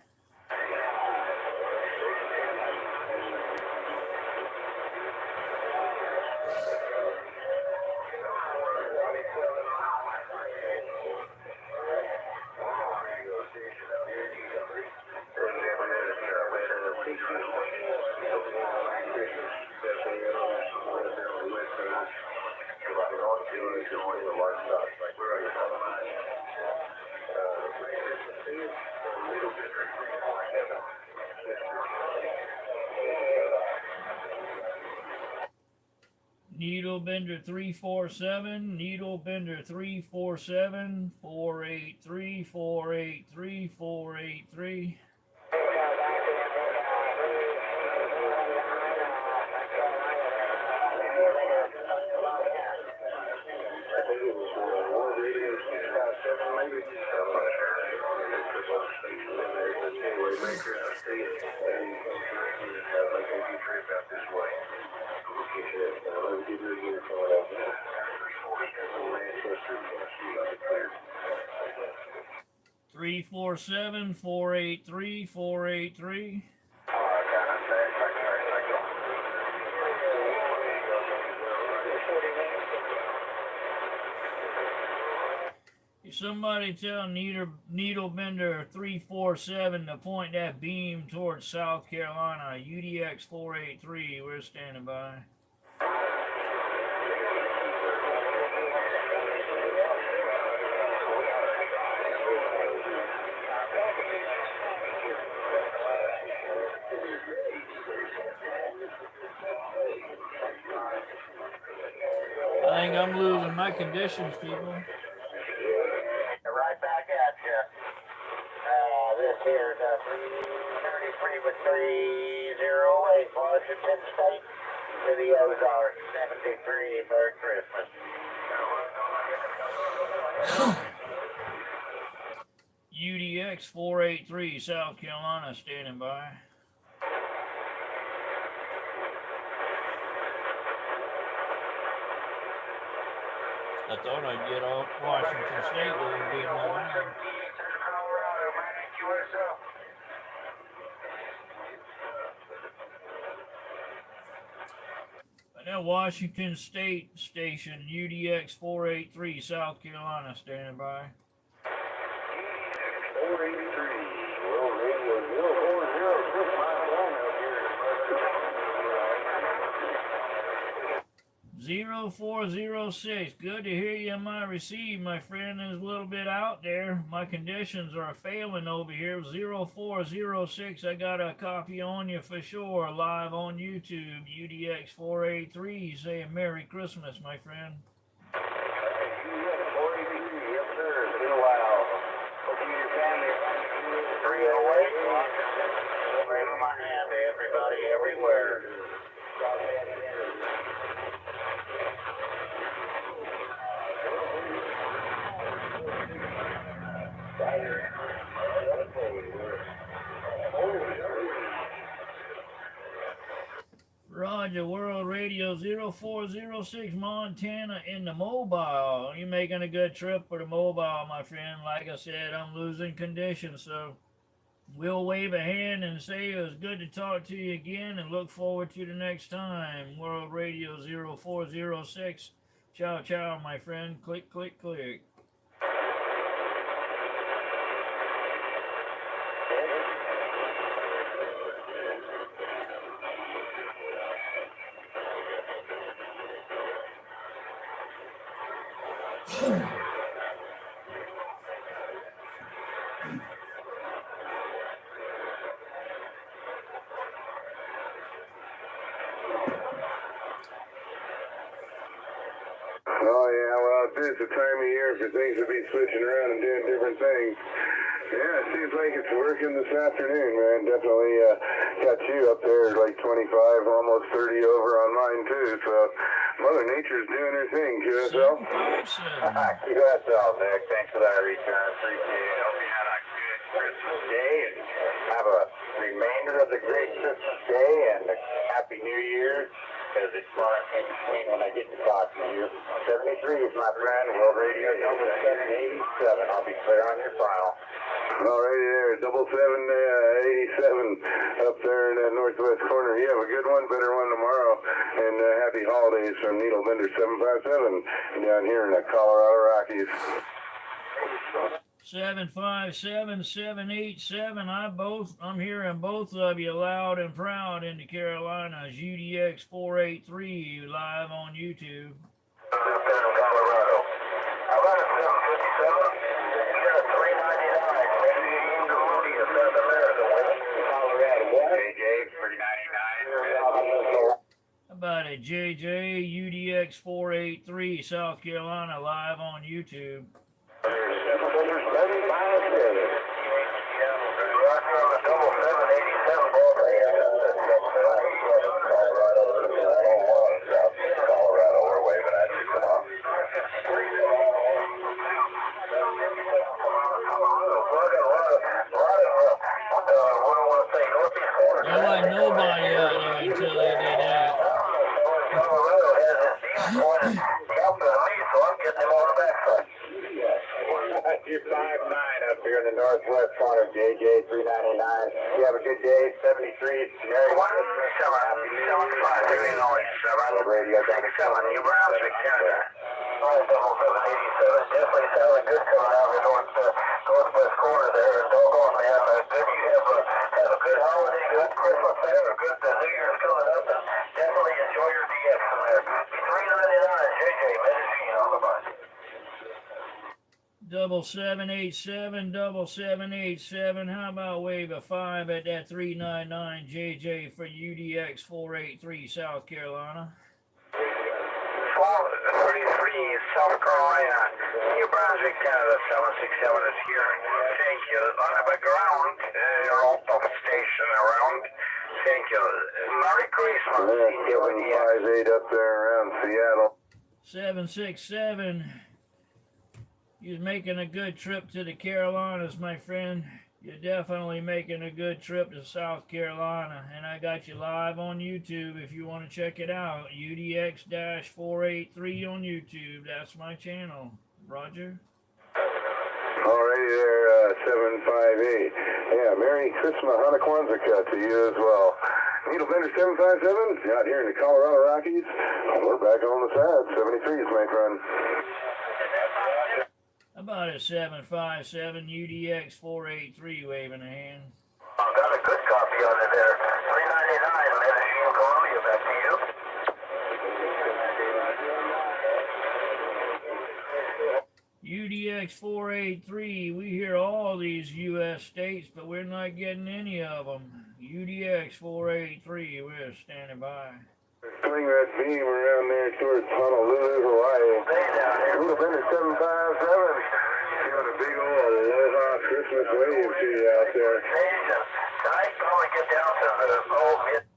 Needle Bender 347, Needle Bender 347, 483, 483, 483. Three 447, 483, 483. Somebody tell Needle Bender 347 to point that beam towards South Carolina. UDX 483, we're standing by. I think I'm losing my conditions, people. Right back at you. This here's 333 with 308 Washington State to the Ozarks, 73. Merry Christmas. UDX 483, South Carolina, standing by. I thought I'd get off Washington State with it being around. But now Washington State Station, UDX 483, South Carolina, standing by. 483. Well, radio 0406. Good to hear you on my receive, my friend. Is a little bit out there. My conditions are failing over here. 0406. I got a copy on you for sure. Live on YouTube. UDX 483. Saying Merry Christmas, my friend. 483, yes sir. It's been a while. Hope you and your family are 308 Washington. Waving my hand to everybody everywhere. Roger, World Radio 0406, Montana in the mobile. You're making a good trip for the mobile, my friend. Like I said, I'm losing condition, so we'll wave a hand and say it was good to talk to you again and look forward to the next time. World Radio 0406. Ciao, ciao, my friend. Click, click, click. Oh, yeah, well, it's the time of year for things to be switching around and doing different things. Yeah, it seems like it's working this afternoon, man. Definitely got you up there like 25, almost 30 over on mine too. So Mother Nature's doing her thing, QSL. 757. QSL, Nick. Thanks for that return. Appreciate it. Hope you had a good Christmas day and have a remainder of the great Christmas day and a Happy New Year. Because it's fun and between when I get to talk to you. 73 is my friend. World Radio number 787. I'll be clear on your file. Alrighty there, 7787 up there in that northwest corner. You have a good one, better one tomorrow. And happy holidays from Needle Bender 757 down here in the Colorado Rockies. 757, 787. I'm hearing both of you loud and proud in the Carolinas. UDX 483 live on YouTube. Up there in Colorado. How about a 757? We got a 399. Maybe in Columbia, South America. Colorado. JJ, 399. How about a JJ UDX 483 South Carolina live on YouTube? There wasn't nobody out there until they did that. Colorado has his east one south of me, so I'm getting him on the backside. You're 5'9" up here in the northwest corner, JJ 399. You have a good day, 73. Merry Christmas. 175, radio, thank you. New Brunswick, Canada. 787, definitely sounding good coming out of the northwest corner there. And doggone, man, good you have a good holiday, good Christmas there, a good New Year's coming up, and definitely enjoy your DX from there. 399, JJ, Medellin on the bus. 7787, how about wave a 5 at that 399 JJ for UDX 483 South Carolina? 433 South Carolina, New Brunswick, Canada, 767 is here. Thank you. On the ground, you're off the station around. Thank you. Merry Christmas. 758 up there around Seattle. 767. You're making a good trip to the Carolinas, my friend. You're definitely making a good trip to South Carolina. And I got you live on YouTube if you want to check it out. UDX-483 on YouTube. That's my channel. Roger. Alrighty there, 758. Yeah, Merry Christmas, Hanukkah Kwanzaa to you as well. Needle Bender 757, out here in the Colorado Rockies. We're back on the side. 73 is my friend. About a 757 UDX 483 waving a hand. Got a good copy on it there. 399, Medellin, Columbia. Back to you. UDX 483, we hear all these U.S. states, but we're not getting any of them. UDX 483, we're standing by. Swing that beam around there towards Honolulu, Hawaii. Needle Bender 757, giving a big old aloha Christmas wave to you out there. Tonight, probably get down to the mid.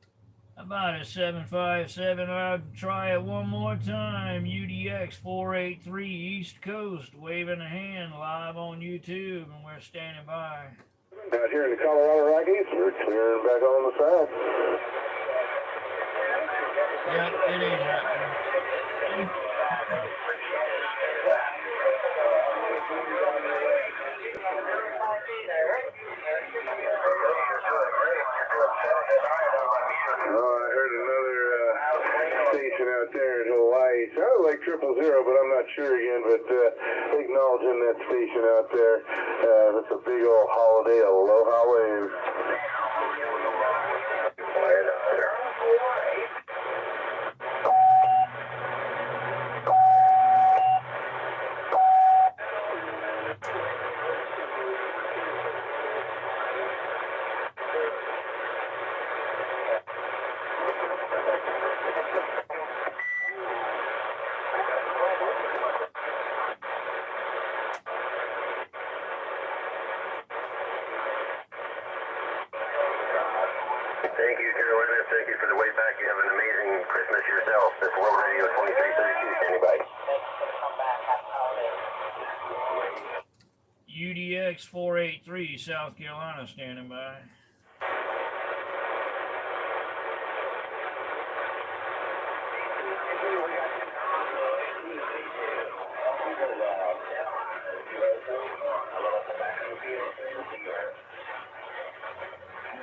About a 757, I'll try it one more time. UDX 483 East Coast, waving a hand live on YouTube, and we're standing by. Out here in the Colorado Rockies, we're clearing back on the side. Yep, it ain't happening. Oh, I heard another station out there in Hawaii. Sounded like 000, but I'm not sure again. But acknowledging that station out there. That's a big old holiday aloha wave. Thank you, Carolina. Thank you for the way back. You have an amazing Christmas yourself. This is World Radio 2332. Standing by. UDX 483, South Carolina, standing by.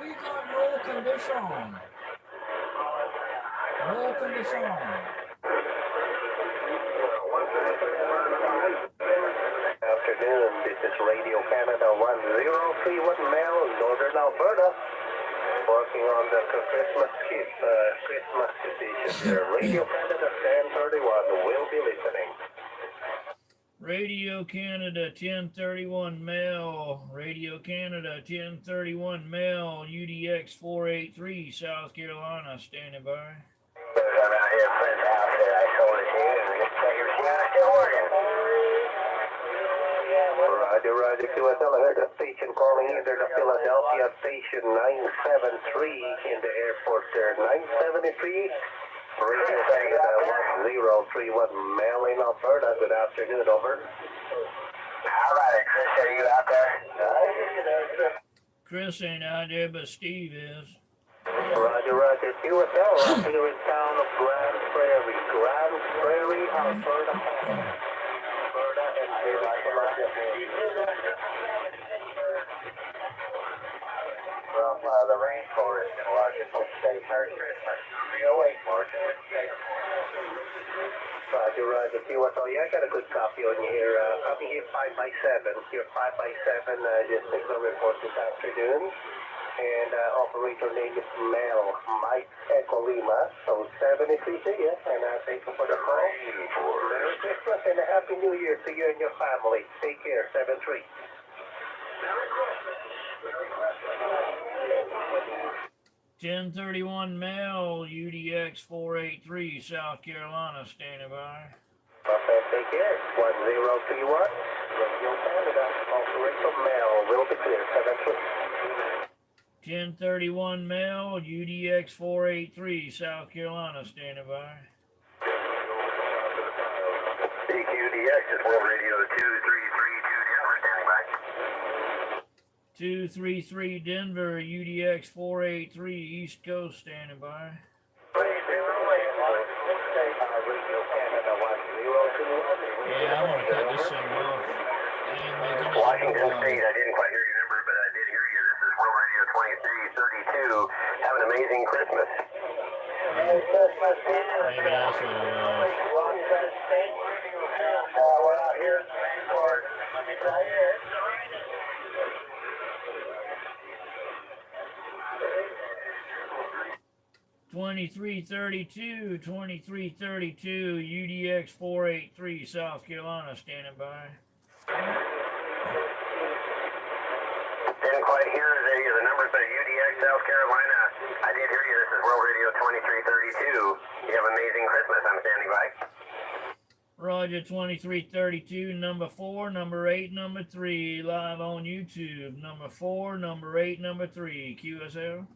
We got roll condition. Roll condition. Afternoon, this is Radio Canada 1031 Mel, Northern Alberta. Working on the Christmas edition here. Radio Canada 1031 will be listening. Radio Canada 1031 Mel. Radio Canada 1031 Mel. UDX 483, South Carolina, standing by. I'm out here at Friend's house there. I sold it to you, and it's like your machine's still working. Roger, QSL. I heard a station calling either the Philadelphia station 973 in the airport there. 973. Radio Canada 1031 Mel in Alberta. Good afternoon, over. All right, Chris, are you out there? Chris ain't out there, but Steve is. Roger, QSL. I'm here in town of Grand Prairie, Alberta. Alberta and from the rainforest in Washington State. Merry Christmas. 308 Washington State. Roger, QSL. Yeah, I got a good copy on you here. Copy here 5x7. Here 5x7. Just took the report this afternoon. And operator name is Mel, Mike Echo Lima, so 73 to you, and thank you for the call. Merry Christmas and a Happy New Year to you and your family. Take care, 73. Merry Christmas. 1031 Mel, UDX 483, South Carolina, standing by. Okay, take care. 1031, Radio Canada, operator Mel, will be clear, 73. 1031 Mel, UDX 483, South Carolina, standing by. CQDX is World Radio 2332, Denver, standing by. 233 Denver, UDX 483, East Coast, standing by. Yeah, I want to cut this thing off. Washington State, I didn't quite hear your number, but I did hear you. This is World Radio 2332. Have an amazing Christmas. Maybe that's what it was. We're out here in the rainforest. Let me tell you. 2332, 2332, UDX 483, South Carolina, standing by. Didn't quite hear the numbers, but UDX, South Carolina. I did hear you. This is World Radio 2332. You have an amazing Christmas. I'm standing by. Roger, 2332, number 4, number 8, number 3, live on YouTube. Number 4, number 8, number 3, QSL.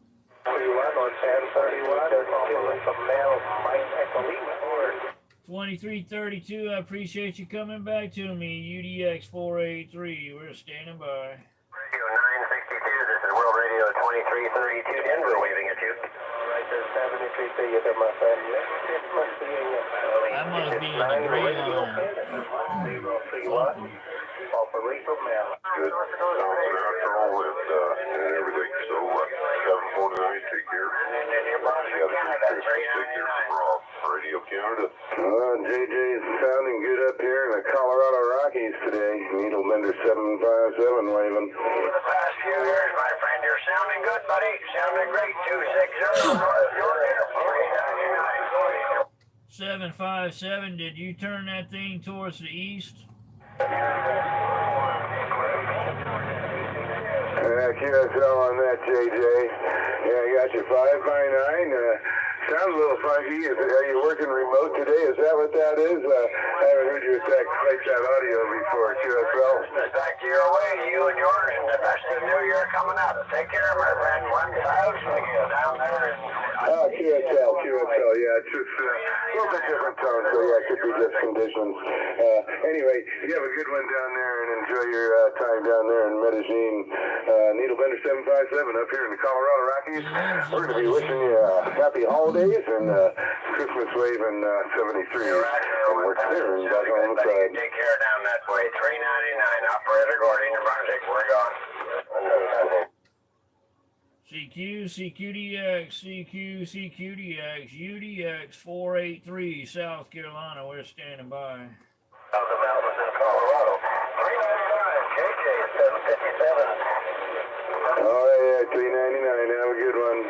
31 on 1031. There's also some Mel, Mike Echo Lima, or 2332, I appreciate you coming back to me. UDX 483, we're standing by. Radio 962, this is World Radio 2332, Denver, waving at you. Alright, there's 73 to you there, my friend. Christmas to you and your family. That must be in the green line. 031, operator Mel. Good. Natural and everything. So, have a phone tonight. Take care. Take care. Rob, Radio Canada. JJ's sounding good up here in the Colorado Rockies today. Needlebender 757 waving. For the past few years, my friend, you're sounding good, buddy. Sounding great. 260 North Georgia, 399. 757, did you turn that thing towards the east? QSL on that, JJ. Yeah, I got your 5x9. Sounds a little funky. Are you working remote today? Is that what that is? I haven't heard you take that audio before, QSL. Back to your way, you and yours, and the best of the new year coming up. Take care, my friend. 1000 again down there QSL, yeah, it's just a little bit different tone, so yeah, it could be just conditions. Anyway, you have a good one down there and enjoy your time down there in Medellin. Needlebender 757 up here in the Colorado Rockies. We're going to be wishing you happy holidays and Christmas wave in 73. And we're clearing back on the side. Take care down that way. 399, Operator Gordy, New Brunswick, we're gone. CQ, CQDX, CQ, CQDX, UDX 483, South Carolina. We're standing by. Out of the mountains in Colorado. 399, JJ 757. Oh, yeah, 399. Have a good one.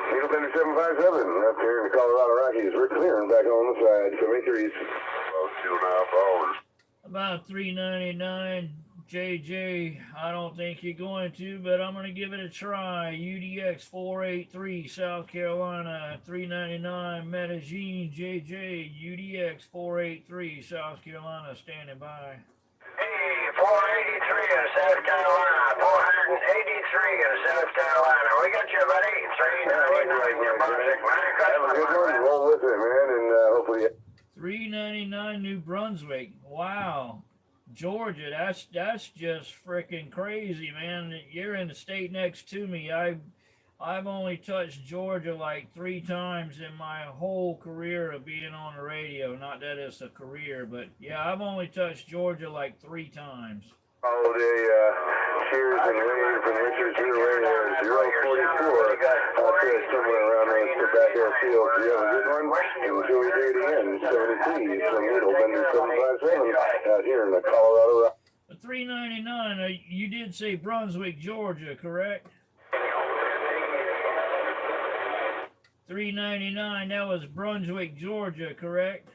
Needlebender 757 up here in the Colorado Rockies. We're clearing back on the side. 73s. About 2.5 hours. About 399, JJ. I don't think you're going to, but I'm going to give it a try. UDX 483, South Carolina. 399, Medellin, JJ. UDX 483, South Carolina. Standing by. Hey, 483 in South Carolina. 483 in South Carolina. We got you, buddy. 399, New Brunswick. Merry Have a good one. Christmas. Roll with it, man, and hopefully... 399, New Brunswick. Wow. Georgia, that's just freaking crazy, man. You're in the state next to me. I've only touched Georgia like 3 times in my whole career of being on the radio. Not that it's a career, but yeah, I've only touched Georgia like 3 times. Holiday cheers and waves and Richards your way 044 out there somewhere around those tobacco fields. You have a good one. Enjoy your day again. 73 from Needlebender 757 out here in the Colorado Rockies. 399, you did say Brunswick, Georgia, correct? 399, that was Brunswick, Georgia, correct?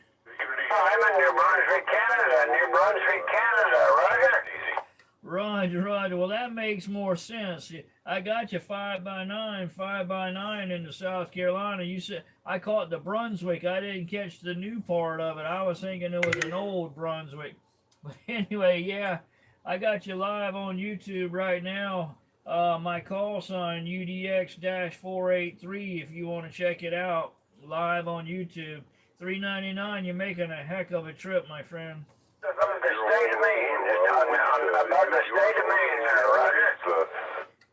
I'm in New Brunswick, Canada. New Brunswick, Canada. Roger. Roger. Well, that makes more sense. I got you 5x9 into South Carolina. You said I caught the Brunswick. I didn't catch the new part of it. I was thinking it was an old Brunswick. But anyway, yeah, I got you live on YouTube right now. My call sign UDX-483. If you want to check it out, live on YouTube. 399. You're making a heck of a trip, my friend. The state of Maine. About the state of Maine there, Roger.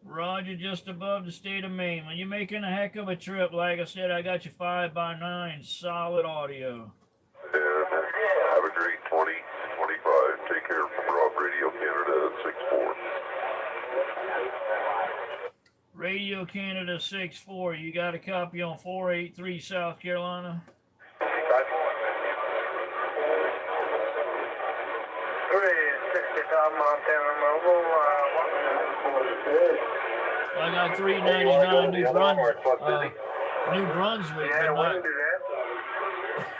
Roger, just above the state of Maine. When you're making a heck of a trip, like I said, I got you 5x9 solid audio. Have a great 2025. Take care from Rob Radio Canada 64. Radio Canada 64. You got a copy on 483 South Carolina? I got 399 New Brunswick, but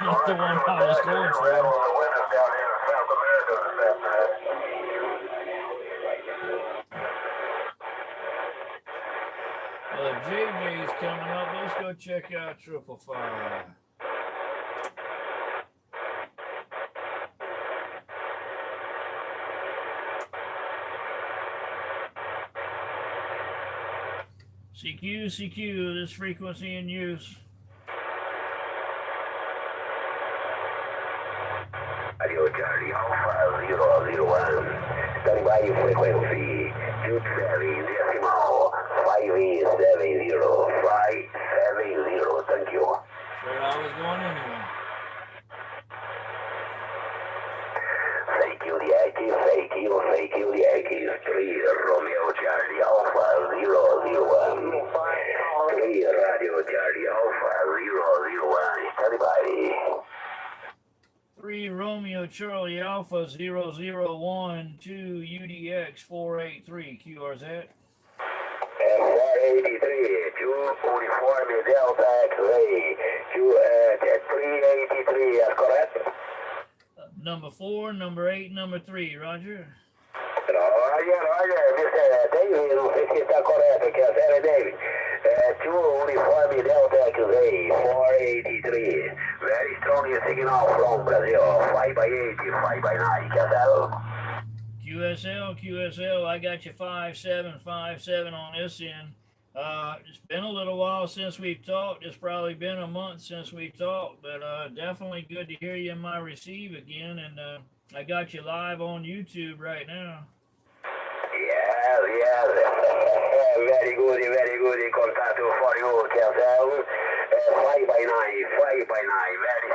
not the one I was going for. JJ's coming up. Let's go check out 555. CQ, this frequency in use. Radio Charlie Alpha 001. Standing by frequency 27.570. 570. Thank you. Where I was going anyway. Thank you, the Yankees. 3 Romeo Charlie Alpha 001. 3 Radio Charlie Alpha 001. Standing by. 3 Romeo Charlie Alpha 001 2 UDX 483 QRZ. 483 2 uniform Delta X-ray 383, that's correct? Number 4, number 8, number 3, Roger. Roger, Mr. David, está correto, que é David. 2 uniform Delta X-ray 483. Very strong signal from Brazil. 5x8, 5x9, QSL. QSL, I got you 5757 on this end. It's been a little while since we've talked. It's probably been a month since we talked, but definitely good to hear you in my receive again. And I got you live on YouTube right now. Yes, yes. Very good, contact for you, Castle. 5 by 9, very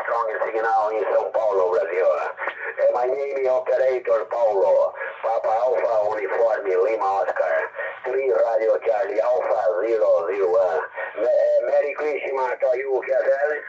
strong signal in São Paulo, Brazil. My name is Operator Paulo, Papa Alpha Uniforme Lima Oscar, 3 Radio Charlie Alpha 001. Merry Christmas to you, Castle.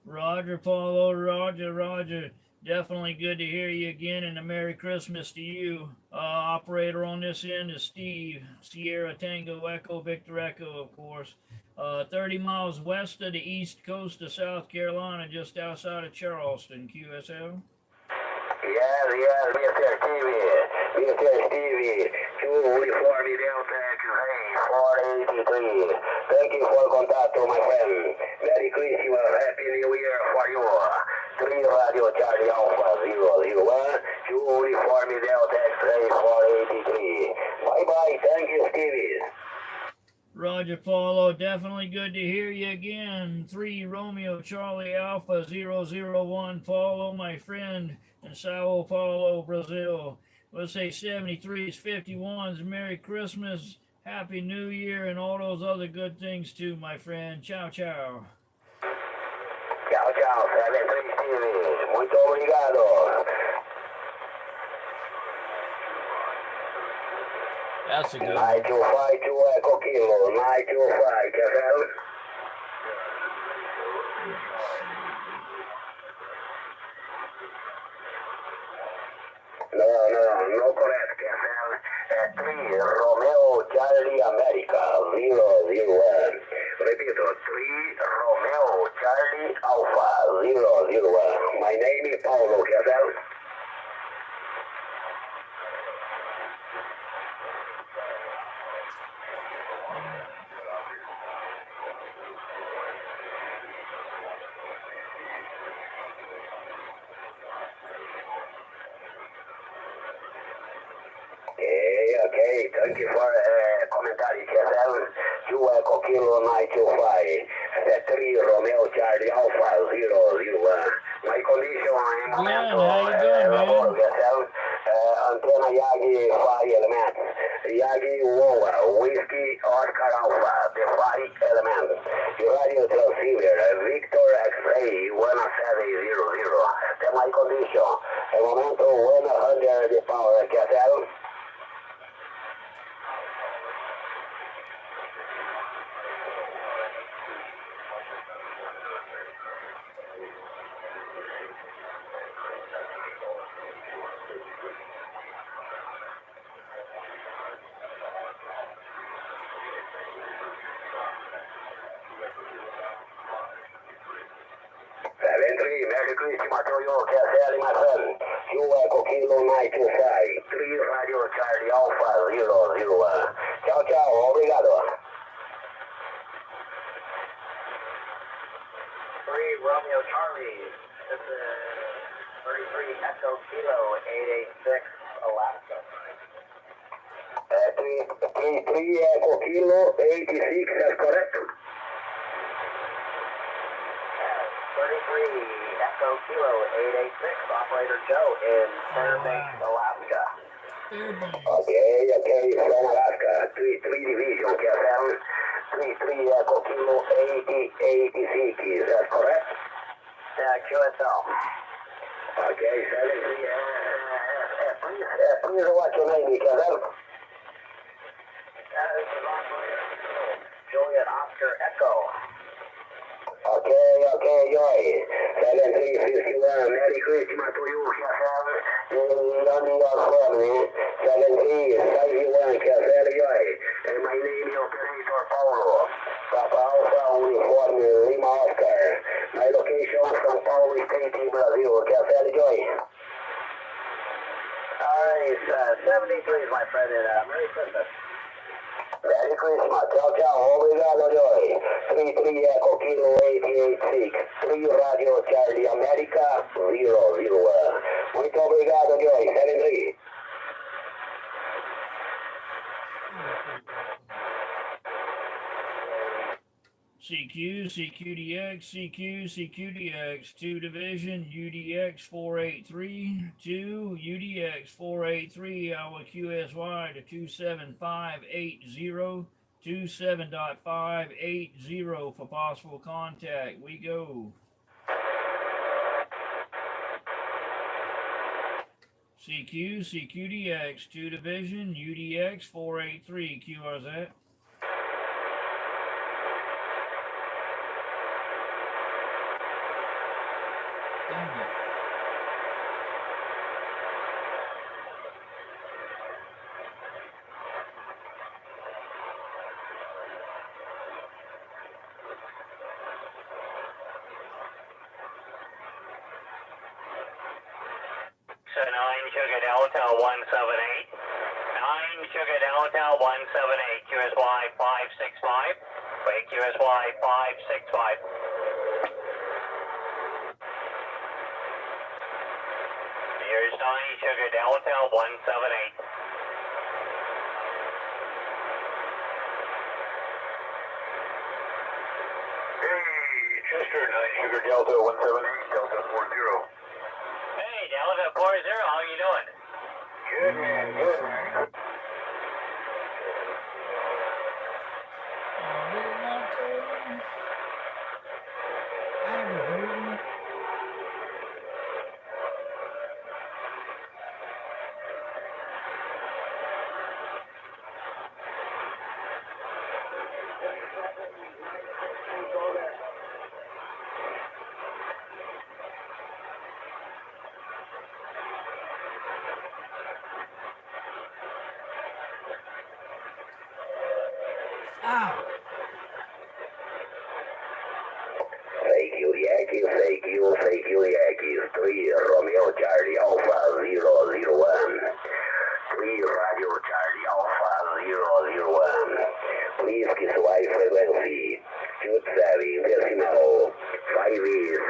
Roger, Paulo, Roger. Definitely good to hear you again, and a Merry Christmas to you. Operator on this end is Steve, Sierra Tango Echo, Victor Echo, of course. 30 miles west of the east coast of South Carolina, just outside of Charleston, QSL. Yes, Mr. Stevie, 2 Uniforme Delta X-Ray 483. Thank you for contact, my friend. Merry Christmas, Happy New Year for you. 3 Radio Charlie Alpha 001, 2 Uniforme Delta X-Ray 483. Bye-bye, thank you, Stevie. Roger, Paulo. Definitely good to hear you again. 3 Romeo Charlie Alpha 001, Paulo, my friend, in Sao Paulo, Brazil. Let's say 73s, 51s. Merry Christmas, Happy New Year, and all those other good things too, my friend. Ciao, ciao. Ciao, 73 Stevie. Muito obrigado. That's a good one. 925 to Echo Kilo, 925, Castle. No correct, Castle. 3 Romeo Charlie America 001. Repito, 3 Romeo Charlie Alpha 001. My name is Paulo, Castle. Okay, thank you for commentary, Castle. 2 Echo Kilo 925, 3 Romeo Charlie Alpha 001. My condition in momento labor, Castle. Antena Yagi 5 elements. Yagi Wowa, Whiskey Oscar Alpha, the 5 elements. Radio transceiver, Victor X-Ray 1700. That's my condition. In momento 100 power, Castle. Merry Christmas to you, Castle, my friend. 2 Echo Kilo 925, 3 Radio Charlie Alpha 001. Ciao, obrigado. 3 Romeo Charlie, this is 33 Echo Kilo 886, Alaska. 3 Echo Kilo 86, that's correct? 33 Echo Kilo 886, Operator Joe in Fairbanks, Alaska. Okay, from Alaska, 3 Division, Castle. 3 Echo Kilo 86, is that correct? QSL. Okay, 73, please what's your name, Castle? This is Operator Juliet Oscar Echo. Okay, Joy. 7351, Merry Christmas to you, Castle. On your family. 7351, Castle, Joy. And my name is Operator Paulo. Papa Alpha Uniforme Lima Oscar. My location is São Paulo State in Brazil, Castle, Joy. Alright, 73 is my friend, and Merry Christmas. Merry Christmas. Ciao. Obrigado, Joy. 33 Echo Kilo 886. 3 Radio Charlie America 001. Muito obrigado, Joy. 73. CQ, CQDX, CQ, CQDX, 2 Division, UDX 483, 2, UDX 483, our QSY to 27580, 27.580 for possible contact. We go. CQ, CQDX, 2 Division, UDX 483, QRZ. Dang it. So 9 Sugar Delta 178. 9 Sugar Delta 178. QSY 565. Wait, QSY 565. Here's 9 Sugar Delta 178. Hey, Chester, 9 Sugar Delta 178, Delta 40. Hey, Delta 40, how you doing? Good, man, good. Aggravating. Ow. Fake you, Yankees, 3 Romeo Charlie Alpha 001. 3 Radio Charlie Alpha 001. Please kiss wide frequency. Shoot 7 decimal 570.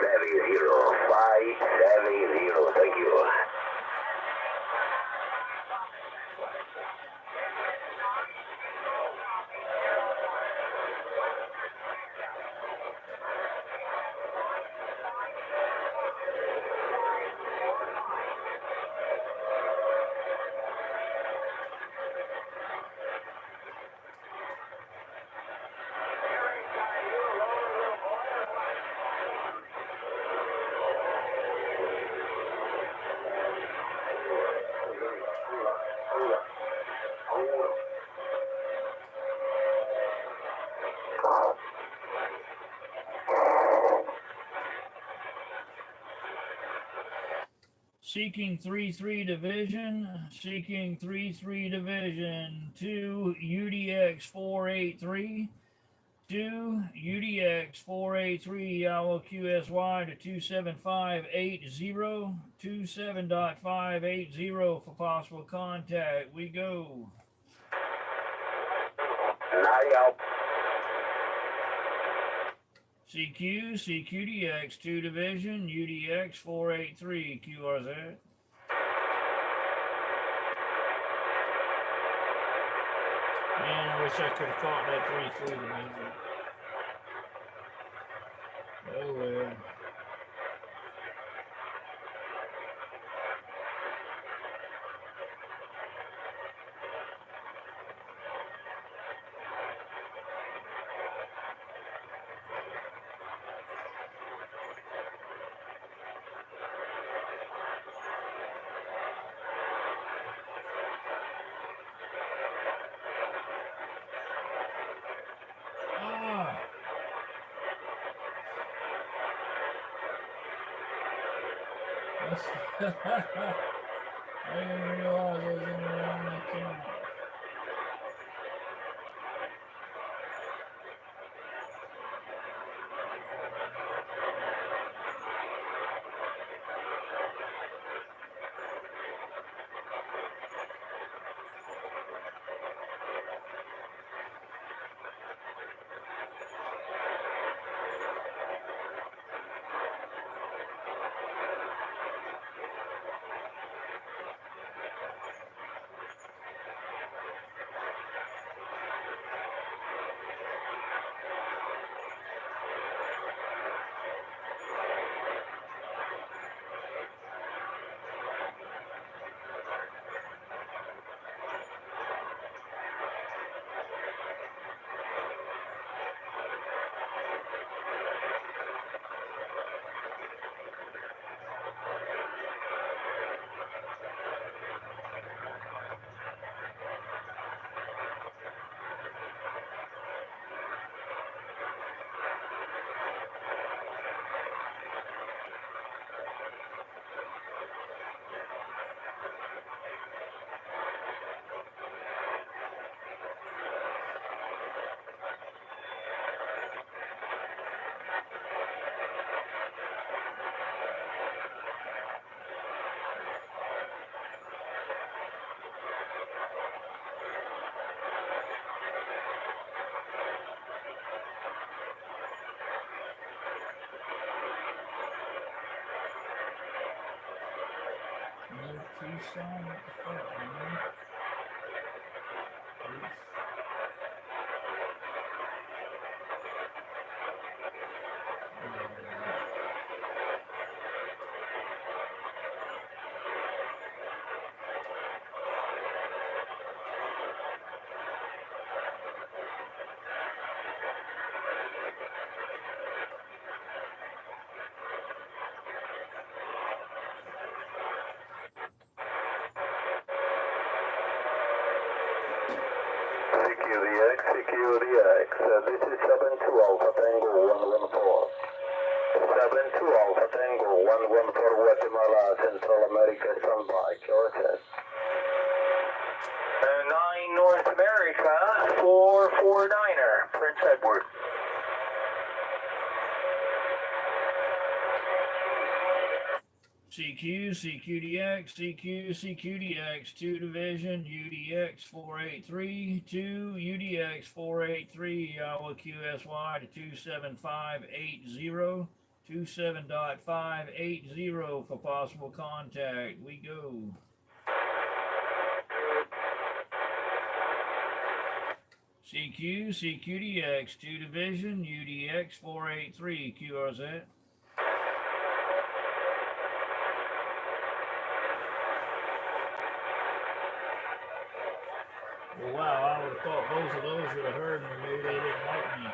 Thank you. Seeking 3-3 Division, seeking 3-3 Division, 2 UDX 483, 2 UDX 483, Yawa QSY to 27580, 27.580 for possible contact. We go. CQ, CQDX 2 Division, UDX 483, QRZ. Man, I wish I could have caught that 3-3 Division. Oh well. I didn't realize I was in the wrong account. this song? What the fuck, man? Oops. CQDX, this is 72 Alpha Tango 114. 72 Alpha Tango 114 Guatemala, Central America, standby. Go ahead. 9 North America, 449er, Prince Edward. CQ, CQDX, CQ, CQDX, 2 Division, UDX 483, 2 UDX 483, Iowa QSY to 27580, 27.580 for possible contact. We go. CQ, CQDX, 2 Division, UDX 483, QRZ. Well, wow, I would have thought both of those would have heard me. Maybe they didn't like me.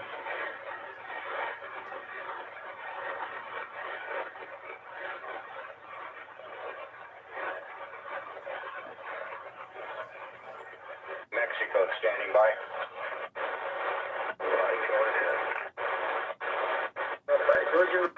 Mexico standing by. Roger.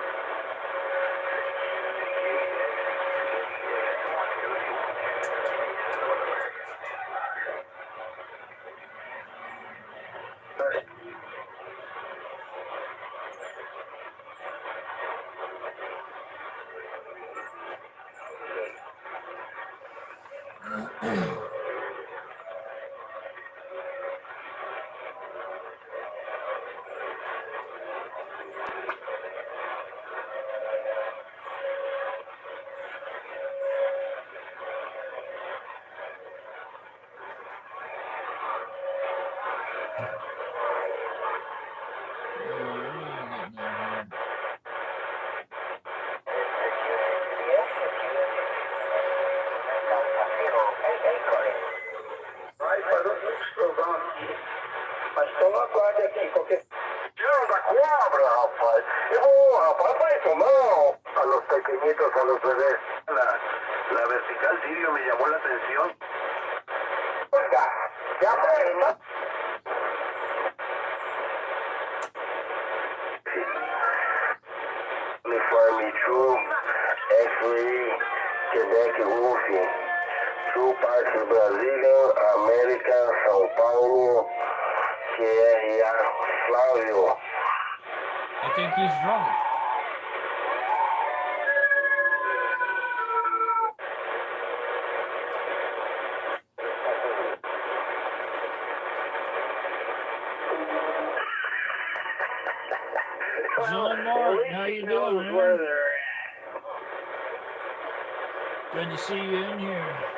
Lleva la cuadra, rapaz. Rapaz, para eso no. A los pequeñitos, a los bebés. La vertical Sirio me llamó la atención. Oiga, ya aprenda. Uniforme True, X-Ray, Quebec, Wolfie. True Parts Brazilian, América, São Paulo, QRA, Flávio. I think he's drunk. John Mark, how you doing, man? Good to see you in here.